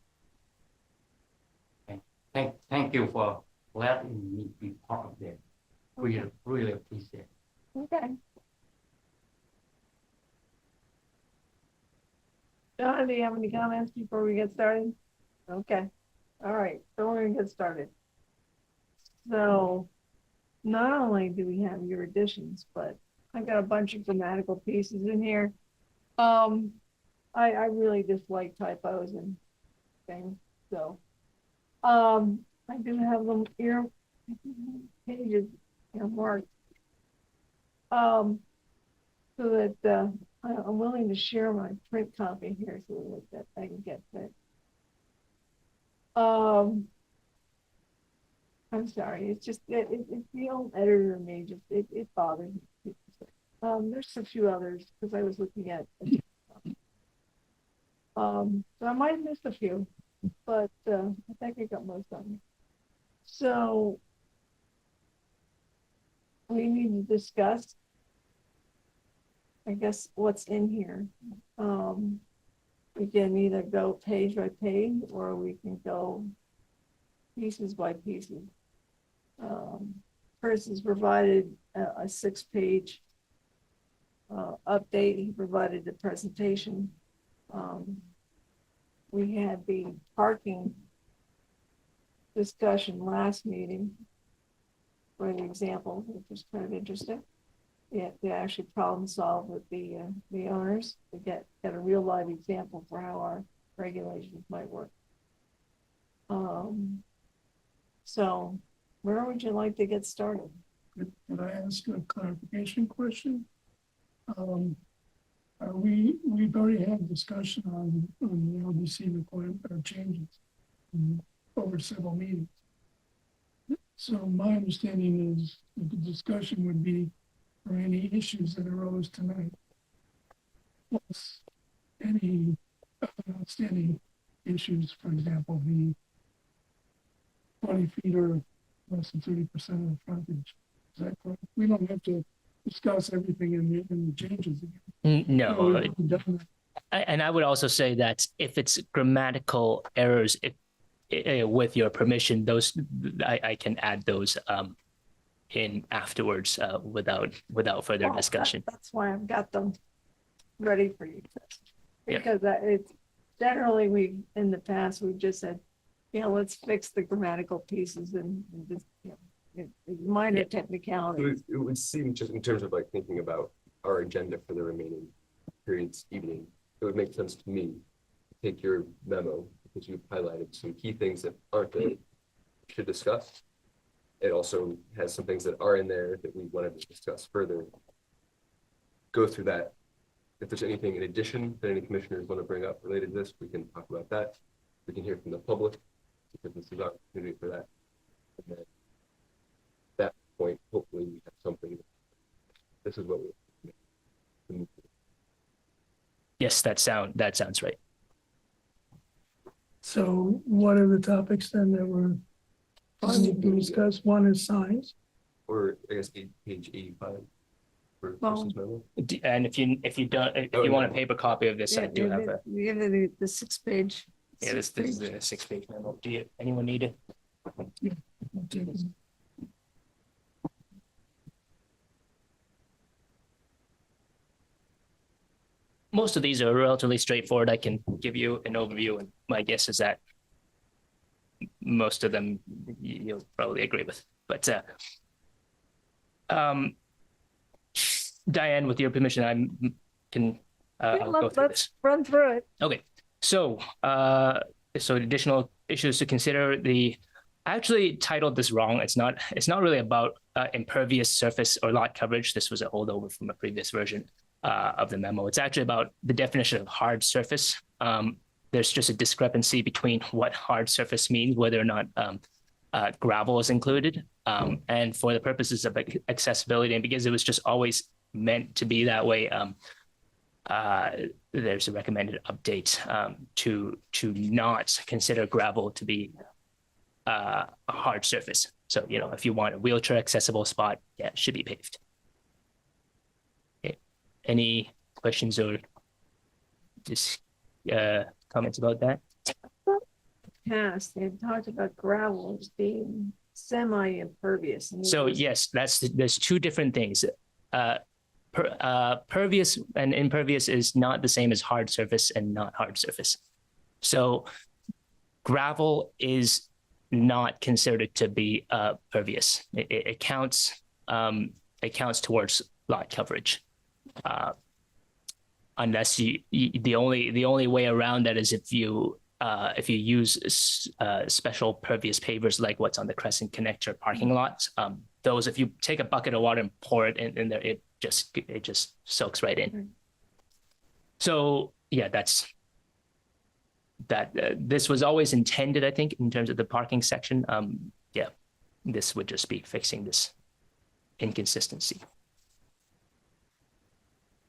Thank you for letting me be part of that. Really appreciate it. Okay. John, do you have any comments before we get started? Okay. All right, so we're gonna get started. So not only do we have your additions, but I've got a bunch of grammatical pieces in here. I really dislike typos and things, so I do have them here, pages, marked, so that I'm willing to share my print copy here so that I can get that. I'm sorry, it's just it's the old editor in me, just it bothers me. There's a few others because I was looking at. So I might have missed a few, but I think I got most of them. So we need to discuss, I guess, what's in here. We can either go page by page or we can go pieces by pieces. Chris has provided a 6-page update. He provided the presentation. We had the parking discussion last meeting for the example, which was kind of interesting. Yeah, they actually problem solve with the owners to get a real live example for how our regulations might work. So where would you like to get started? Could I ask a clarification question? We've already had discussion on the LDC requirement or changes over several meetings. So my understanding is that the discussion would be for any issues that arose tonight, plus any outstanding issues, for example, the 20 feet or less than 30% of the frontage. Is that correct? We don't have to discuss everything in the changes again. No. No, And I would also say that if it's grammatical errors, with your permission, those I can add those in afterwards without further discussion. That's why I've got them ready for you. Yeah. Because it's generally in the past, we've just said, let's fix the grammatical pieces and just, minor technicalities. It would seem, just in terms of like thinking about our agenda for the remaining periods evening, it would make sense to me to take your memo, because you've highlighted some key things that aren't there we should discuss. It also has some things that are in there that we wanted to discuss further. Go through that. If there's anything in addition that any commissioners want to bring up related to this, we can talk about that. we can hear from the public, because this is an opportunity for that. And then at that point, hopefully we have something. This is what we. Yes, that sounds right. So what are the topics then that were finally discussed? One is signs. Or I guess page 85 for Well, Kristen's memo. And if you don't, if you want a paper copy of this, I do have a. We have the 6-page. Yeah, this is a 6-page memo. Anyone need it? Most of these are relatively straightforward. I can give you an overview, and my guess is that most of them you'll probably agree with. But Diane, with your permission, I'll go through this. Let's run through it. Okay, so additional issues to consider. I actually titled this wrong. It's not really about impervious surface or lot coverage. This was a holdover from a previous version of the memo. It's actually about the definition of hard surface. There's just a discrepancy between what hard surface means, whether or not gravel is included. And for the purposes of accessibility, and because it was just always meant to be that way, there's a recommended update to not consider gravel to be a hard surface. So, if you want a wheelchair accessible spot, yeah, it should be paved. Okay. Any questions or just comments about that? Past, they talked about gravel as being semi-impervious. So yes, there's two different things. Pervious and impervious is not the same as hard surface and not hard surface. So gravel is not considered to be pervious. It counts towards lot coverage. Unless the only way around that is if you use special pervious pavers like what's on the Crescent Connector parking lot. Those, if you take a bucket of water and pour it in there, it just soaks right in. So yeah, this was always intended, I think, in terms of the parking section. Yeah, this would just be fixing this inconsistency.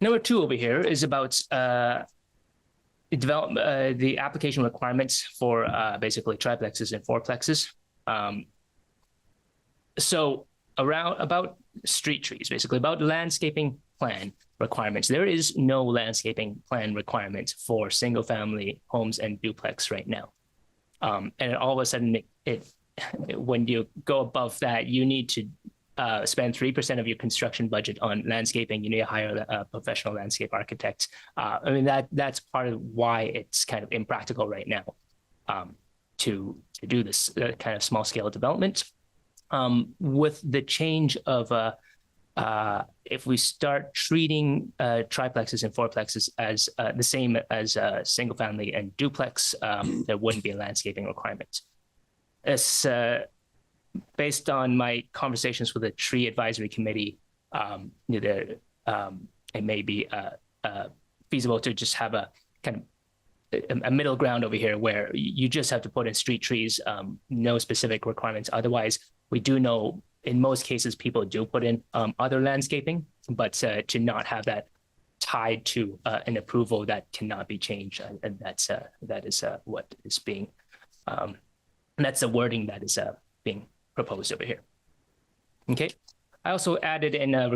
Number 2 over here is about the application requirements for basically triplexes and fourplexes. So about street trees, basically about landscaping plan requirements. There is no landscaping plan requirement for single family homes and duplex right now. And all of a sudden when you go above that, you need to spend 3% of your construction budget on landscaping. You need to hire a professional landscape architect. I mean, that's part of why it's kind of impractical right now to do this kind of small scale development. With the change of if we start treating triplexes and fourplexes as the same as single family and duplex, there wouldn't be a landscaping requirement. It's based on my conversations with the tree advisory committee, it may be feasible to just have a kind of a middle ground over here where you just have to put in street trees, no specific requirements. Otherwise, we do know in most cases people do put in other landscaping, but to not have that tied to an approval that cannot be changed, and that is what is being that's the wording that is being proposed over here. Okay. I also added in a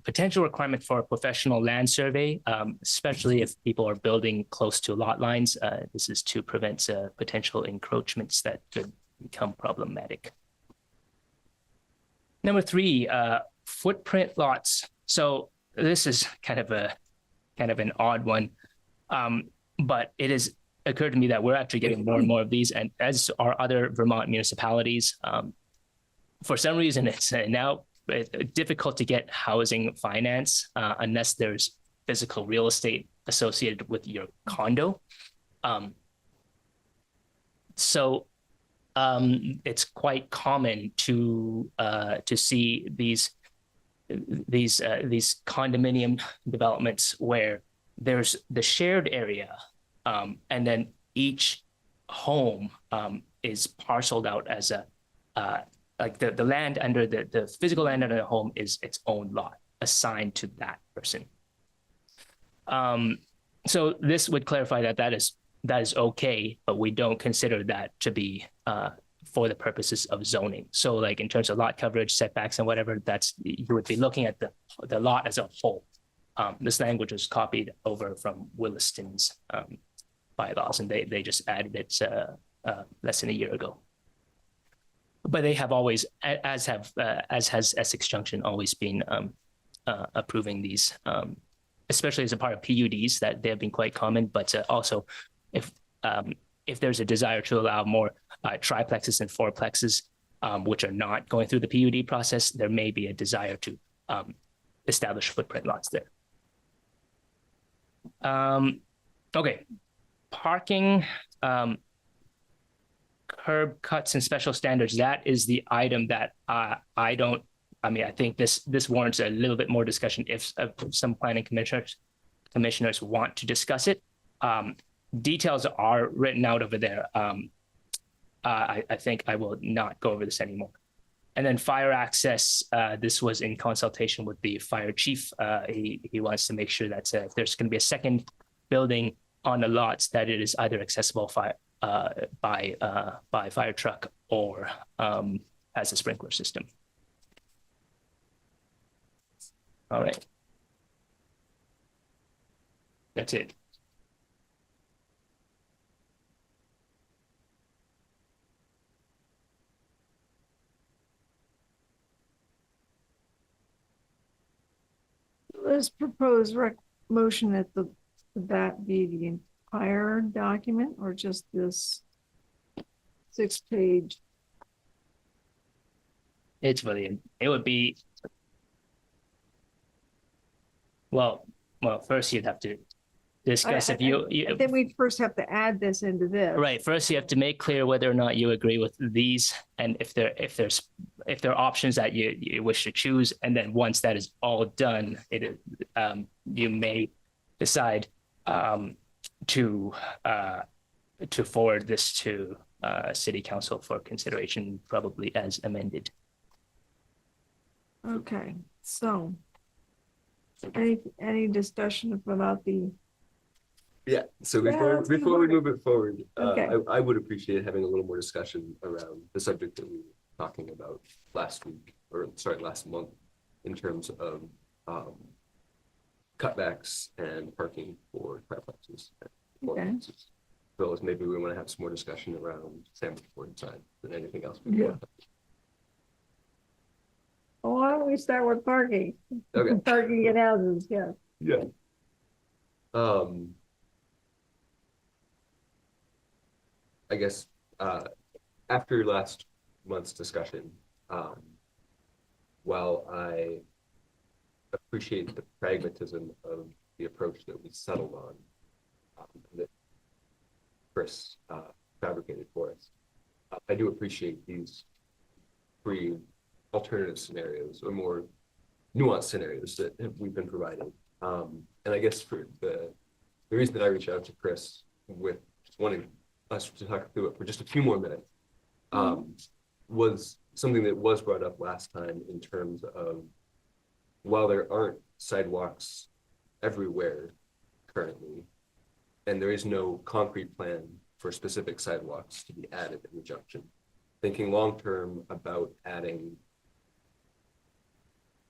potential requirement for a professional land survey, especially if people are building close to lot lines. This is to prevent potential encroachments that could become problematic. Number 3, footprint lots. So this is kind of an odd one, but it has occurred to me that we're actually getting more and more of these, and as are other Vermont municipalities. For some reason, it's now difficult to get housing finance unless there's physical real estate associated with your condo. So it's quite common to see these condominium developments where there's the shared area, and then each home is parceled out as a like the land under the physical land under the home is its own lot assigned to that person. So this would clarify that that is okay, but we don't consider that to be for the purposes of zoning. So like in terms of lot coverage, setbacks and whatever, that's, you would be looking at the lot as a whole. This language was copied over from Williston's bylaws, and they just added it less than a year ago. But they have always, as has Essex Junction, always been approving these, especially as a part of PUDs, that they have been quite common. But also, if there's a desire to allow more triplexes and fourplexes, which are not going through the PUD process, there may be a desire to establish footprint lots there. Okay, parking, curb cuts and special standards. That is the item that I think this warrants a little bit more discussion if some planning commissioners want to discuss it. Details are written out over there. I think I will not go over this anymore. And then fire access, this was in consultation with the fire chief. He wants to make sure that if there's going to be a second building on the lots, that it is either accessible by fire truck or has a sprinkler system. All right. That's it. Let's propose motion that be the entire document or just this 6-page. It's really, it would be, well, first you'd have to discuss if you I think we first have to add this into this. right. First, you have to make clear whether or not you agree with these, and if there are options that you wish to choose, and then once that is all done, you may decide to forward this to City Council for consideration, probably as amended. Okay, so any discussion about the? Yeah, so before we move it forward, Okay. I would appreciate having a little more discussion around the subject that we were talking about last month, in terms of cutbacks and parking for triplexes. Okay. So as maybe we want to have some more discussion around Sanford Ford side than anything else. Yeah. Well, why don't we start with parking? Okay. Parking in houses, yeah. Yeah. I guess after last month's discussion, while I appreciate the pragmatism of the approach that we settled on, that Chris fabricated for us, I do appreciate these 3 alternative scenarios, or more nuanced scenarios that we've been providing. And I guess for the reason that I reached out to Chris with just wanting us to talk through it for just a few more minutes, was something that was brought up last time, in terms of, while there aren't sidewalks everywhere currently, and there is no concrete plan for specific sidewalks to be added in the junction, thinking long-term about adding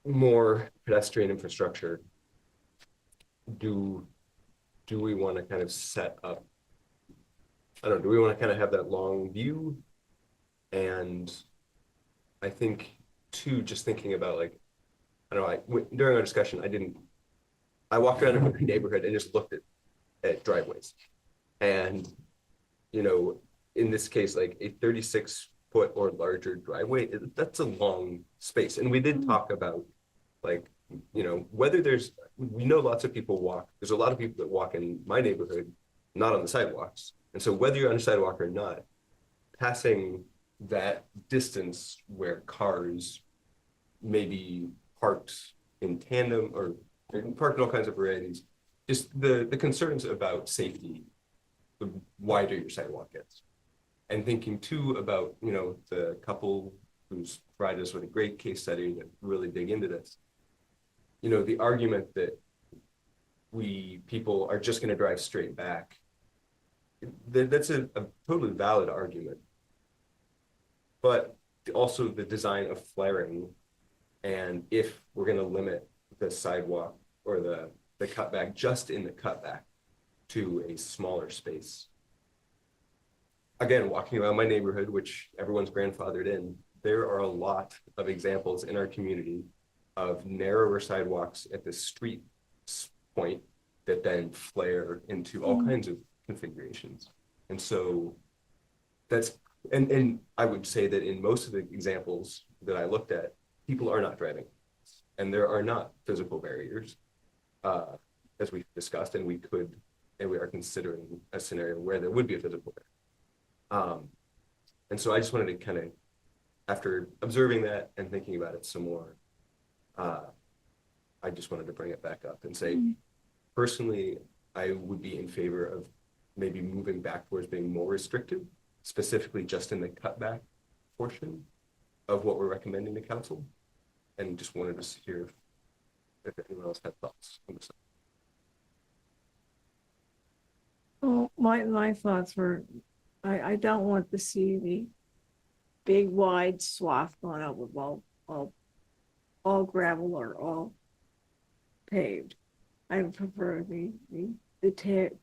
more pedestrian infrastructure, do we want to kind of set up, I don't know, do we want to kind of have that long view? And I think too, just thinking about, like, I don't know, during our discussion, I walked around in my neighborhood and just looked at driveways. And, you know, in this case, like a 36-foot or larger driveway, that's a long space. And we did talk about, like, you know, whether we know lots of people walk, there's a lot of people that walk in my neighborhood, not on the sidewalks. And so whether you're on a sidewalk or not, passing that distance where cars may be parked in tandem or parked in all kinds of varieties, just the concerns about safety, the wider your sidewalk gets. And thinking too about, you know, the couple who's provided us with a great case study to really dig into this. You know, the argument that people are just going to drive straight back, that's a totally valid argument. But also the design of flaring, and if we're going to limit the sidewalk or the cutback just in the cutback to a smaller space. Again, walking around my neighborhood, which everyone's grandfathered in, there are a lot of examples in our community of narrower sidewalks at the street point that then flare into all kinds of configurations. And so that's, and I would say that in most of the examples that I looked at, people are not driving and there are not physical barriers, as we've discussed, and we are considering a scenario where there would be a physical barrier. And so I just wanted to kind of, after observing that and thinking about it some more, I just wanted to bring it back up and say, personally, I would be in favor of maybe moving back towards being more restrictive, specifically just in the cutback portion of what we're recommending to council. And just wanted to hear if anyone else had thoughts on this. Well, my thoughts were, I don't want to see the big wide swath going up with all gravel or all paved. I would prefer the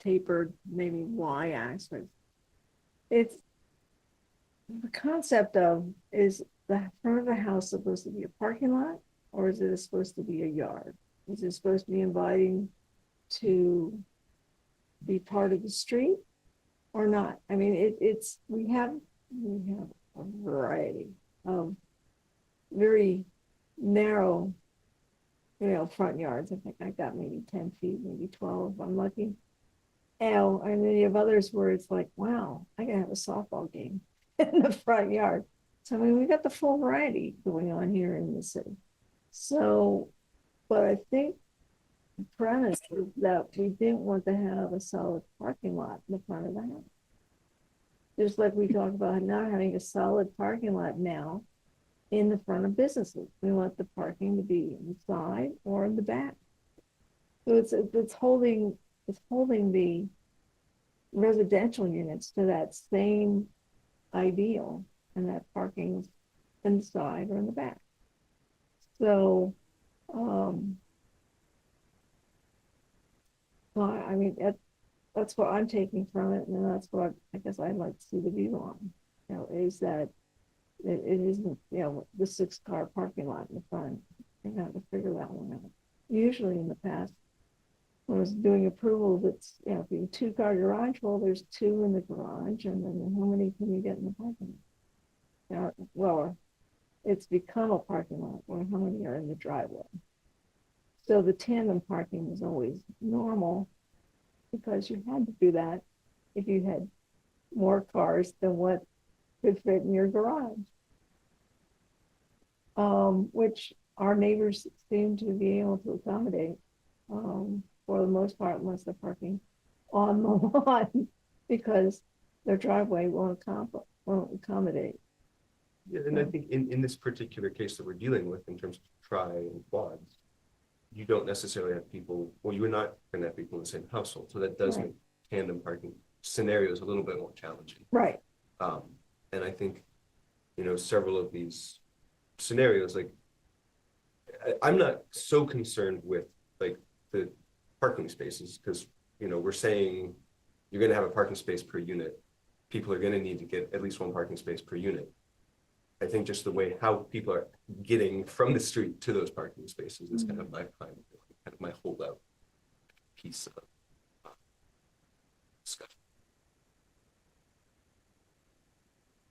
tapered, maybe y-axis. It's the concept of, is the front of the house supposed to be a parking lot, or is it supposed to be a yard? Is it supposed to be inviting to be part of the street or not? I mean, we have a variety of very narrow, front yards. I think I got maybe 10 feet, maybe 12 if I'm lucky. And then you have others where it's like, wow, I gotta have a softball game in the front yard. So I mean, we got the full variety going on here in the city. So, but I think the premise is that we didn't want to have a solid parking lot in the front of the house. Just like we talk about not having a solid parking lot now in the front of businesses. We want the parking to be inside or in the back. So it's holding the residential units to that same ideal, and that parking inside or in the back. So, well, I mean, that's what I'm taking from it, and that's what I guess I'd like to see the view on. Is that it isn't, the 6-car parking lot in the front. I have to figure that one out. Usually in the past, when I was doing approval, that's, if you 2-car garage, well, there's 2 in the garage, and then how many can you get in the parking lot? Well, it's become a parking lot, or how many are in the driveway? So the tandem parking was always normal, because you had to do that if you had more cars than what could fit in your garage. Which our neighbors seem to be able to accommodate, for the most part, unless they're parking on the lawn, because their driveway won't accommodate. Yeah, and I think in this particular case that we're dealing with, in terms of tri and quads, you don't necessarily have people, well, you are not going to have people in the same household. So that does make tandem parking scenarios a little bit more challenging. Right. And I think, several of these scenarios, like, I'm not so concerned with like the parking spaces, because, we're saying you're going to have a parking space per unit. People are going to need to get at least 1 parking space per unit. I think just the way how people are getting from the street to those parking spaces is kind of my holdout piece of discussion.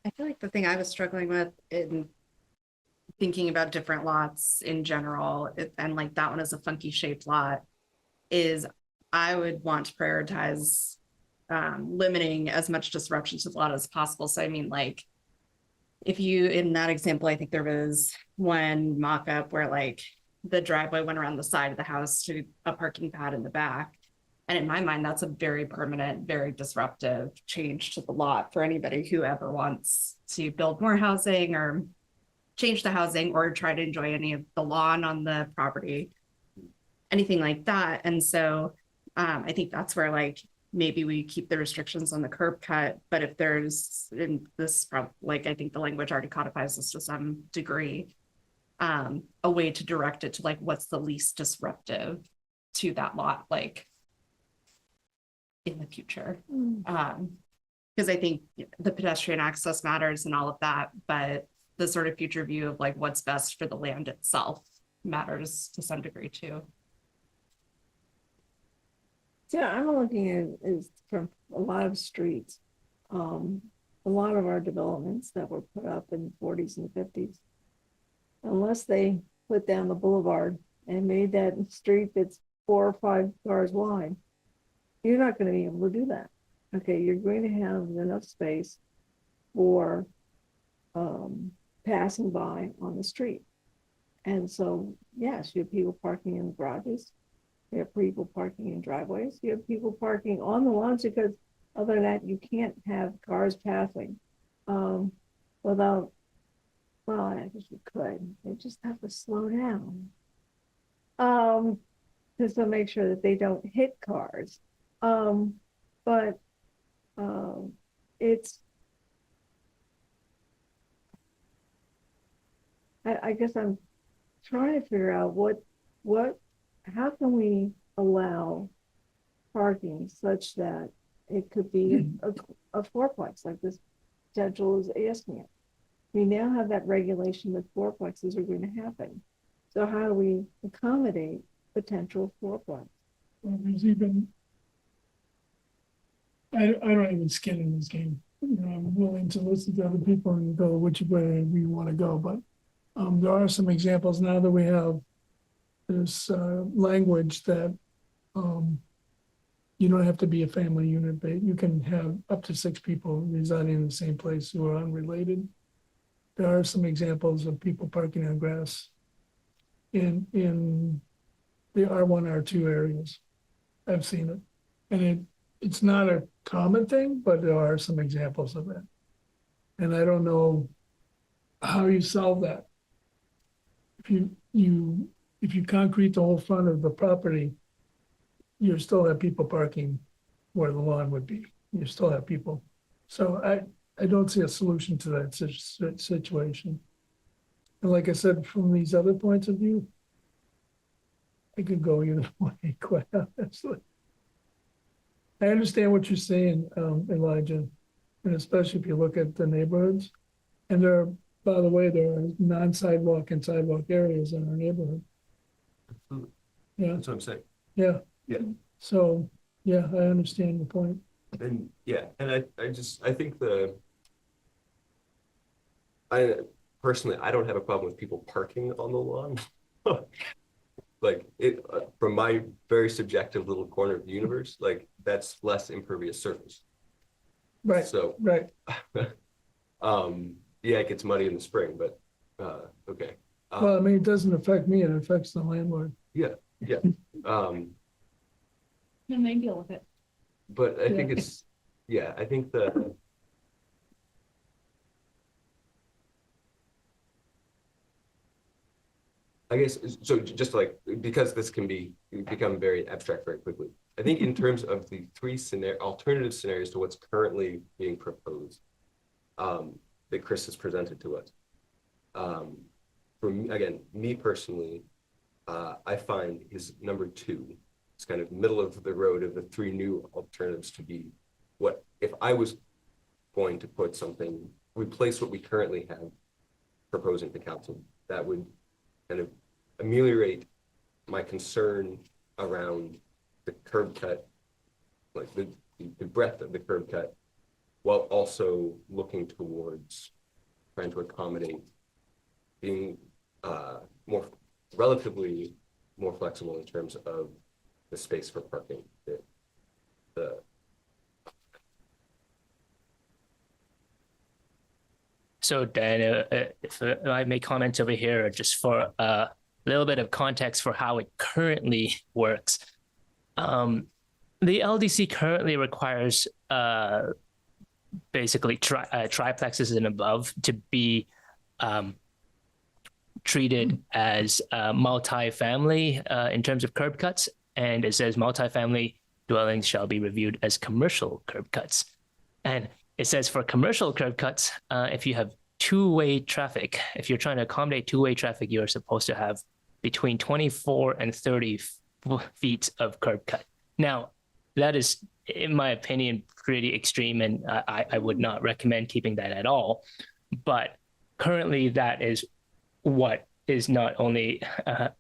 I feel like the thing I was struggling with in thinking about different lots in general, and like that one is a funky shaped lot, is I would want to prioritize limiting as much disruption to the lot as possible. So I mean, like, if you, in that example, I think there was one mock-up where like the driveway went around the side of the house to a parking pad in the back. And in my mind, that's a very permanent, very disruptive change to the lot for anybody who ever wants to build more housing or change the housing or try to enjoy any of the lawn on the property, anything like that. And so I think that's where like maybe we keep the restrictions on the curb cut, but if there's in this, like I think the language already codifies this to some degree, a way to direct it to like what's the least disruptive to that lot, like in the future. Because I think the pedestrian access matters and all of that, but the sort of future view of like what's best for the land itself matters to some degree too. Yeah, I'm looking at is from a lot of streets. A lot of our developments that were put up in the 40s and 50s, unless they put down the boulevard and made that street that's 4 or 5 cars wide, you're not going to be able to do that. Okay, you're going to have enough space for passing by on the street. And so, yes, you have people parking in garages. You have people parking in driveways. You have people parking on the lawns because other than that, you can't have cars passing without, well, I guess you could. They just have to slow down just to make sure that they don't hit cars. But it's, I guess I'm trying to figure out how can we allow parking such that it could be a fourplex like this potential is asking it. We now have that regulation that fourplexes are going to happen. So how do we accommodate potential fourplex? Well, there's even, I don't even skin in this game. You know, I'm willing to listen to other people and go which way we want to go, but there are some examples now that we have this language that you don't have to be a family unit, but you can have up to 6 people residing in the same place who are unrelated. There are some examples of people parking on grass in the R1, R2 areas. I've seen it. And it's not a common thing, but there are some examples of that. And I don't know how you solve that. If you concrete the whole front of the property, you still have people parking where the lawn would be. You still have people. So I don't see a solution to that situation. And like I said, from these other points of view, I could go either way, quite honestly. I understand what you're saying, Elijah, and especially if you look at the neighborhoods. And there are, by the way, there are non-sidewalk and sidewalk areas in our neighborhood. Absolutely. Yeah. That's what I'm saying. Yeah. Yeah. So, yeah, I understand the point. And yeah, and I think I personally, I don't have a problem with people parking on the lawn. Like it, from my very subjective little corner of the universe, like that's less impervious surface. Right. So, right. Yeah, it gets muddy in the spring, but okay. Well, I mean, it doesn't affect me, it affects the landlord. Yeah, yeah. And they deal with it. But I think it's, yeah, I think I guess, so just like, because this can become very abstract very quickly. I think in terms of the 3 alternative scenarios to what's currently being proposed, that Chris has presented to us. For me, again, me personally, I find his number 2, it's kind of middle of the road of the 3 new alternatives to be what, if I was going to put something, replace what we currently have proposing to council, that would kind of ameliorate my concern around the curb cut, like the breadth of the curb cut, while also looking towards trying to accommodate being relatively more flexible in terms of the space for parking. So Dan, if I may comment over here, just for a little bit of context for how it currently works. The LDC currently requires basically triplexes and above to be treated as multi-family in terms of curb cuts, and it says multi-family dwellings shall be reviewed as commercial curb cuts. And it says for commercial curb cuts, if you have two-way traffic, if you're trying to accommodate two-way traffic, you're supposed to have between 24 and 30 feet of curb cut. Now, that is, in my opinion, pretty extreme, and I would not recommend keeping that at all. But currently, that is what is not only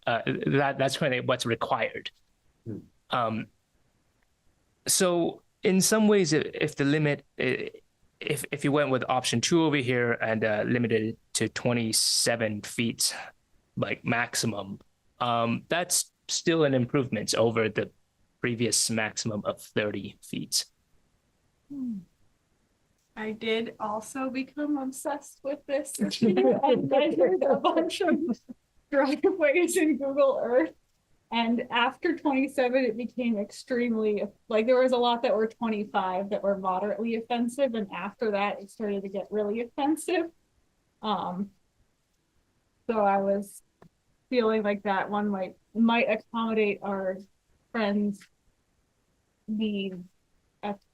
that's currently what's required. So in some ways, if the limit, if you went with option 2 over here and limited it to 27 feet, like maximum, that's still an improvement over the previous maximum of 30 feet. I did also become obsessed with this issue and measured a bunch of driveways in Google Earth. And after 27, it became extremely, like there was a lot that were 25 that were moderately offensive. And after that, it started to get really offensive. So I was feeling like that one might accommodate our friends' needs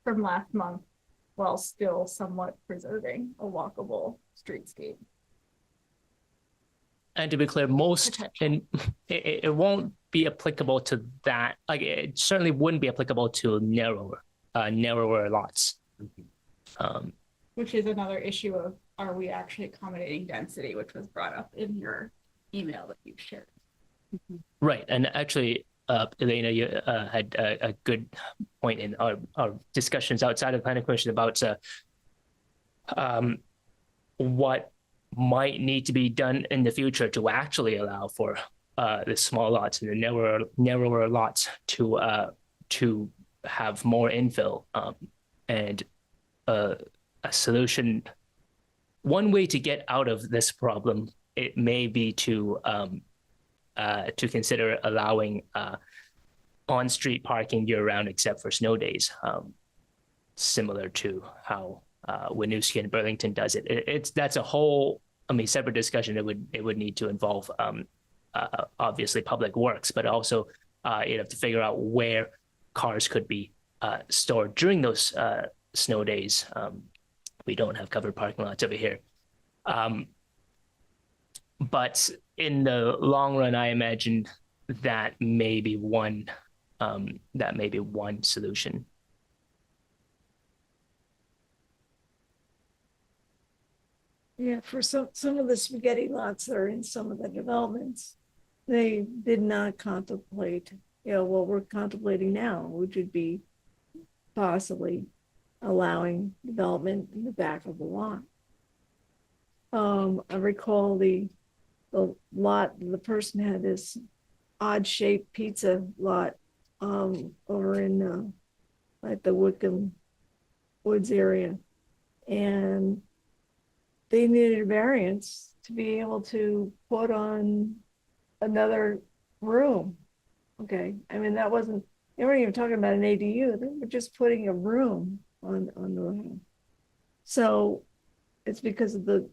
from last month, while still somewhat preserving a walkable streetscape. And to be clear, it won't be applicable to that. Like it certainly wouldn't be applicable to narrower lots. Which is another issue of, are we actually accommodating density, which was brought up in your email that you shared. Right, and actually, Elena, you had a good point in our discussions outside of the planning commission about what might need to be done in the future to actually allow for the small lots and the narrower lots to have more infill, and a solution. One way to get out of this problem, it may be to consider allowing on-street parking year-round except for snow days, similar to how Winooski and Burlington does it. That's a whole, separate discussion. It would need to involve obviously public works, but also you'd have to figure out where cars could be stored during those snow days. We don't have covered parking lots over here. But in the long run, I imagine that may be one solution. Yeah, for some of the spaghetti lots that are in some of the developments, they did not contemplate, what we're contemplating now, which would be possibly allowing development in the back of the lot. I recall the lot, the person had this odd shaped pizza lot over in like the Wickham Woods area, and they needed a variance to be able to put on another room. Okay, that wasn't, they weren't even talking about an ADU, they were just putting a room on the room. So it's because of the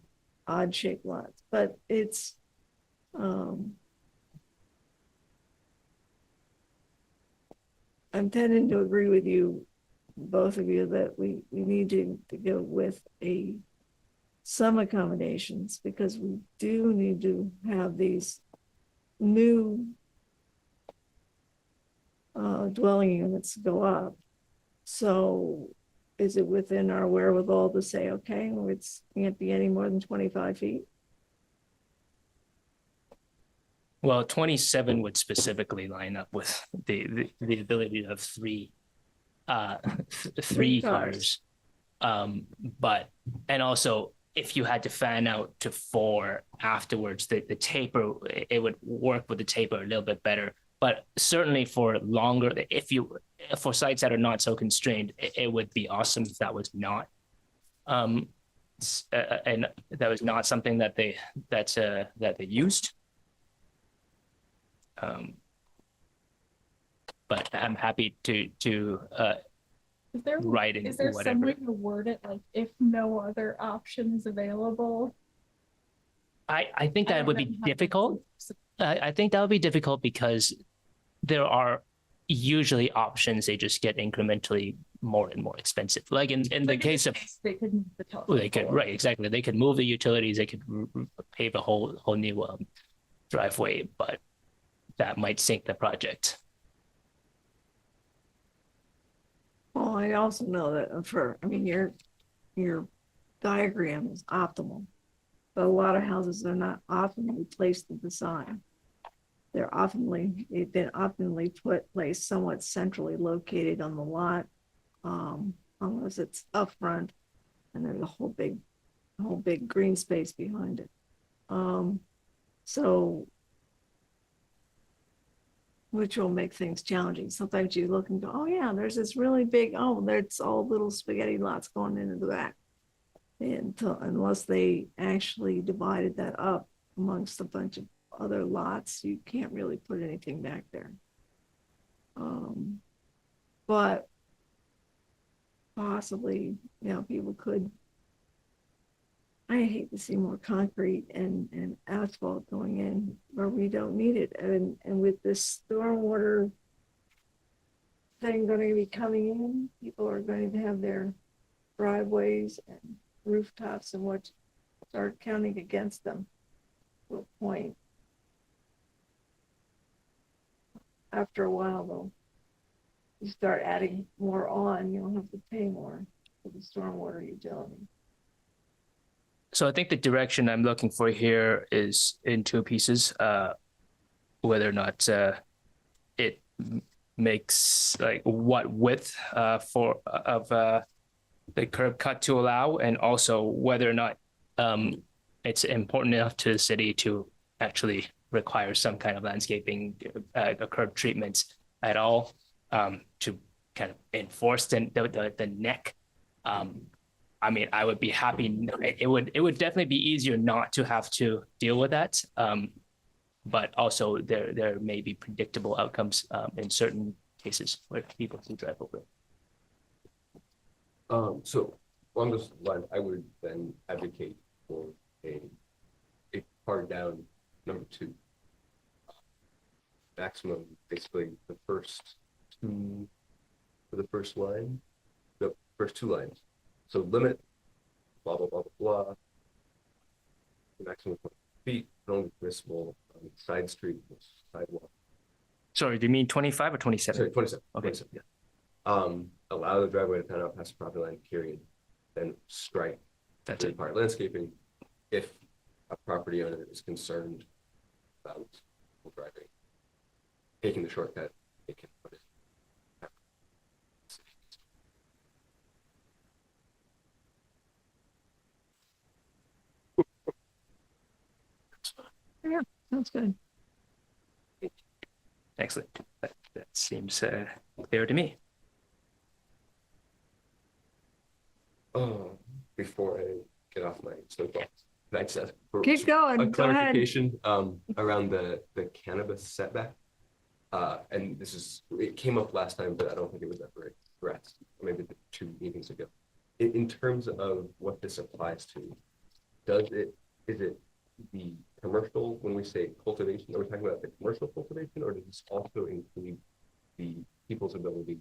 odd shaped lots, but it's I'm tending to agree with you, both of you, that we need to go with some accommodations, because we do need to have these new dwelling units go up. So is it within our wherewithal to say, okay, well, it can't be any more than 25 feet? Well, 27 would specifically line up with the ability to have three cars. But, and also if you had to fan out to 4 afterwards, the taper, it would work with the taper a little bit better. But certainly for longer, for sites that are not so constrained, it would be awesome if that was not, and that was not something that they used. but I'm happy to Is there, write in is there some whatever. way to word it, like if no other option is available? I think I that don't would know be how to- difficult. I think that would be difficult because there are usually options. They just get incrementally more and more expensive. Like in the Like case of, They could move the well, telephone they could, pole. right, exactly. They could move the utilities. They could pave a whole new driveway, but that might sink the project. Well, I also know that I mean, your diagram is optimal. But a lot of houses are not optimally placed at the sign. They've been optimally placed somewhat centrally located on the lot. Unless it's up front and there's a whole big green space behind it. So which will make things challenging. Sometimes you look and go, oh yeah, there's this really big, there's all little spaghetti lots going into the back. And unless they actually divided that up amongst a bunch of other lots, you can't really put anything back there. But possibly, people could. I hate to see more concrete and asphalt going in where we don't need it. And with this stormwater thing going to be coming in, people are going to have their driveways and rooftops and what start counting against them to a point. After a while, though, you start adding more on, you'll have to pay more for the stormwater utility. So I think the direction I'm looking for here is in two pieces. Whether or not it makes like what width of the curb cut to allow, and also whether or not it's important enough to the city to actually require some kind of landscaping curb treatments at all to kind of enforce the neck. I mean, I would be happy. It would definitely be easier not to have to deal with that. But also there may be predictable outcomes in certain cases where people can drive over. So along this line, I would then advocate for a hard down number 2. Maximum, basically the first two for the first line, the first 2 lines. So limit, blah, blah, blah, blah, blah. The maximum 20 feet, only permissible on side street, sidewalk. Sorry, do you mean 25 or 27? Sorry, 27. Okay. 27, yeah. Allow the driveway to pan out past the property line, period. Then strike That's it. part landscaping if a property owner is concerned about driving, taking the shortcut, they can put it. Yeah, sounds good. Excellent. That seems clear to me. Before I get off my soapbox, can I just ask for Keep going. a Go ahead. clarification around the cannabis setback? And it came up last time, but I don't think it was ever addressed, maybe 2 meetings ago. In terms of what this applies to, is it the commercial, when we say cultivation, are we talking about the commercial cultivation, or does this also include the people's ability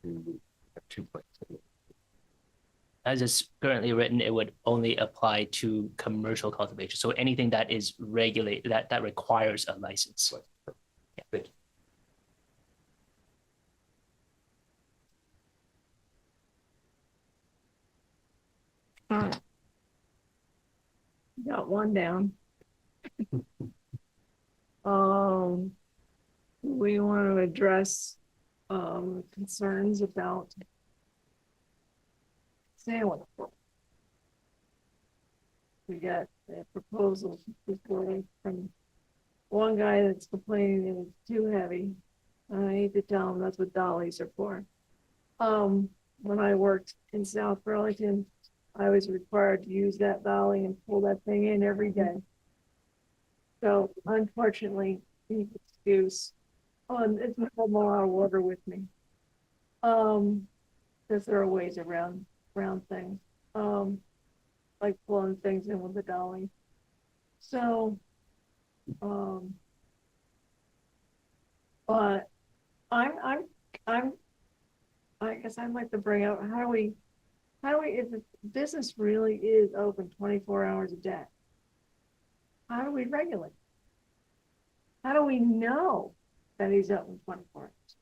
to have 2 plants? As it's currently written, it would only apply to commercial cultivation. So anything that is regulated, that requires a license. Yeah, thank you. All right. Got one down. We want to address concerns about sandwich. We got a proposal from one guy that's complaining that it's too heavy. I hate to tell him that's what dollies are for. When I worked in South Burlington, I was required to use that dolly and pull that thing in every day. So unfortunately, the excuse Oh, and it's a lot of water with me. Because there are ways around things. Like pulling things in with the dolly. So, but I guess I'd like to bring up how do we, if the business really is open 24 hours a day, how do we regulate? How do we know that he's open 24 hours?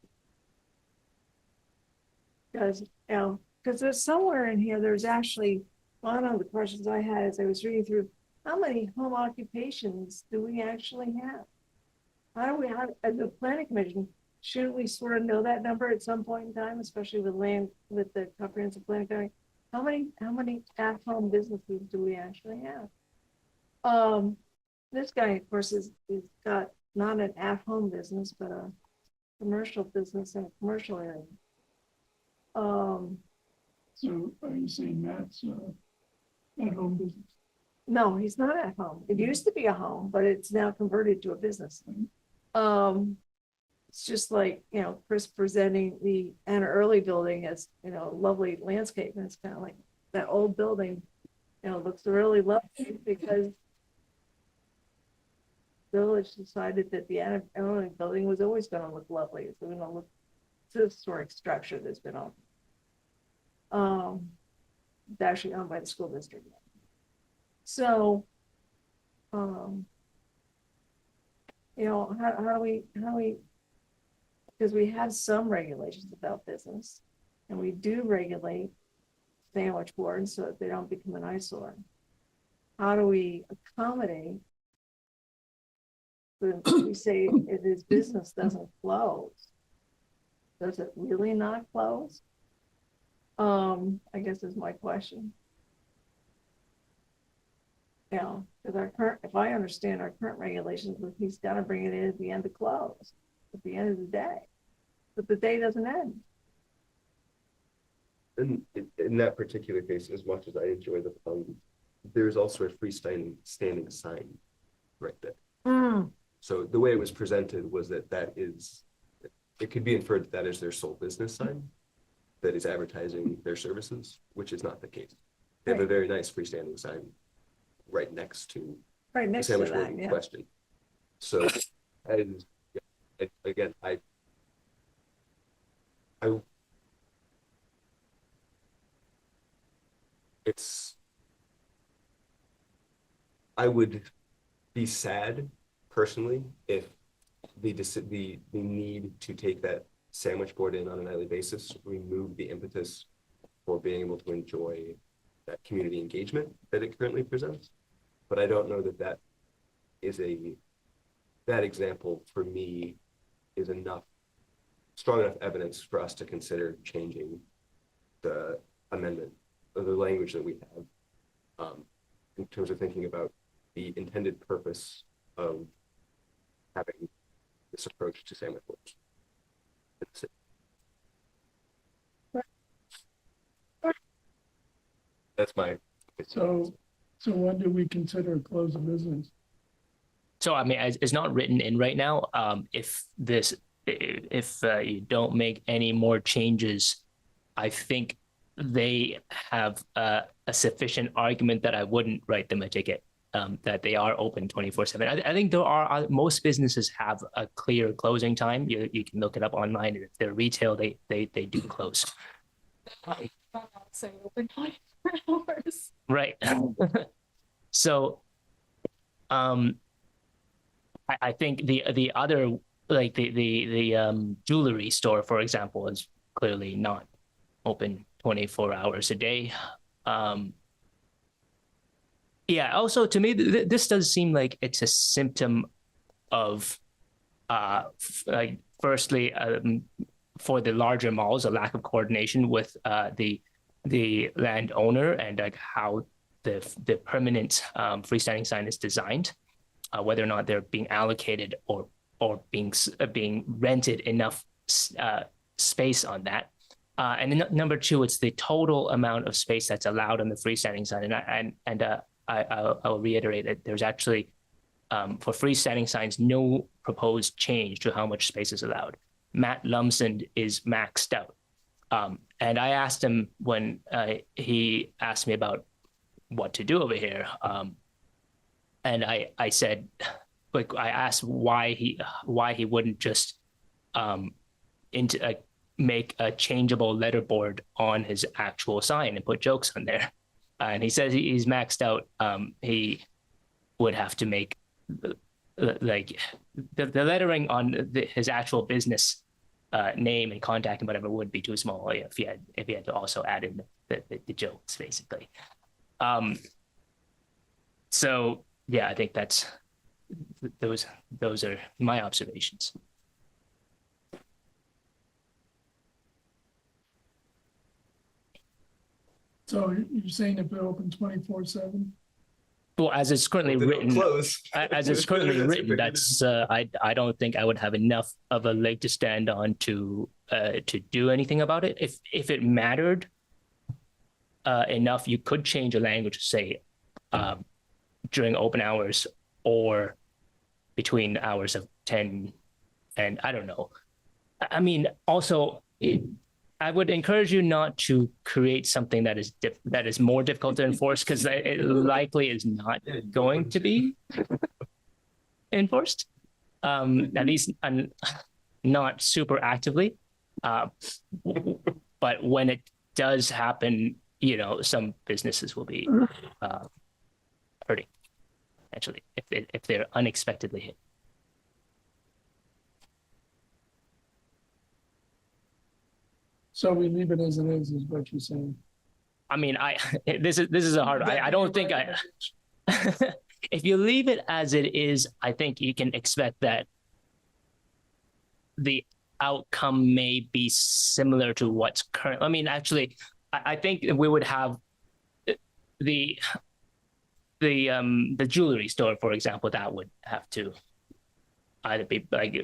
Because, because there's somewhere in here, there's actually, one of the questions I had as I was reading through, how many home occupations do we actually have? How do we, as a planning commission, shouldn't we sort of know that number at some point in time, especially with with the comprehensive plan going? How many at-home businesses do we actually have? This guy, of course, is got not an at-home business, but a commercial business in a commercial area. So are you saying Matt's at home business? No, he's not at home. It used to be a home, but it's now converted to a business. It's just like, Chris presenting the Anna Early building as, lovely landscape. And it's kind of like that old building, looks really lovely because the village decided that the Anna Early building was always going to look lovely. It's going to look, it's a historic structure that's been on. It's actually owned by the school district. So, how do we, because we have some regulations about business and we do regulate sandwich boards so that they don't become an eyesore. How do we accommodate we say if his business doesn't close, does it really not close? I guess is my question. Because our current, if I understand our current regulations, he's got to bring it in at the end of close, at the end of the day, but the day doesn't end. And in that particular case, as much as I enjoy the fun, there's also a freestanding sign right there. So the way it was presented was that is, it could be inferred that is their sole business sign that is advertising their services, which is not the case. They have a very nice freestanding sign right next to the sandwich board in question. So, and again, I would be sad personally if the need to take that sandwich board in on a nightly basis remove the impetus for being able to enjoy that community engagement that it currently presents. But I don't know that that example for me is strong enough evidence for us to consider changing the amendment or the language that we have in terms of thinking about the intended purpose of having this approach to sandwich boards. That's my. So when do we consider close of business? So, I mean, it's not written in right now. If you don't make any more changes, I think they have a sufficient argument that I wouldn't write them a ticket, that they are open 24/7. I think there are, most businesses have a clear closing time. You can look it up online. If they're retail, they do close. Say open 24 hours. Right. So, I think the other, like the jewelry store, for example, is clearly not open 24 hours a day. Yeah. Also, to me, this does seem like it's a symptom of, like, firstly, for the larger malls, a lack of coordination with the landowner and like how the permanent freestanding sign is designed, whether or not they're being allocated or being rented enough space on that. And then number two, it's the total amount of space that's allowed on the freestanding sign. And I'll reiterate that there's actually, for freestanding signs, no proposed change to how much space is allowed. Matt Lumsden is maxed out. And I asked him when he asked me about what to do over here. And I said, like, I asked why he wouldn't just make a changeable letterboard on his actual sign and put jokes on there. And he says he's maxed out. He would have to make like the lettering on his actual business name and contact and whatever would be too small if he had to also add in the jokes, basically. So yeah, I think those are my observations. So you're saying if they're open 24/7? Well, as it's currently written, that's I don't think I would have enough of a leg to stand on to do anything about it. If it mattered enough, you could change a language to say during open hours or between hours of 10 and I don't know. I mean, also, I would encourage you not to create something that is more difficult to enforce, because it likely is not going to be enforced, at least not super actively. But when it does happen, some businesses will be hurting, actually, if they're unexpectedly hit. So we leave it as it is what you're saying. I mean, this is a hard. I don't think if you leave it as it is, I think you can expect that the outcome may be similar to what's current. I mean, actually, I think we would have the jewelry store, for example, that would have to either be like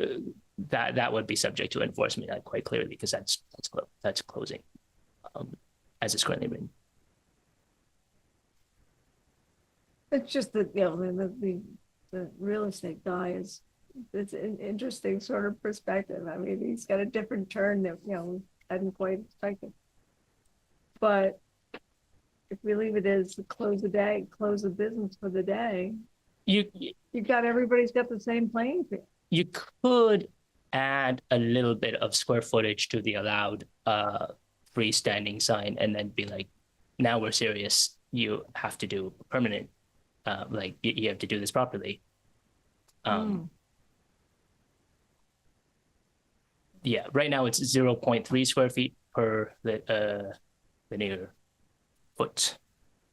that would be subject to enforcement quite clearly, because that's closing as it's currently written. It's just that, the real estate guy it's an interesting sort of perspective. I mean, he's got a different turn that, hadn't quite expected. But if we leave it as to close the business for the day, everybody's got the same playing field. You could add a little bit of square footage to the allowed freestanding sign and then be like, now we're serious. You have to do permanent, you have to do this properly. Yeah, right now it's 0.3 square feet per linear foot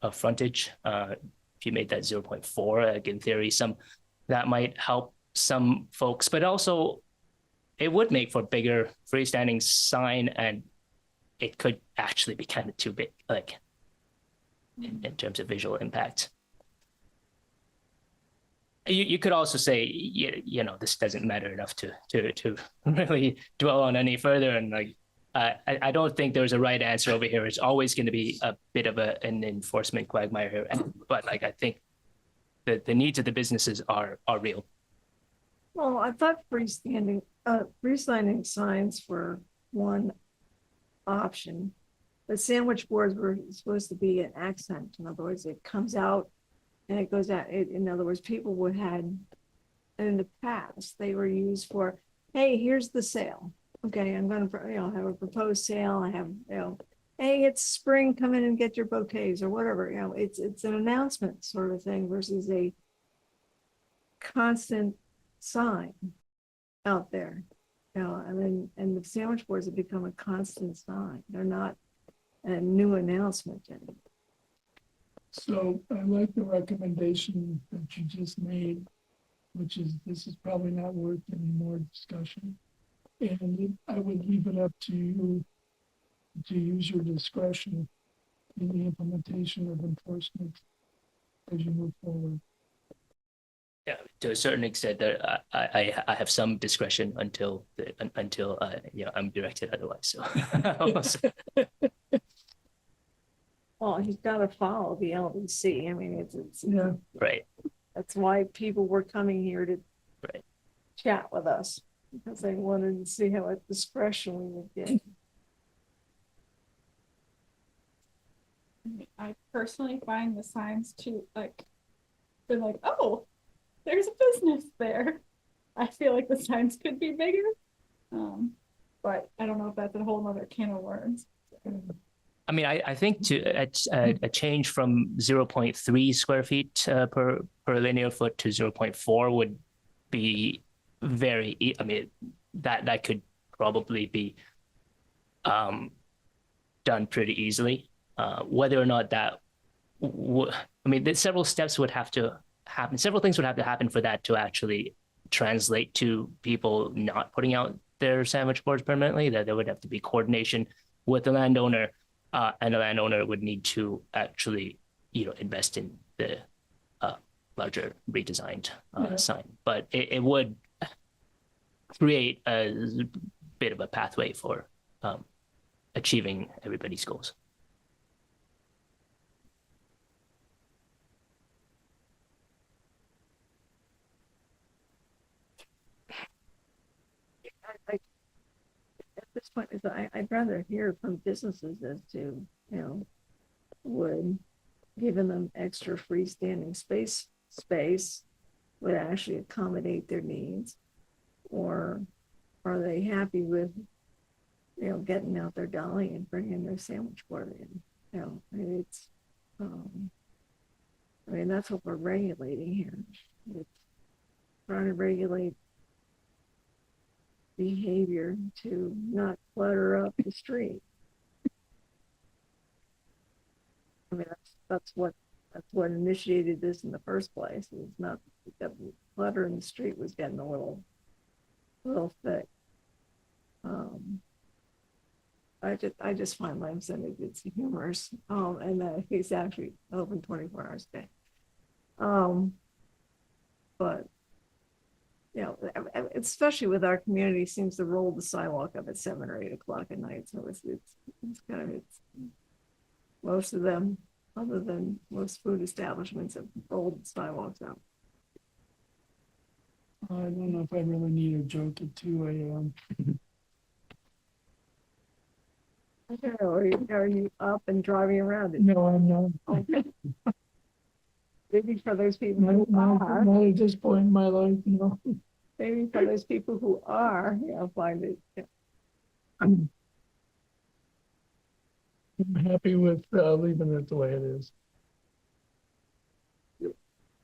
of frontage. If you made that 0.4, like in theory, that might help some folks, but also it would make for bigger freestanding sign, and it could actually be kind of too big, like in terms of visual impact. You could also say, this doesn't matter enough to really dwell on any further. And I don't think there's a right answer over here. It's always going to be a bit of an enforcement quagmire here. But I think the needs of the businesses are real. Well, I thought freestanding signs were one option. The sandwich boards were supposed to be an accent. In other words, it comes out and it goes out. In other words, people had, in the past, they were used for, hey, here's the sale. Okay, I'm going to have a proposed sale. I have, hey, it's spring, come in and get your bouquets or whatever. It's an announcement sort of thing versus a constant sign out there. And the sandwich boards have become a constant sign. They're not a new announcement anymore. So I like the recommendation that you just made, which is this is probably not worth any more discussion. And I would leave it up to you to use your discretion in the implementation of enforcement as you move forward. Yeah, to a certain extent, I have some discretion until I'm directed otherwise. So. Well, he's got to follow the LDC. I mean, it's Yeah. Right. That's why people were coming here to chat with us because they wanted to see how at discretion we would get. I personally find the signs too, like, they're like, oh, there's a business there. I feel like the signs could be bigger. But I don't know if that's a whole nother can of worms. I mean, I think a change from 0.3 square feet per linear foot to 0.4 would be very, I mean, that could probably be done pretty easily. Whether or not that I mean, several steps would have to happen. Several things would have to happen for that to actually translate to people not putting out their sandwich boards permanently. That there would have to be coordination with the landowner, and the landowner would need to actually, invest in the larger redesigned sign. But it would create a bit of a pathway for achieving everybody's goals. At this point, I'd rather hear from businesses as to, would giving them extra freestanding space would actually accommodate their needs, or are they happy with, getting out their dolly and bringing their sandwich board in? It's, I mean, that's what we're regulating here. It's trying to regulate behavior to not clutter up the street. I mean, that's what initiated this in the first place. It's not that clutter in the street was getting a little thick. I just find Lamson it's humorous. And he's actually open 24 hours a day. But especially with our community, seems to roll the sidewalk up at 7 or 8 o'clock at night. So it's most of them, other than most food establishments, have rolled the sidewalks out. I don't know if I really need a joke at 2 a.m. Are you up and driving around it? No, I'm not. Okay. Maybe for those people who Not are. at this point in my life, no. Maybe for those people who are, find it. I'm happy with leaving it the way it is. So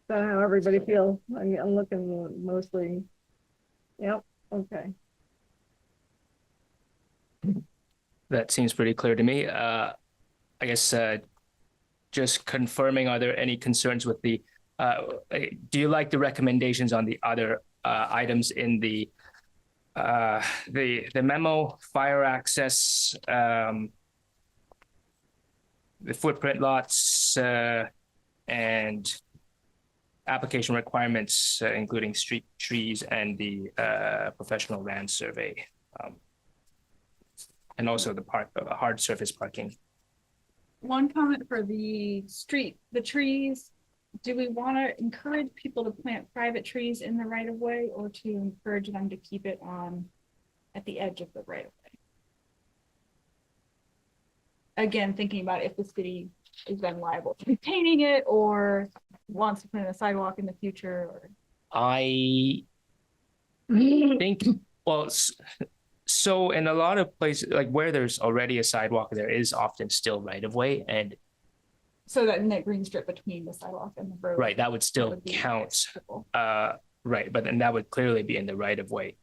how everybody feels? I'm looking mostly. Yep. Okay. That seems pretty clear to me. I guess just confirming, are there any concerns with the, do you like the recommendations on the other items in the memo, fire access, the footprint lots, and application requirements, including street trees and the professional land survey, and also the hard surface parking? One comment for the trees. Do we want to encourage people to plant private trees in the right of way, or to encourage them to keep it at the edge of the right of way? Again, thinking about if the city is then liable for maintaining it or wants to put in a sidewalk in the future. Or I think, well, so in a lot of places, like where there's already a sidewalk, there is often still right of way, and so that green strip between the sidewalk and the road. right, that would still count. Right, but then that would clearly be in the right of way.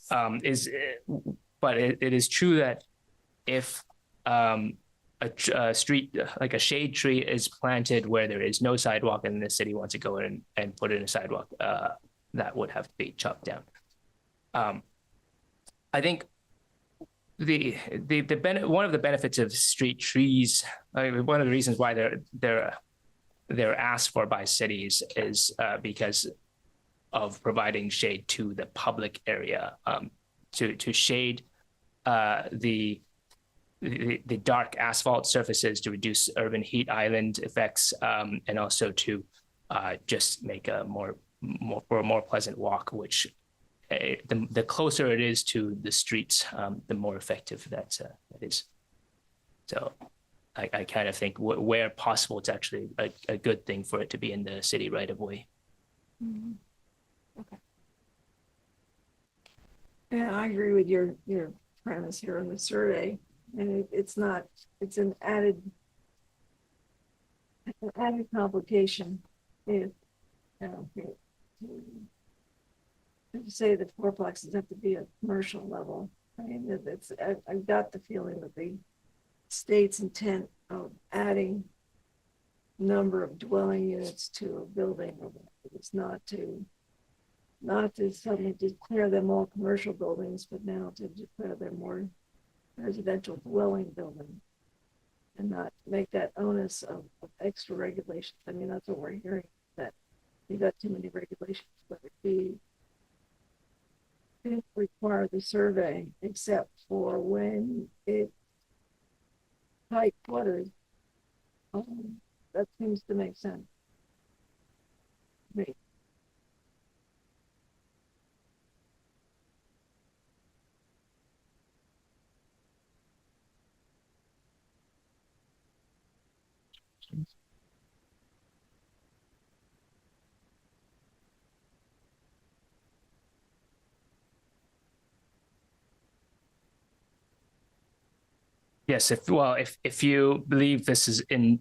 But it is true that if a street, like a shade tree, is planted where there is no sidewalk and the city wants to go in and put in a sidewalk, that would have to be chopped down. I think one of the benefits of street trees, one of the reasons why they're asked for by cities is because of providing shade to the public area, to shade the dark asphalt surfaces, to reduce urban heat island effects, and also to just make a more pleasant walk, which the closer it is to the streets, the more effective that is. So I kind of think where possible, it's actually a good thing for it to be in the city right of way. Okay. Yeah, I agree with your premise here in the survey, and it's an added complication if to say that fourplexes have to be a commercial level. I mean, I've got the feeling that the state's intent of adding number of dwelling units to a building is not to suddenly declare them all commercial buildings, but now to declare them more residential dwelling buildings and not make that onus of extra regulations. I mean, that's what we're hearing, that you got too many regulations, but it didn't require the survey except for when it tight quarters. That seems to make sense. Wait. Yes, if you believe this is in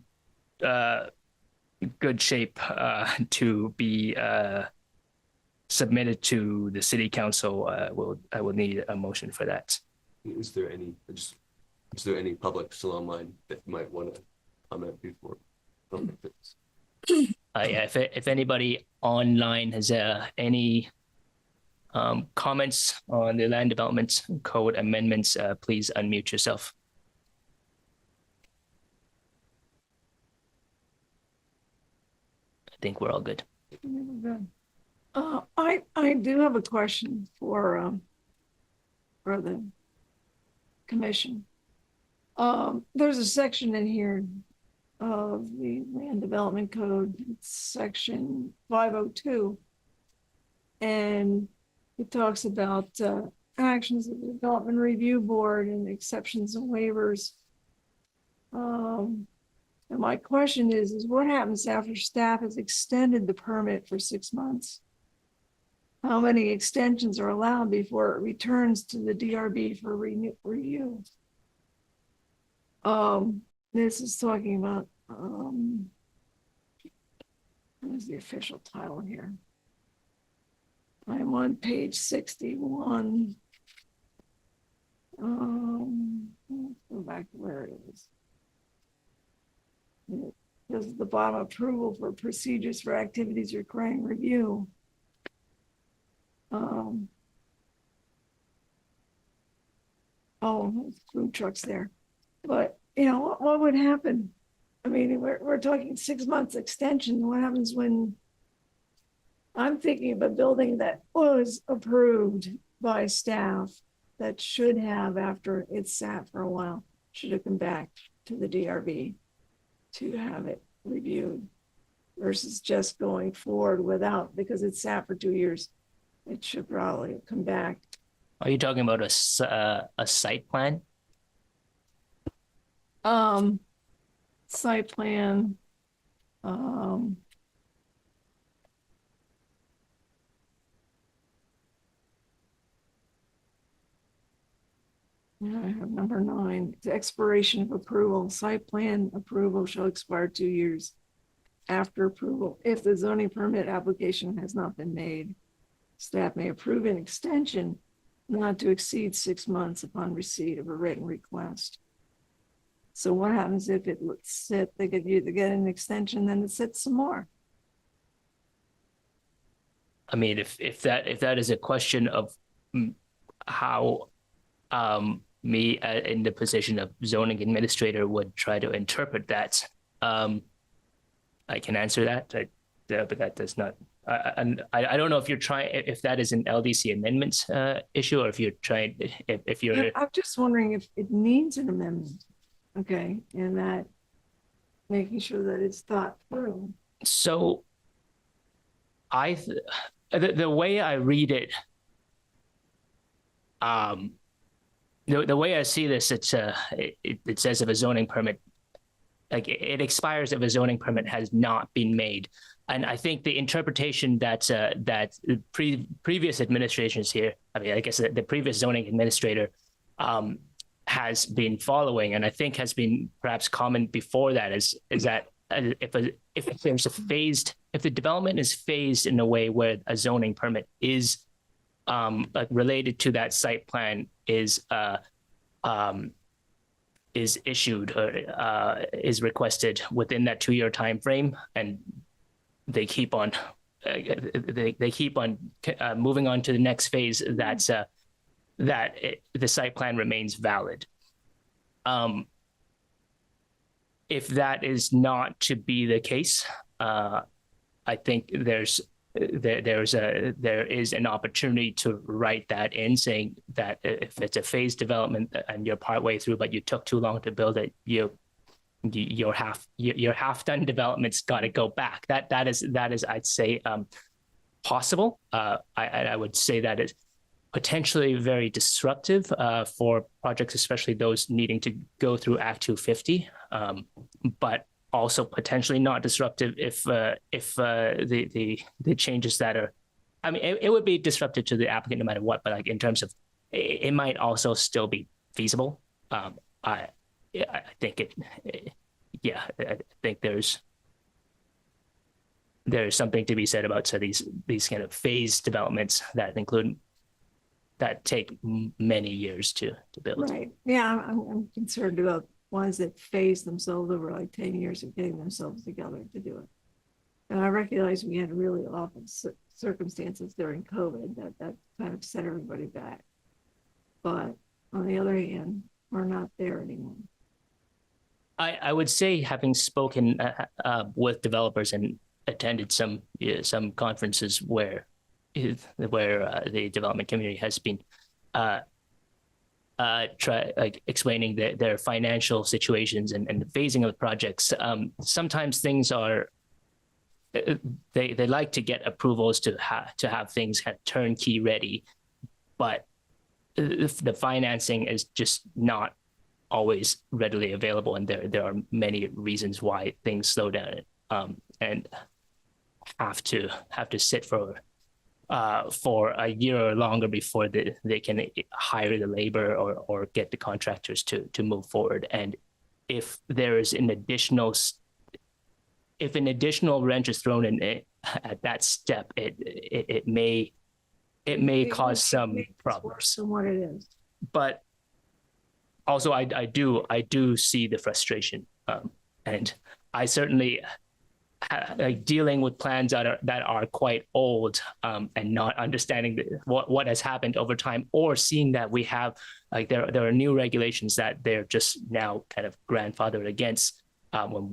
good shape to be submitted to the city council, I will need a motion for that. Is there any public still online that might want to comment before? If anybody online has any comments on the land development code amendments, please unmute yourself. I think we're all good. I do have a question for the commission. There's a section in here of the land development code, it's section 502, and it talks about actions of the development review board and exceptions and waivers. And my question is what happens after staff has extended the permit for 6 months? How many extensions are allowed before it returns to the DRB for review? This is talking about, what is the official title here? I'm on page 61. Let's go back to where it is. This is the bottom, approval for procedures for activities requiring review. Food trucks there. But, what would happen? I mean, we're talking 6 months extension. What happens when I'm thinking of a building that was approved by staff that should have, after it sat for a while, should have come back to the DRB to have it reviewed versus just going forward without, because it sat for 2 years. It should probably come back. Are you talking about a site plan? Site plan. I have number 9. The expiration of approval. Site plan approval shall expire 2 years after approval if the zoning permit application has not been made. Staff may approve an extension not to exceed 6 months upon receipt of a written request. So what happens if it sit? They could either get an extension, then it sits some more. I mean, if that is a question of how me in the position of zoning administrator would try to interpret that, I can answer that, but that does not. And I don't know if you're trying, if that is an LDC amendment issue, or if you're trying, if you're. Yeah, I'm just wondering if it needs an amendment, okay, and that making sure that it's thought through. So, the way I read it the way I see this, it says if a zoning permit, like it expires if a zoning permit has not been made. And I think the interpretation that previous administrations here, I mean, I guess the previous zoning administrator has been following, and I think has been perhaps common before that, is that if there's a phased, if the development is phased in a way where a zoning permit is related to that site plan is issued or is requested within that 2-year time frame, and they keep on moving on to the next phase, the site plan remains valid. If that is not to be the case, I think there is an opportunity to write that in, saying that if it's a phased development and you're partway through, but you took too long to build it, your half done development's got to go back. That is I'd say possible. I would say that is potentially very disruptive for projects, especially those needing to go through Act 250, but also potentially not disruptive if the changes that are, I mean, it would be disruptive to the applicant no matter what, but like in terms of, it might also still be feasible. I think I think there's something to be said about these kind of phased developments that take many years to build. Right. Yeah, I'm concerned about ones that phase themselves over like 10 years of getting themselves together to do it. And I recognize we had really awful circumstances during COVID that kind of set everybody back. But on the other hand, we're not there anymore. I would say, having spoken with developers and attended some conferences where the development community has been explaining their financial situations and the phasing of the projects. Sometimes things are, they like to get approvals to have things kind of turnkey ready, but the financing is just not always readily available, and there are many reasons why things slow down and have to sit for a year or longer before they can hire the labor or get the contractors to move forward. And if there is an additional rent is thrown in at that step, it may cause some problems. Than what it is. But also, I do see the frustration, and I certainly like dealing with plans that are quite old, and not understanding what has happened over time, or seeing that we have like there are new regulations that they're just now kind of grandfathered against,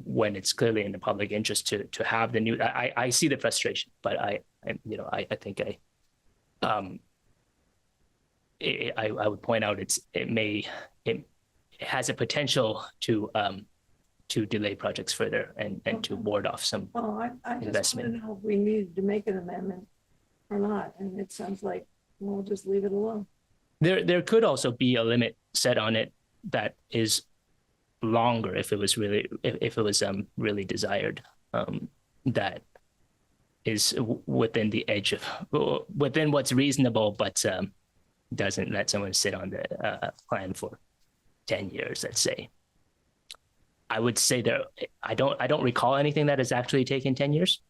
when it's clearly in the public interest to have the new. I see the frustration, but I think I would point out it has a potential to delay projects further and to ward off some I just investment. want to know if we needed to make an amendment or not, and it sounds like we'll just leave it alone. There could also be a limit set on it that is longer if it was really desired, that is within the edge of within what's reasonable, but doesn't let someone sit on the plan for 10 years, let's say. I would say I don't recall anything that has actually taken 10 years,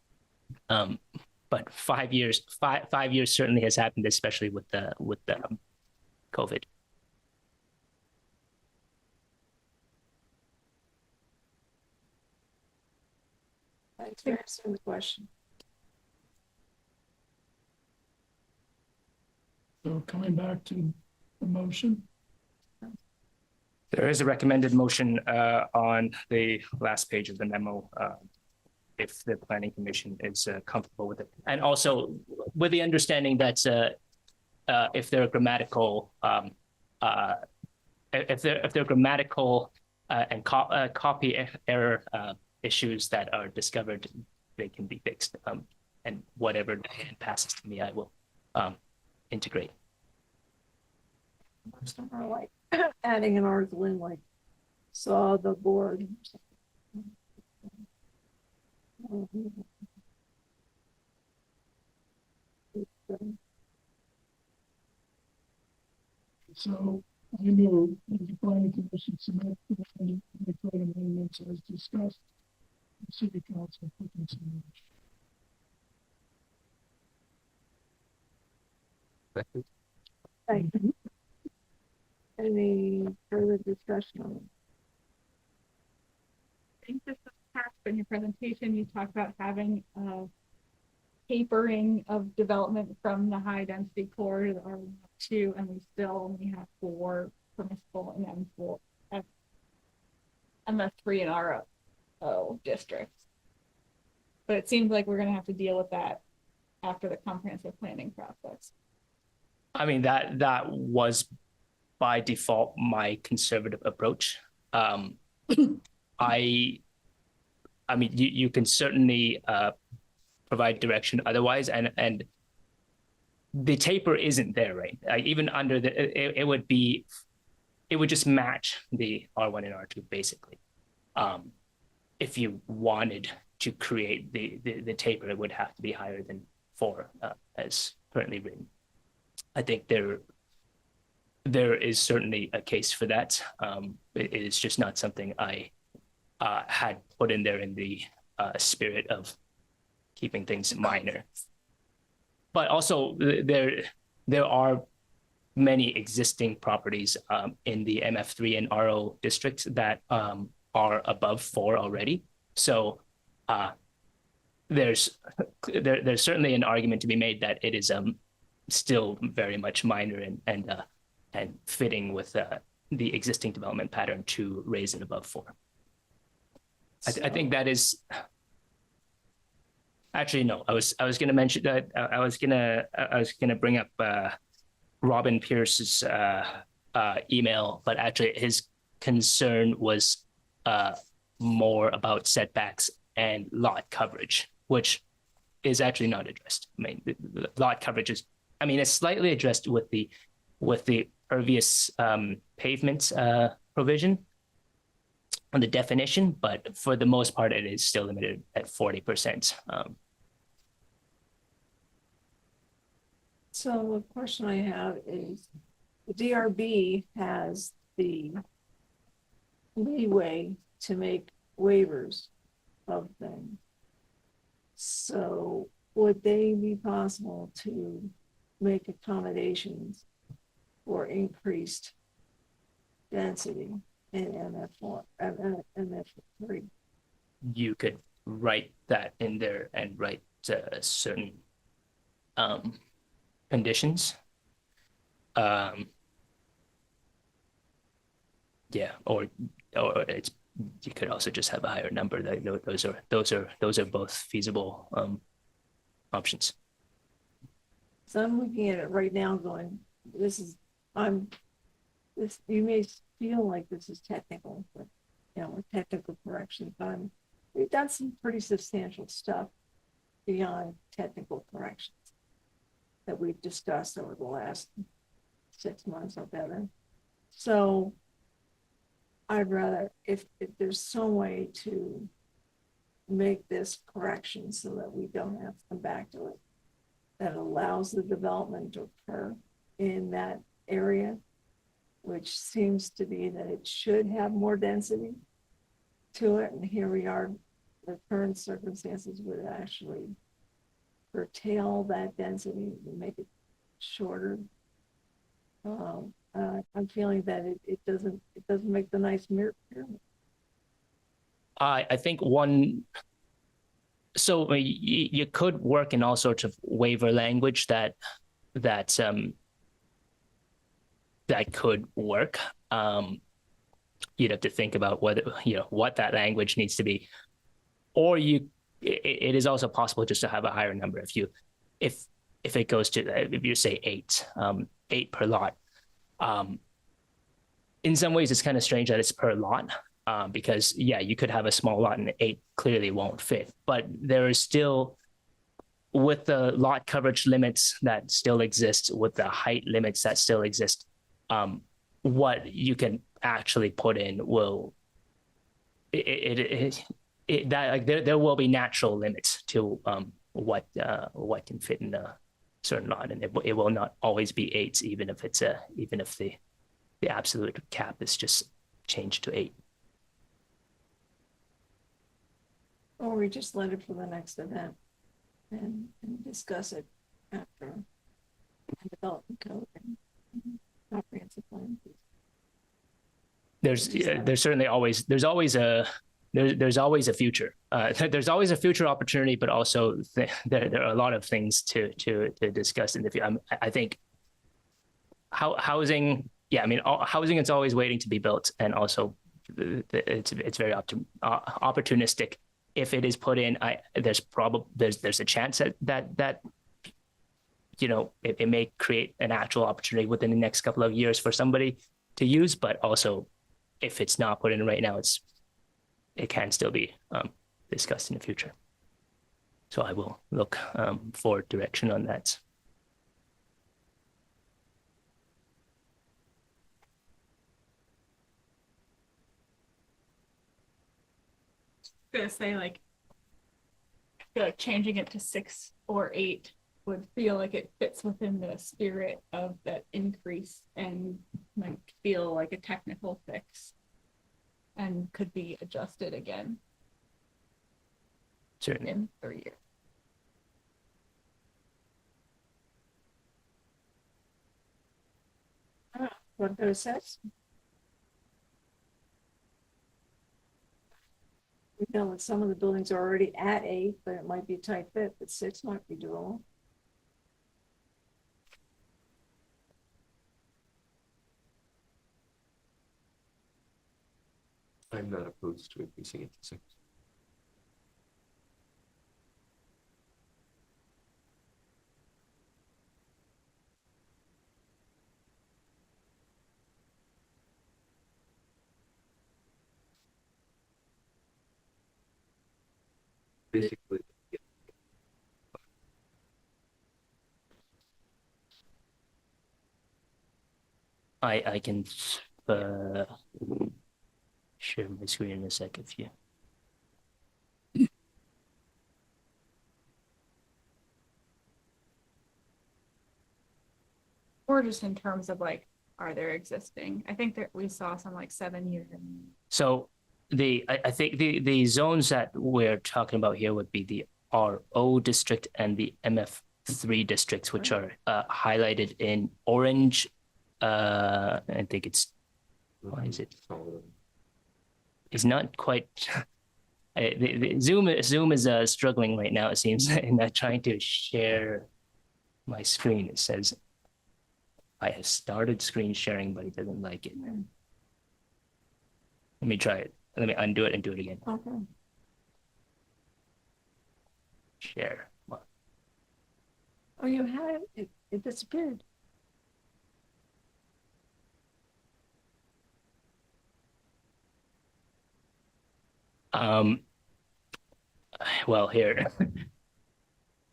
but 5 years certainly has happened, especially with the COVID. Thanks for answering the question. So coming back to the motion. There is a recommended motion on the last page of the memo, if the planning commission is comfortable with it, and also with the understanding that if there are grammatical and copy error issues that are discovered, they can be fixed, and whatever the hand passes to me, I will integrate. Most of them are like adding an article in like saw the board. So I move that the planning commission submit the code amendments as discussed. The city council for consideration. Thank you. Any further discussion on it? I think this was passed in your presentation. You talked about having a tapering of development from the high density core to the R2, and we still only have 4 permissible and M4 and the 3 in RO districts. But it seems like we're going to have to deal with that after the comprehensive planning process. I mean, that was by default my conservative approach. I mean, you can certainly provide direction otherwise, and the taper isn't there, right? Even under the, it would just match the R1 and R2 basically. If you wanted to create the taper, it would have to be higher than 4 as currently written. I think there is certainly a case for that. It is just not something I had put in there in the spirit of keeping things minor. But also there are many existing properties in the MF3 and RO districts that are above 4 already. So there's certainly an argument to be made that it is still very much minor and fitting with the existing development pattern to raise it above 4. I think that is actually no. I was going to mention that I was gonna bring up Robin Pierce's email, but actually his concern was more about setbacks and lot coverage, which is actually not addressed. I mean, the lot coverage is, I mean, it's slightly addressed with the pervious pavement provision on the definition, but for the most part, it is still limited at 40%. So the question I have is, the DRB has the leeway to make waivers of things. So would they be possible to make accommodations for increased density in MF4 and MF3? You could write that in there and write certain conditions. Yeah, or it's, you could also just have a higher number. Those are both feasible options. So I'm looking at it right now going, you may feel like this is technical, but technical corrections, but we've done some pretty substantial stuff beyond technical corrections that we've discussed over the last 6 months or better. So I'd rather, if there's some way to make this correction so that we don't have to come back to it, that allows the development to occur in that area, which seems to be that it should have more density to it. And here we are, the current circumstances would actually curtail that density and make it shorter. I'm feeling that it doesn't make the nice mirror pyramid. I think so you could work in all sorts of waiver language that could work. You'd have to think about whether, what that language needs to be, or it is also possible just to have a higher number. If it goes to, if you say 8 per lot, in some ways it's kind of strange that it's per lot, because you could have a small lot and 8 clearly won't fit, but there is still, with the lot coverage limits that still exist, with the height limits that still exist, what you can actually put in will that like there will be natural limits to what can fit in a certain lot, and it will not always be 8s, even if the absolute cap is just changed to 8. Or we just let it for the next event and discuss it after the development code and comprehensive plan. There's certainly always there's always a future. There's always a future opportunity, but also there are a lot of things to discuss in the future. I think housing, yeah, I mean, housing is always waiting to be built, and also it's very opportunistic. If it is put in, there's a chance that you know it may create an actual opportunity within the next couple of years for somebody to use, but also if it's not put in right now, it can still be discussed in the future. So I will look for direction on that. Gonna say like, I feel like changing it to 6 or 8 would feel like it fits within the spirit of that increase and might feel like a technical fix and could be adjusted again Certainly. in 3 years. What those says? We know that some of the buildings are already at 8, but it might be a tight fit, but 6 might be doable. I'm not opposed to increasing it to 6. Basically, yeah. I can share my screen in a sec if you. Or just in terms of like, are there existing? I think that we saw some like 7-year. So I think the zones that we're talking about here would be the RO district and the MF3 districts, which are highlighted in orange. I think it's, why is it? It's not quite. The Zoom is struggling right now, it seems, in trying to share my screen. It says I have started screen sharing, but it doesn't like it. Let me try it. Let me undo it and do it again. Okay. Share. Oh, you had it. It disappeared. Well, here.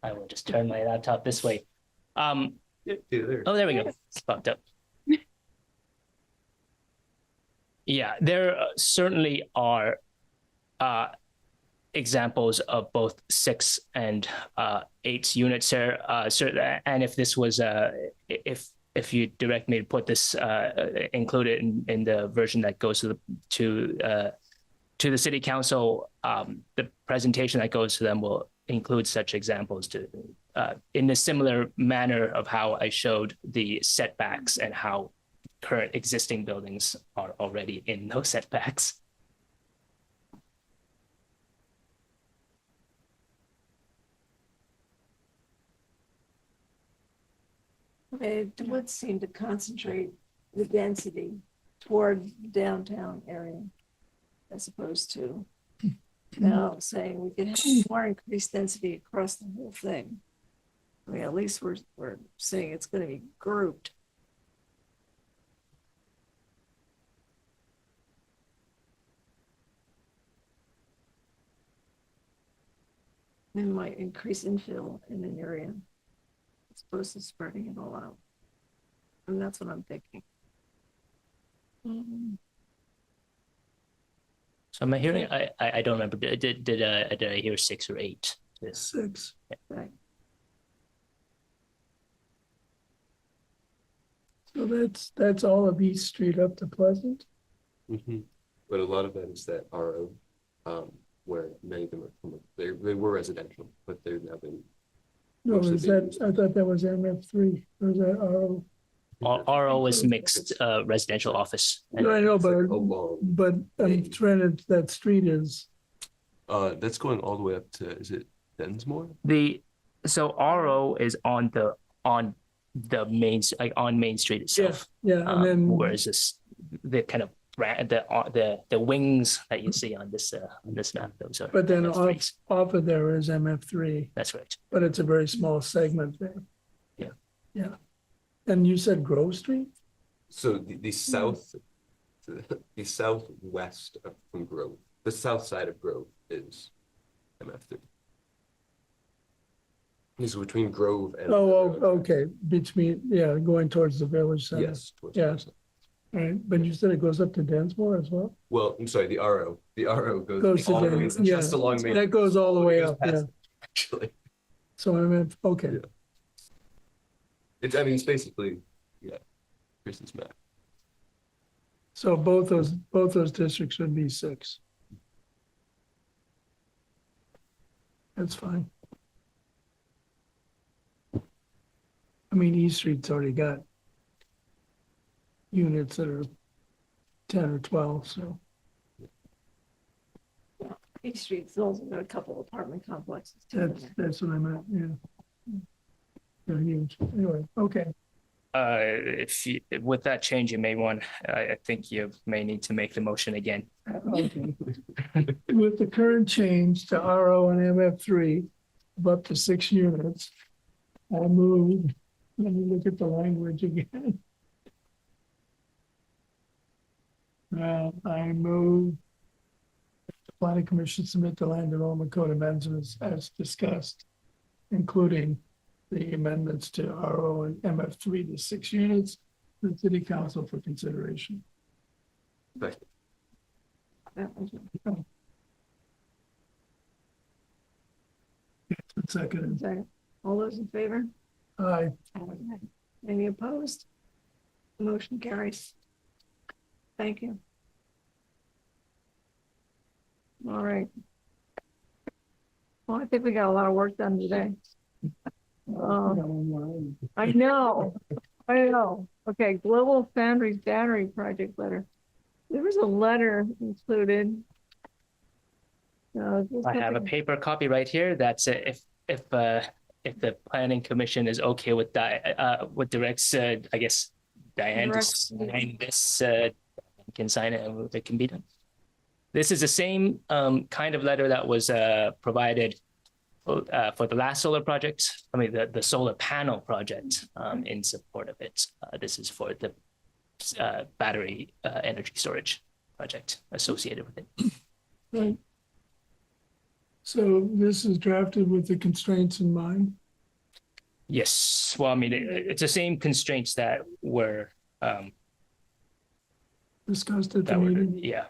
I will just turn my laptop this way. Oh, there we go. It's popped up. Yeah, there certainly are examples of both 6 and 8 units there. And if this was if you direct me to put this include it in the version that goes to the city council, the presentation that goes to them will include such examples to in a similar manner of how I showed the setbacks and how current existing buildings are already in those setbacks. It would seem to concentrate the density toward the downtown area as opposed to now saying we could have more increased density across the whole thing. I mean, at least we're saying it's going to be grouped. It might increase infill in an area as opposed to spreading it all out. And that's what I'm thinking. So am I hearing, I don't remember, did I hear 6 or 8? Yes. 6. Right. So that's all of East Street up to Pleasant? But a lot of that is that RO, where many of them are from, they were residential, but they've now been. No, mostly is being that, used. I thought that was MF3, or is that RO? RO is mixed residential office. No, I know, It's like a long- but I'm trying to, that street is, That's going all the way up to, is it Densmore? So RO is on the main, like on Main Street itself. yeah, and then, Whereas the kind of the wings that you see on this map, those are. but then MF3s. off of there is MF3, That's right. but it's a very small segment there. Yeah. Yeah. And you said Grove Street? So the south, the southwest from Grove, the south side of Grove is MF3. This is between Grove and. Oh, okay, between, yeah, going towards the village center. Yes. towards Yeah. the south. All right, but you said it goes up to Densmore as well? Well, I'm sorry, the RO Goes to all the way, Dens, yeah, just along Main. that goes all the way Goes up, past yeah. it, Actually, So I meant, okay, Yeah. it's basically, yeah, Chris's map. so both those districts would be 6. That's fine. I mean, East Street's already got units that are 10 or 12, so, East Street's also got a couple apartment complexes too. that's what I meant, yeah. They're huge, anyway, okay. With that change, you may want, I think you may need to make the motion again. Okay. With the current change to RO and MF3 of up to 6 units, I move, let me look at the language again. I move the planning commission submit the land development code amendments as discussed, including the amendments to RO and MF3 to 6 units, to the city council for consideration. But Second, Second. All those in favor? aye. Any opposed? Motion carries. Thank you. All right. Well, I think we got a lot of work done today. I know. Okay, Global Foundries Battery Project letter. There was a letter included. I have a paper copy right here. That's if the planning commission is okay with that, what directs, I guess, Diane to sign this, can sign it and it can be done. This is the same kind of letter that was provided for the last solar project. I mean, the solar panel project in support of it. This is for the battery energy storage project associated with it. Right. So this is drafted with the constraints in mind? Yes. Well, I mean, it's the same constraints that were Discussed at the meeting? yeah.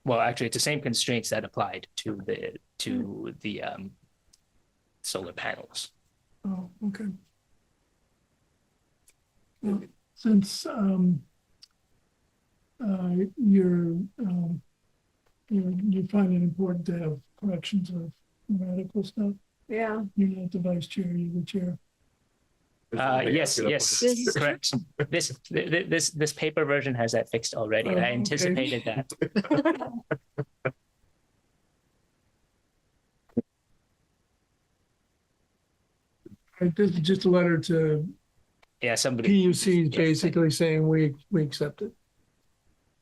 Well, actually, it's the same constraints that applied to the solar panels. Oh, okay. Well, since you find it important to have corrections of grammatical stuff, Yeah, you're not the vice chair, you're the chair. Yes, This- correct. This paper version has that fixed already. Oh, I okay. anticipated that. This is just a letter to Yeah, somebody. PUC basically saying we accept it.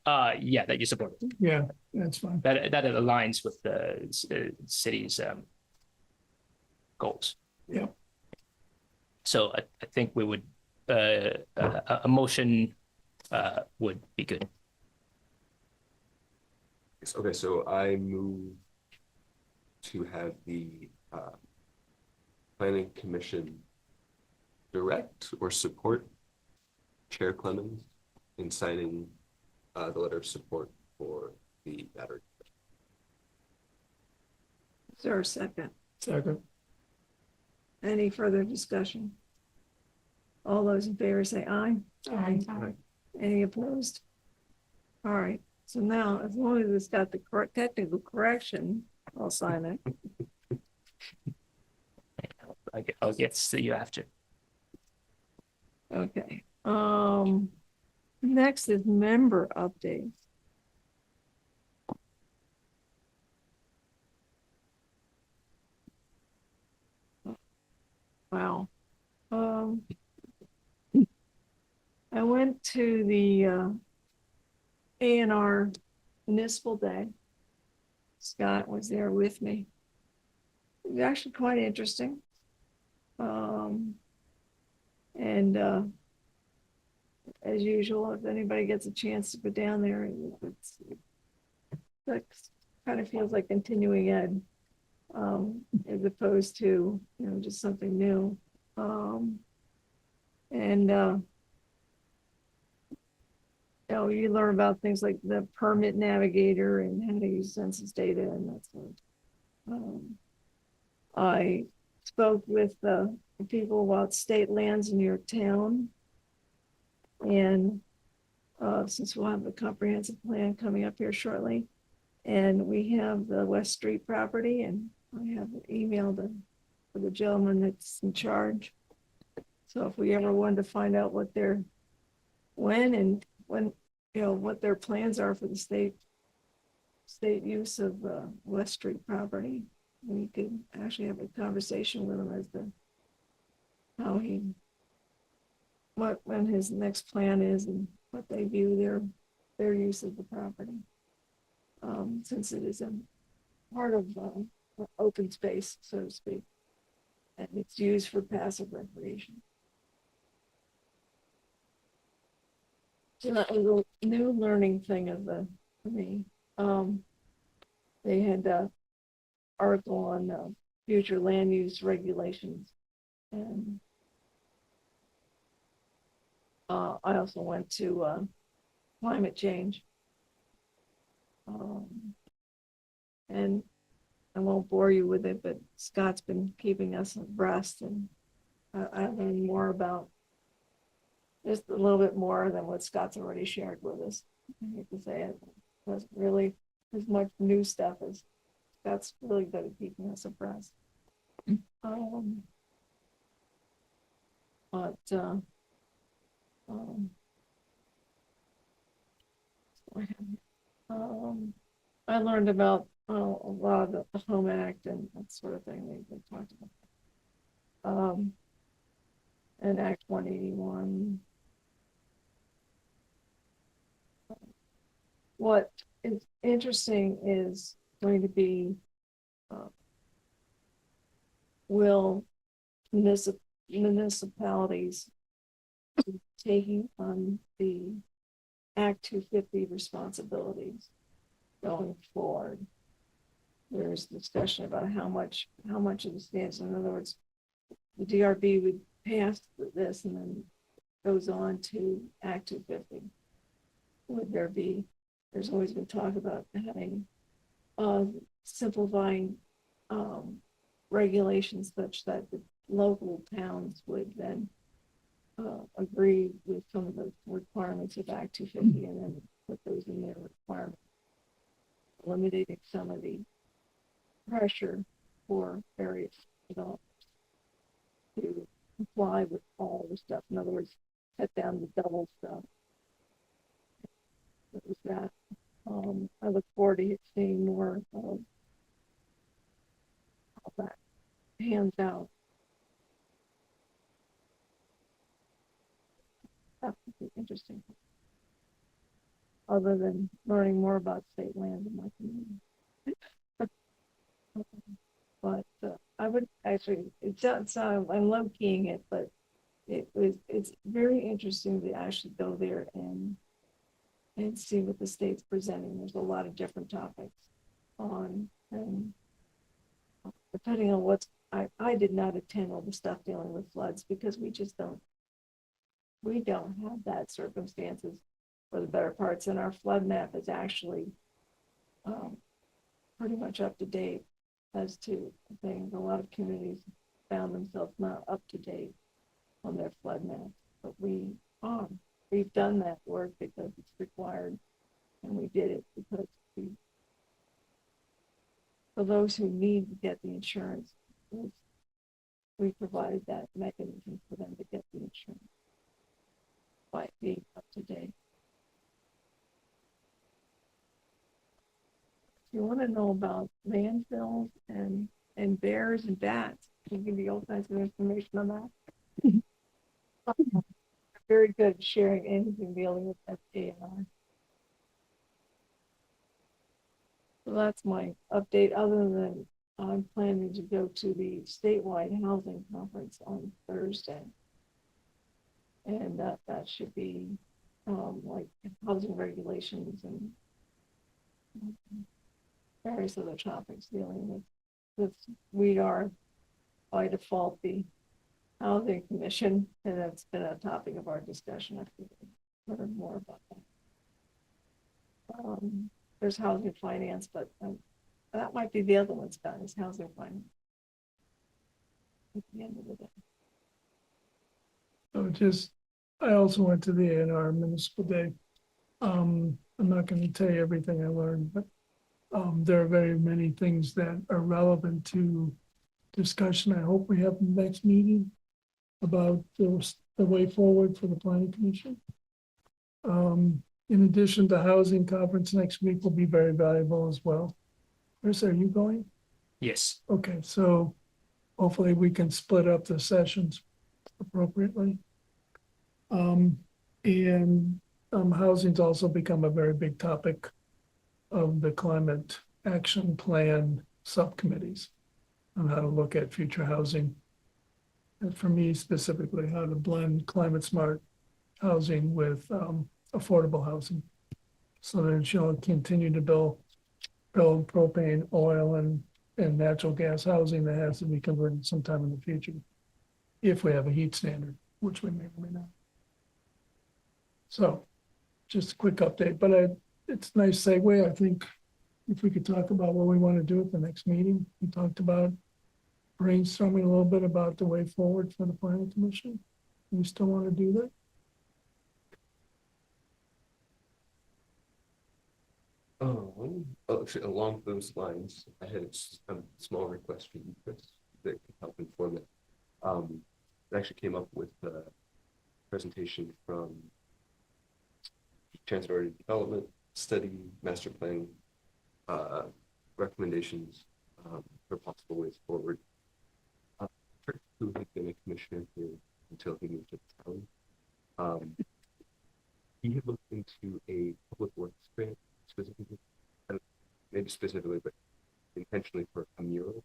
Yeah, that you support it. Yeah, that's fine. That it aligns with the city's goals. Yeah. So I think we would a motion would be good. Okay, so I move to have the planning commission direct or support Chair Clemens in signing the letter of support for the battery. Is there a second? Second. Any further discussion? All those in favor say aye. Aye. Any opposed? All right, so now, as long as it's got the correct technical correction, I'll sign it. I'll get to see you after. Okay, next is member updates. Wow. I went to the A&R Municipal Day. Scott was there with me. It was actually quite interesting. And as usual, if anybody gets a chance to go down there, it's kind of feels like continuing ed, as opposed to, just something new. You learn about things like the permit navigator and how to use census data and that sort of. I spoke with the people about state lands in your town. And since we'll have the comprehensive plan coming up here shortly, and we have the West Street property, and I have emailed for the gentleman that's in charge. So if we ever wanted to find out what when what their plans are for the state use of West Street property, we could actually have a conversation with him as to how when his next plan is and what they view their use of the property. Since it is a part of open space, so to speak, and it's used for passive recreation. So that was a new learning thing for me. They had an article on future land use regulations, and I also went to climate change, and I won't bore you with it, but Scott's been keeping us abreast, and I learned more about just a little bit more than what Scott's already shared with us. I hate to say it, wasn't really as much new stuff as Scott's really good at keeping us abreast. I learned about a lot of the Home Act and that sort of thing they talked about. And Act 181. What is interesting is going to be will municipalities be taking on the Act 250 responsibilities going forward. There's discussion about how much of the stands. In other words, the DRB would pass this and then goes on to Act 250. Would there be? There's always been talk about having simplifying regulations such that the local towns would then agree with some of the requirements of Act 250 and then put those in their requirements, eliminating some of the pressure for various developers to comply with all the stuff. In other words, cut down the double stuff. That was that. I look forward to seeing more of how that hands out. That would be interesting. Other than learning more about state land in my community. But I would actually, I'm low keying it, but it's very interesting to actually go there and see what the state's presenting. There's a lot of different topics on, and depending on what's, I did not attend all the stuff dealing with floods because we don't have that circumstances for the better parts, and our flood map is actually pretty much up to date as to things. A lot of communities found themselves not up to date on their flood map, but we've done that work because it's required, and we did it because for those who need to get the insurance, we provided that mechanism for them to get the insurance by being up to date. If you want to know about landfills and bears and bats, I can give you all kinds of information on that. I'm very good at sharing anything dealing with FDNR. So that's my update, other than I'm planning to go to the statewide housing conference on Thursday. And that should be like housing regulations and various other topics dealing with we are by default the housing commission, and that's been a topic of our discussion. I think we'll learn more about that. There's housing finance, but that might be the other one, Scott, is housing finance at the end of the day. So I also went to the A&R Municipal Day. I'm not going to tell you everything I learned, but there are very many things that are relevant to discussion. I hope we have the next meeting about the way forward for the planning commission. In addition, the housing conference next week will be very valuable as well. Chris, are you going? Yes. Okay, so hopefully we can split up the sessions appropriately. Housing's also become a very big topic of the climate action plan subcommittees on how to look at future housing. And for me specifically, how to blend climate smart housing with affordable housing, so that you'll continue to build propane, oil, and natural gas housing that has to be converted sometime in the future, if we have a heat standard, which we may or may not. So, just a quick update, but it's a nice segue. I think if we could talk about what we want to do at the next meeting. We talked about brainstorming a little bit about the way forward for the planning commission. We still want to do that? Actually, along those lines, I had a small request for you, Chris, that could help inform it. It actually came up with a presentation from transit-oriented development, study, master plan, recommendations for possible ways forward. Who had been a commissioner here until he moved to town. He had looked into a public works grant specifically, maybe specifically, but intentionally for a mural.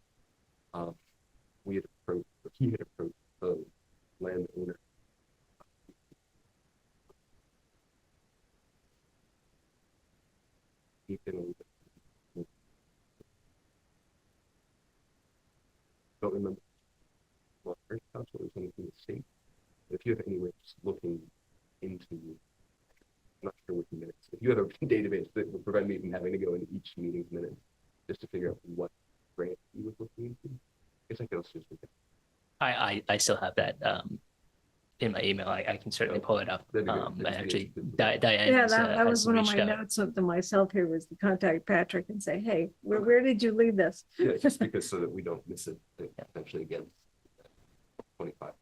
He had approached the landowner. He'd been a little bit, don't remember what council or something in the state. If you have any way of just looking into, I'm not sure which minutes, if you have a database that would prevent me from having to go into each meeting's minute just to figure out what grant he was looking into, I guess I could also just look at I still have that in my email. I can certainly pull it up. Actually, Diane. Yeah, that was one of my notes of myself here, was to contact Patrick and say, hey, where did you leave this? Yeah, just because so that we don't miss it potentially again. 25.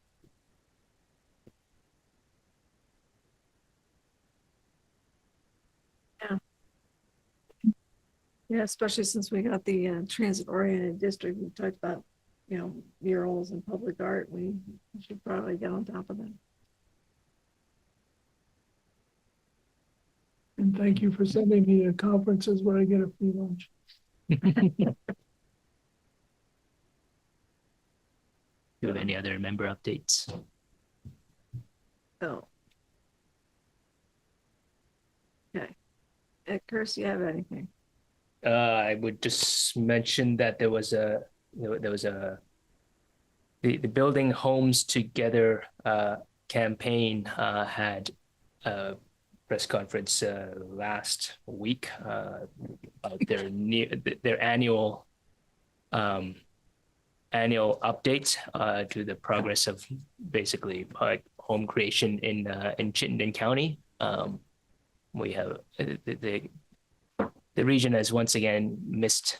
Yeah, especially since we got the transit-oriented district. We talked about, murals and public art. We should probably get on top of that. And thank you for sending me to conferences where I get a free lunch. Do you have any other member updates? Oh. Okay. Chris, you have anything? I would just mention that there was the Building Homes Together campaign had press conference last week about their annual updates to the progress of basically home creation in Chittenden County. We have the region has once again missed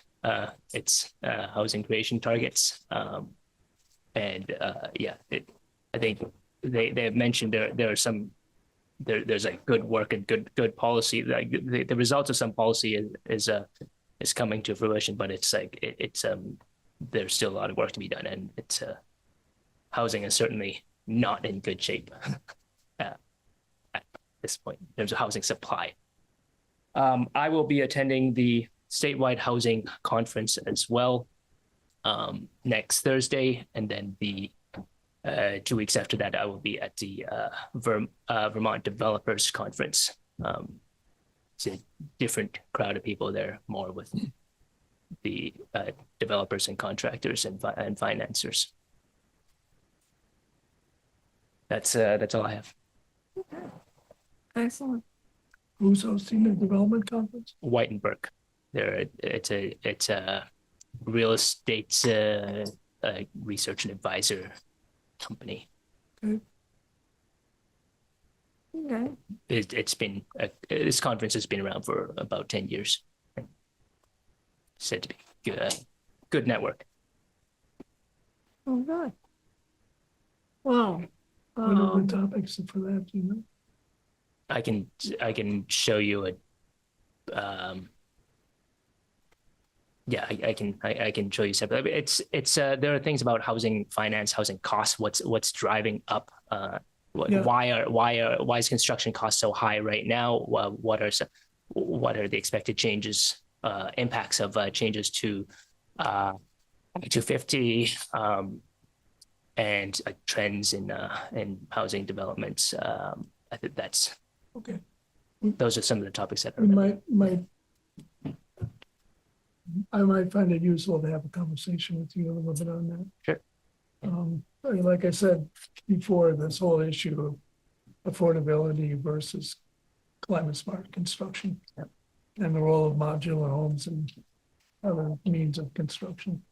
its housing creation targets. I think they have mentioned there are some there's like good work and good policy. Like the results of some policy is coming to fruition, but it's like it's there's still a lot of work to be done, and it's housing is certainly not in good shape at this point in terms of housing supply. I will be attending the statewide housing conference as well next Thursday, and then the 2 weeks after that, I will be at the Vermont Developers Conference. It's a different crowd of people there, more with the developers and contractors and financiers. That's all I have. Excellent. Who's hosting the development conference? Whitenburg. It's a real estate research and advisor company. Okay. It's been this conference has been around for about 10 years. Said to be good network. Oh, good. Well, What are the topics for that, do you know? I can show you a I can show you separately. It's there are things about housing finance, housing costs, what's driving up why is construction costs so high right now? What are the expected changes, impacts of changes to 250 and trends in housing developments. I think that's okay. Those are some of the topics that are I might find it useful to have a conversation with you a little bit on that. Sure. Like I said before, this whole issue of affordability versus climate smart construction, and the role of modular homes and other means of construction.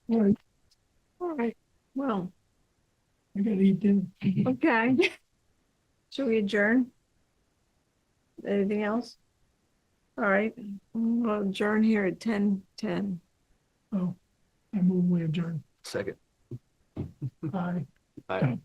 All right. well, I gotta eat dinner. okay. Should we adjourn? Anything else? All right, we'll adjourn here at 10:10. Oh, I move we adjourn. Second. Bye. Aye.